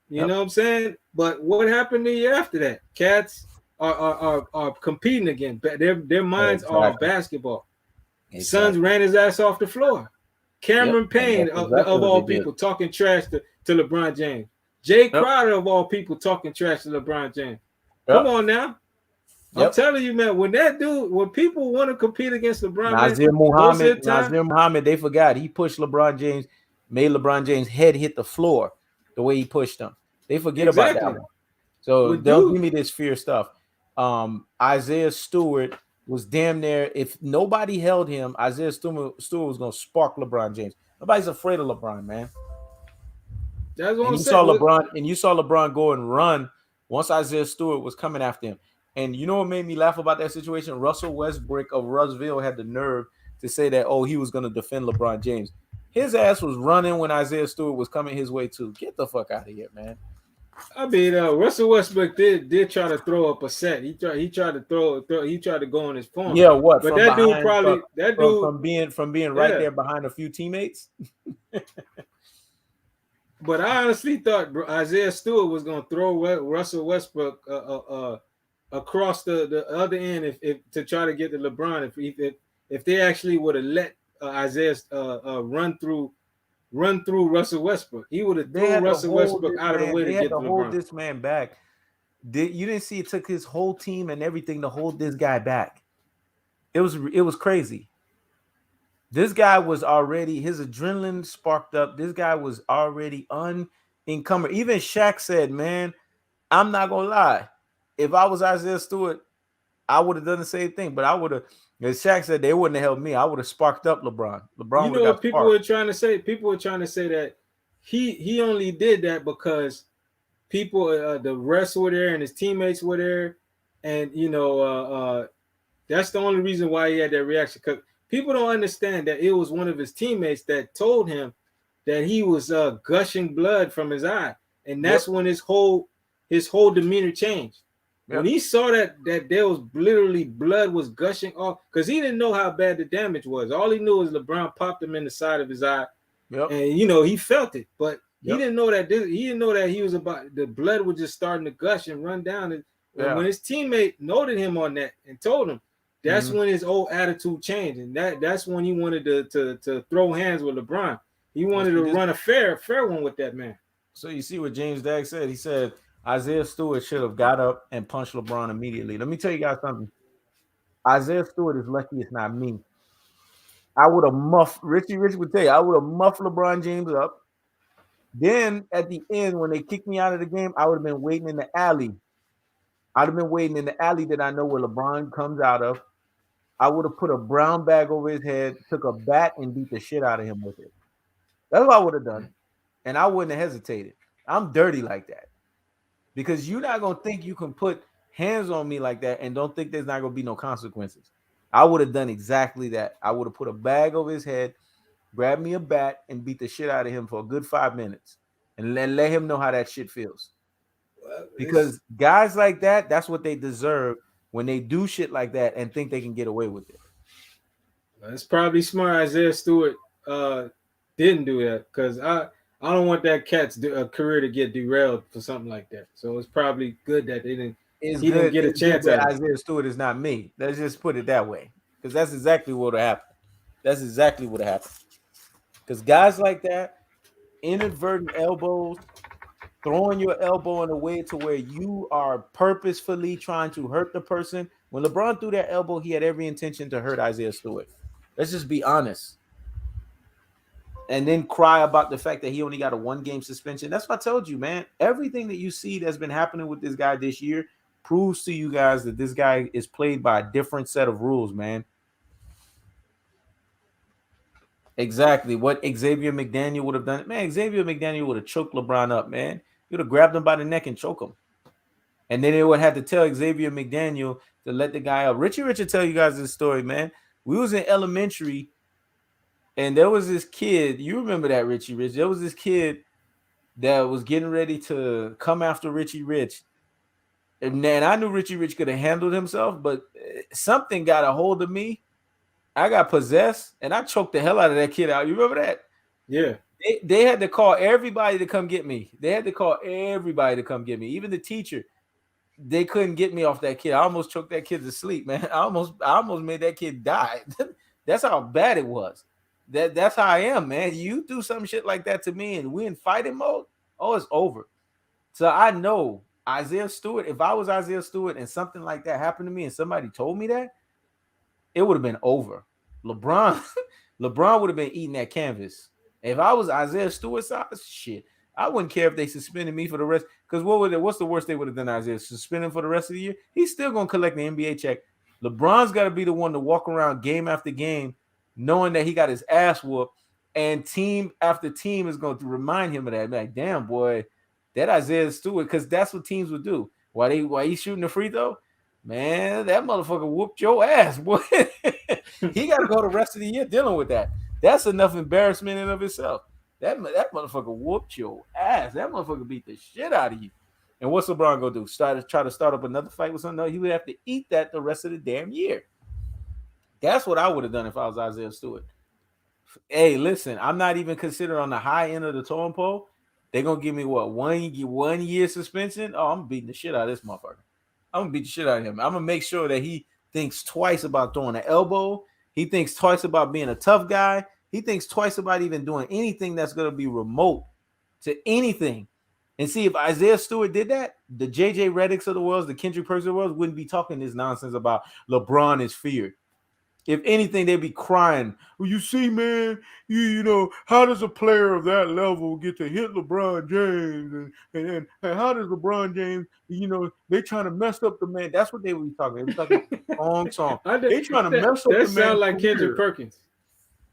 You know what I'm saying? But what happened the year after that? Cats are competing again. Their minds are basketball. Suns ran his ass off the floor. Cameron Payne of all people talking trash to LeBron James. Jay Crowder of all people talking trash to LeBron James. Come on now. I'm telling you, man, when people want to compete against LeBron, Nazir Muhammad, they forgot. He pushed LeBron James, made LeBron James' head hit the floor the way he pushed him. They forget about that one. So don't give me this fear stuff. Isaiah Stewart was damn near, if nobody held him, Isaiah Stewart was going to spark LeBron James. Nobody's afraid of LeBron, man. That's what and you saw LeBron go and run once Isaiah Stewart was coming after him. And you know what made me laugh about that situation? Russell Westbrook of Russellville had the nerve to say that, he was going to defend LeBron James. His ass was running when Isaiah Stewart was coming his way too. Get the fuck out of here, man. I mean, Russell Westbrook did try to throw up a set. He tried to he tried to go on his phone. Yeah, what? But that dude probably from being right there behind a few teammates. But I honestly thought Isaiah Stewart was going to throw Russell Westbrook across the other end if to try to get to LeBron. If they actually would have let Isaiah run through Russell Westbrook, he would have thrown Russell Westbrook out of the way to get to LeBron. Hold this man back. You didn't see it took his whole team and everything to hold this guy back. It was crazy. This guy was already, his adrenaline sparked up. This guy was already unencumbered. Even Shaq said, man, I'm not going to lie. If I was Isaiah Stewart, I would have done the same thing. But I would have, as Shaq said, they wouldn't have helped me. I would have sparked up LeBron. You know what people were trying to say? People were trying to say that he only did that because people, the refs were there and his teammates were there. And, that's the only reason why he had that reaction. Because people don't understand that it was one of his teammates that told him that he was gushing blood from his eye. And that's when his whole demeanor changed. When he saw that there was literally blood was gushing off, because he didn't know how bad the damage was. All he knew was LeBron popped him in the side of his eye, and he felt it, but he didn't know that he was about the blood was just starting to gush and run down Yeah. When his teammate noted him on that and told him, that's Mhm. when his old attitude changed, and that's when he wanted to throw hands with LeBron. He Well, wanted see to this. run a fair one with that man. So you see what James Dag said. He said Isaiah Stewart should have got up and punched LeBron immediately. Let me tell you guys something. Isaiah Stewart is lucky it's not me. I would have muffed Richie. Rich would tell you I would have muffed LeBron James up. Then at the end, when they kicked me out of the game, I would have been waiting in the alley. I'd have been waiting in the alley that I know where LeBron comes out of. I would have put a brown bag over his head, took a bat, and beat the shit out of him with it. That's what I would have done. And I wouldn't have hesitated. I'm dirty like that. Because you're not gonna think you can put hands on me like that and don't think there's not gonna be no consequences. I would have done exactly that. I would have put a bag over his head, grabbed me a bat, and beat the shit out of him for a good 5 minutes, and let him know how that shit feels. It's Because guys like that, that's what they deserve when they do shit like that and think they can get away with it. it's probably smart Isaiah Stewart uh, didn't do that because I don't want that cat's career to get derailed for something like that. So it's probably good that they didn't It's he didn't good. get a It's good chance that at it. Isaiah Stewart is not me. Let's just put it that way, because that's exactly what would happen. That's exactly what happened. Because guys like that, inadvertent elbows, throwing your elbow in a way to where you are purposefully trying to hurt the person. When LeBron threw that elbow, he had every intention to hurt Isaiah Stewart. Let's just be honest. And then cry about the fact that he only got a 1 game suspension. That's what I told you, man. Everything that you see that's been happening with this guy this year proves to you guys that this guy is played by a different set of rules, man. Exactly what Xavier McDaniel would have done. Man, Xavier McDaniel would have choked LeBron up, man. He would have grabbed him by the neck and choked him. And then they would have to tell Xavier McDaniel to let the guy up. Richie Rich tell you guys this story, man. We was in elementary, and there was this kid. You remember that, Richie Rich? There was this kid that was getting ready to come after Richie Rich. And then I knew Richie Rich could have handled himself, but something got a hold of me. I got possessed, and I choked the hell out of that kid out. You remember that? Yeah. They had to call everybody to come get me. They had to call everybody to come get me. Even the teacher. They couldn't get me off that kid. I almost choked that kid to sleep, man. I almost made that kid die. That's how bad it was. That's how I am, man. You do some shit like that to me and we in fighting mode, oh, it's over. So I know Isaiah Stewart, if I was Isaiah Stewart and something like that happened to me and somebody told me that, it would have been over. LeBron, LeBron would have been eating that canvas. If I was Isaiah Stewart size, shit, I wouldn't care if they suspended me for the rest. Because what's the worst they would have done, Isaiah? Suspend him for the rest of the year? He's still gonna collect the NBA check. LeBron's got to be the one to walk around game after game, knowing that he got his ass whooped, and team after team is going to remind him of that. Like, damn boy, that Isaiah Stewart, because that's what teams would do. Why he's shooting the free throw? Man, that motherfucker whooped your ass, boy. He got to go the rest of the year dealing with that. That's enough embarrassment in of itself. That motherfucker whooped your ass. That motherfucker beat the shit out of you. And what's LeBron gonna do? Try to start up another fight with something? No, he would have to eat that the rest of the damn year. That's what I would have done if I was Isaiah Stewart. Hey, listen, I'm not even considered on the high end of the totem pole. They're gonna give me what 1 year suspension? Oh, I'm beating the shit out of this motherfucker. I'm gonna beat the shit out of him. I'm gonna make sure that he thinks twice about throwing an elbow. He thinks twice about being a tough guy. He thinks twice about even doing anything that's gonna be remote to anything. And see, if Isaiah Stewart did that, the JJ Reddicks of the world, the Kendrick Perkins of the world, wouldn't be talking this nonsense about LeBron is feared. If anything, they'd be crying. Well, you see, man, you know, how does a player of that level get to hit LeBron James? And how does LeBron James, you know, they trying to mess up the man. That's what they would be talking. They were talking about the wrong song. They trying to mess up that the man's sound like Kendrick career. Perkins.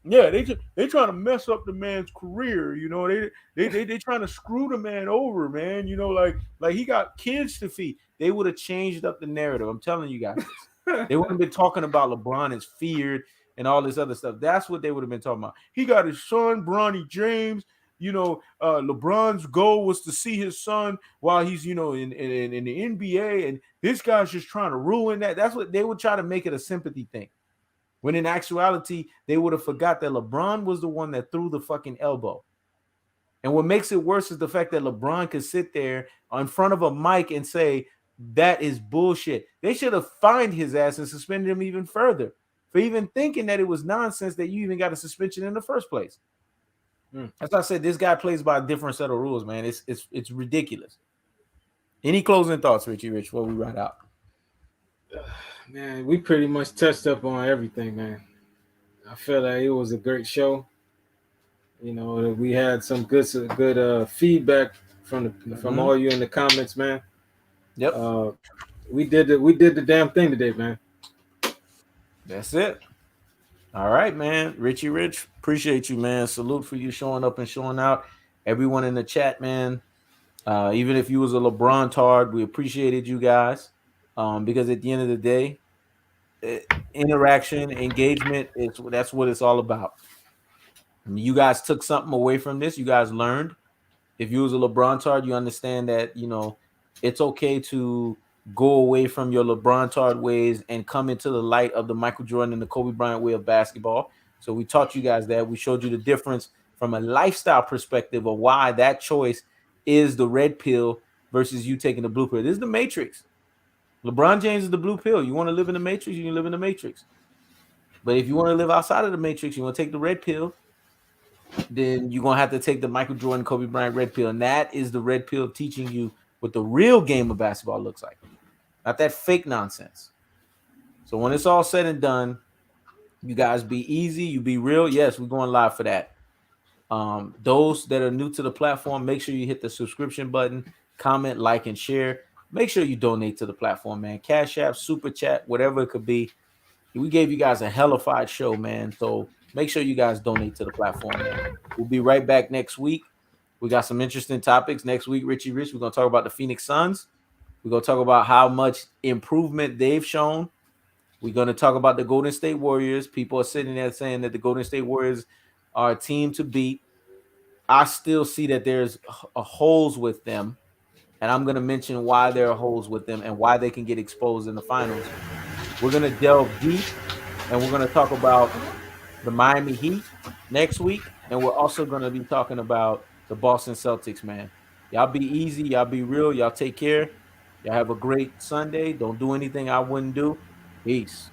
Yeah, they trying to mess up the man's career. You know, they trying to screw the man over, man. You know, like he got kids to feed. They would have changed up the narrative. I'm telling you guys this. They wouldn't have been talking about LeBron is feared and all this other stuff. That's what they would have been talking about. He got his son, Bronny James. You know, LeBron's goal was to see his son while he's, you know, in the NBA, and this guy's just trying to ruin that. That's what they would try to make it a sympathy thing. When in actuality, they would have forgot that LeBron was the one that threw the fucking elbow. And what makes it worse is the fact that LeBron could sit there in front of a mic and say, That is bullshit. They should have fined his ass and suspended him even further for even thinking that it was nonsense that you even got a suspension in the first place. Mm. As I said, this guy plays by a different set of rules, man. It's ridiculous. Any closing thoughts, Richie Rich, before we ride out? Man, we pretty much touched up on everything, man. I feel like it was a great show. You know, we had some good feedback from Mm-hmm. all you in the comments, man. Yep, Uh, we did the damn thing today, man. that's it. All right, man. Richie Rich, appreciate you, man. Salute for you showing up and showing out. Everyone in the chat, man. Even if you was a LeBron tard, we appreciated you guys. Because at the end of the day, interaction, engagement is that's what it's all about. I mean, you guys took something away from this. You guys learned. If you was a LeBron tard, you understand that it's okay to go away from your LeBron tard ways and come into the light of the Michael Jordan and the Kobe Bryant way of basketball. So we taught you guys that. We showed you the difference from a lifestyle perspective of why that choice is the red pill versus you taking the blue pill. This is the Matrix. LeBron James is the blue pill. You want to live in the Matrix, you can live in the Matrix. But if you want to live outside of the Matrix, you want to take the red pill, then you're gonna have to take the Michael Jordan, Kobe Bryant red pill, and that is the red pill teaching you what the real game of basketball looks like, not that fake nonsense. So when it's all said and done, you guys be easy, you be real. Yes, we're going live for that. Those that are new to the platform, make sure you hit the subscription button, comment, like, and share. Make sure you donate to the platform, man. Cash App, Super Chat, whatever it could be. We gave you guys a hellified show, man. So make sure you guys donate to the platform, man. We'll be right back next week. We got some interesting topics next week. Richie Rich, we're gonna talk about the Phoenix Suns. We're gonna talk about how much improvement they've shown. We're gonna talk about the Golden State Warriors. People are sitting there saying that the Golden State Warriors are a team to beat. I still see that there's a holes with them, and I'm gonna mention why there are holes with them and why they can get exposed in the finals. We're gonna delve deep, and we're gonna talk about the Miami Heat next week, and we're also going to be talking about the Boston Celtics, man. Y'all be easy, y'all be real, y'all take care. Y'all have a great Sunday. Don't do anything I wouldn't do. Peace.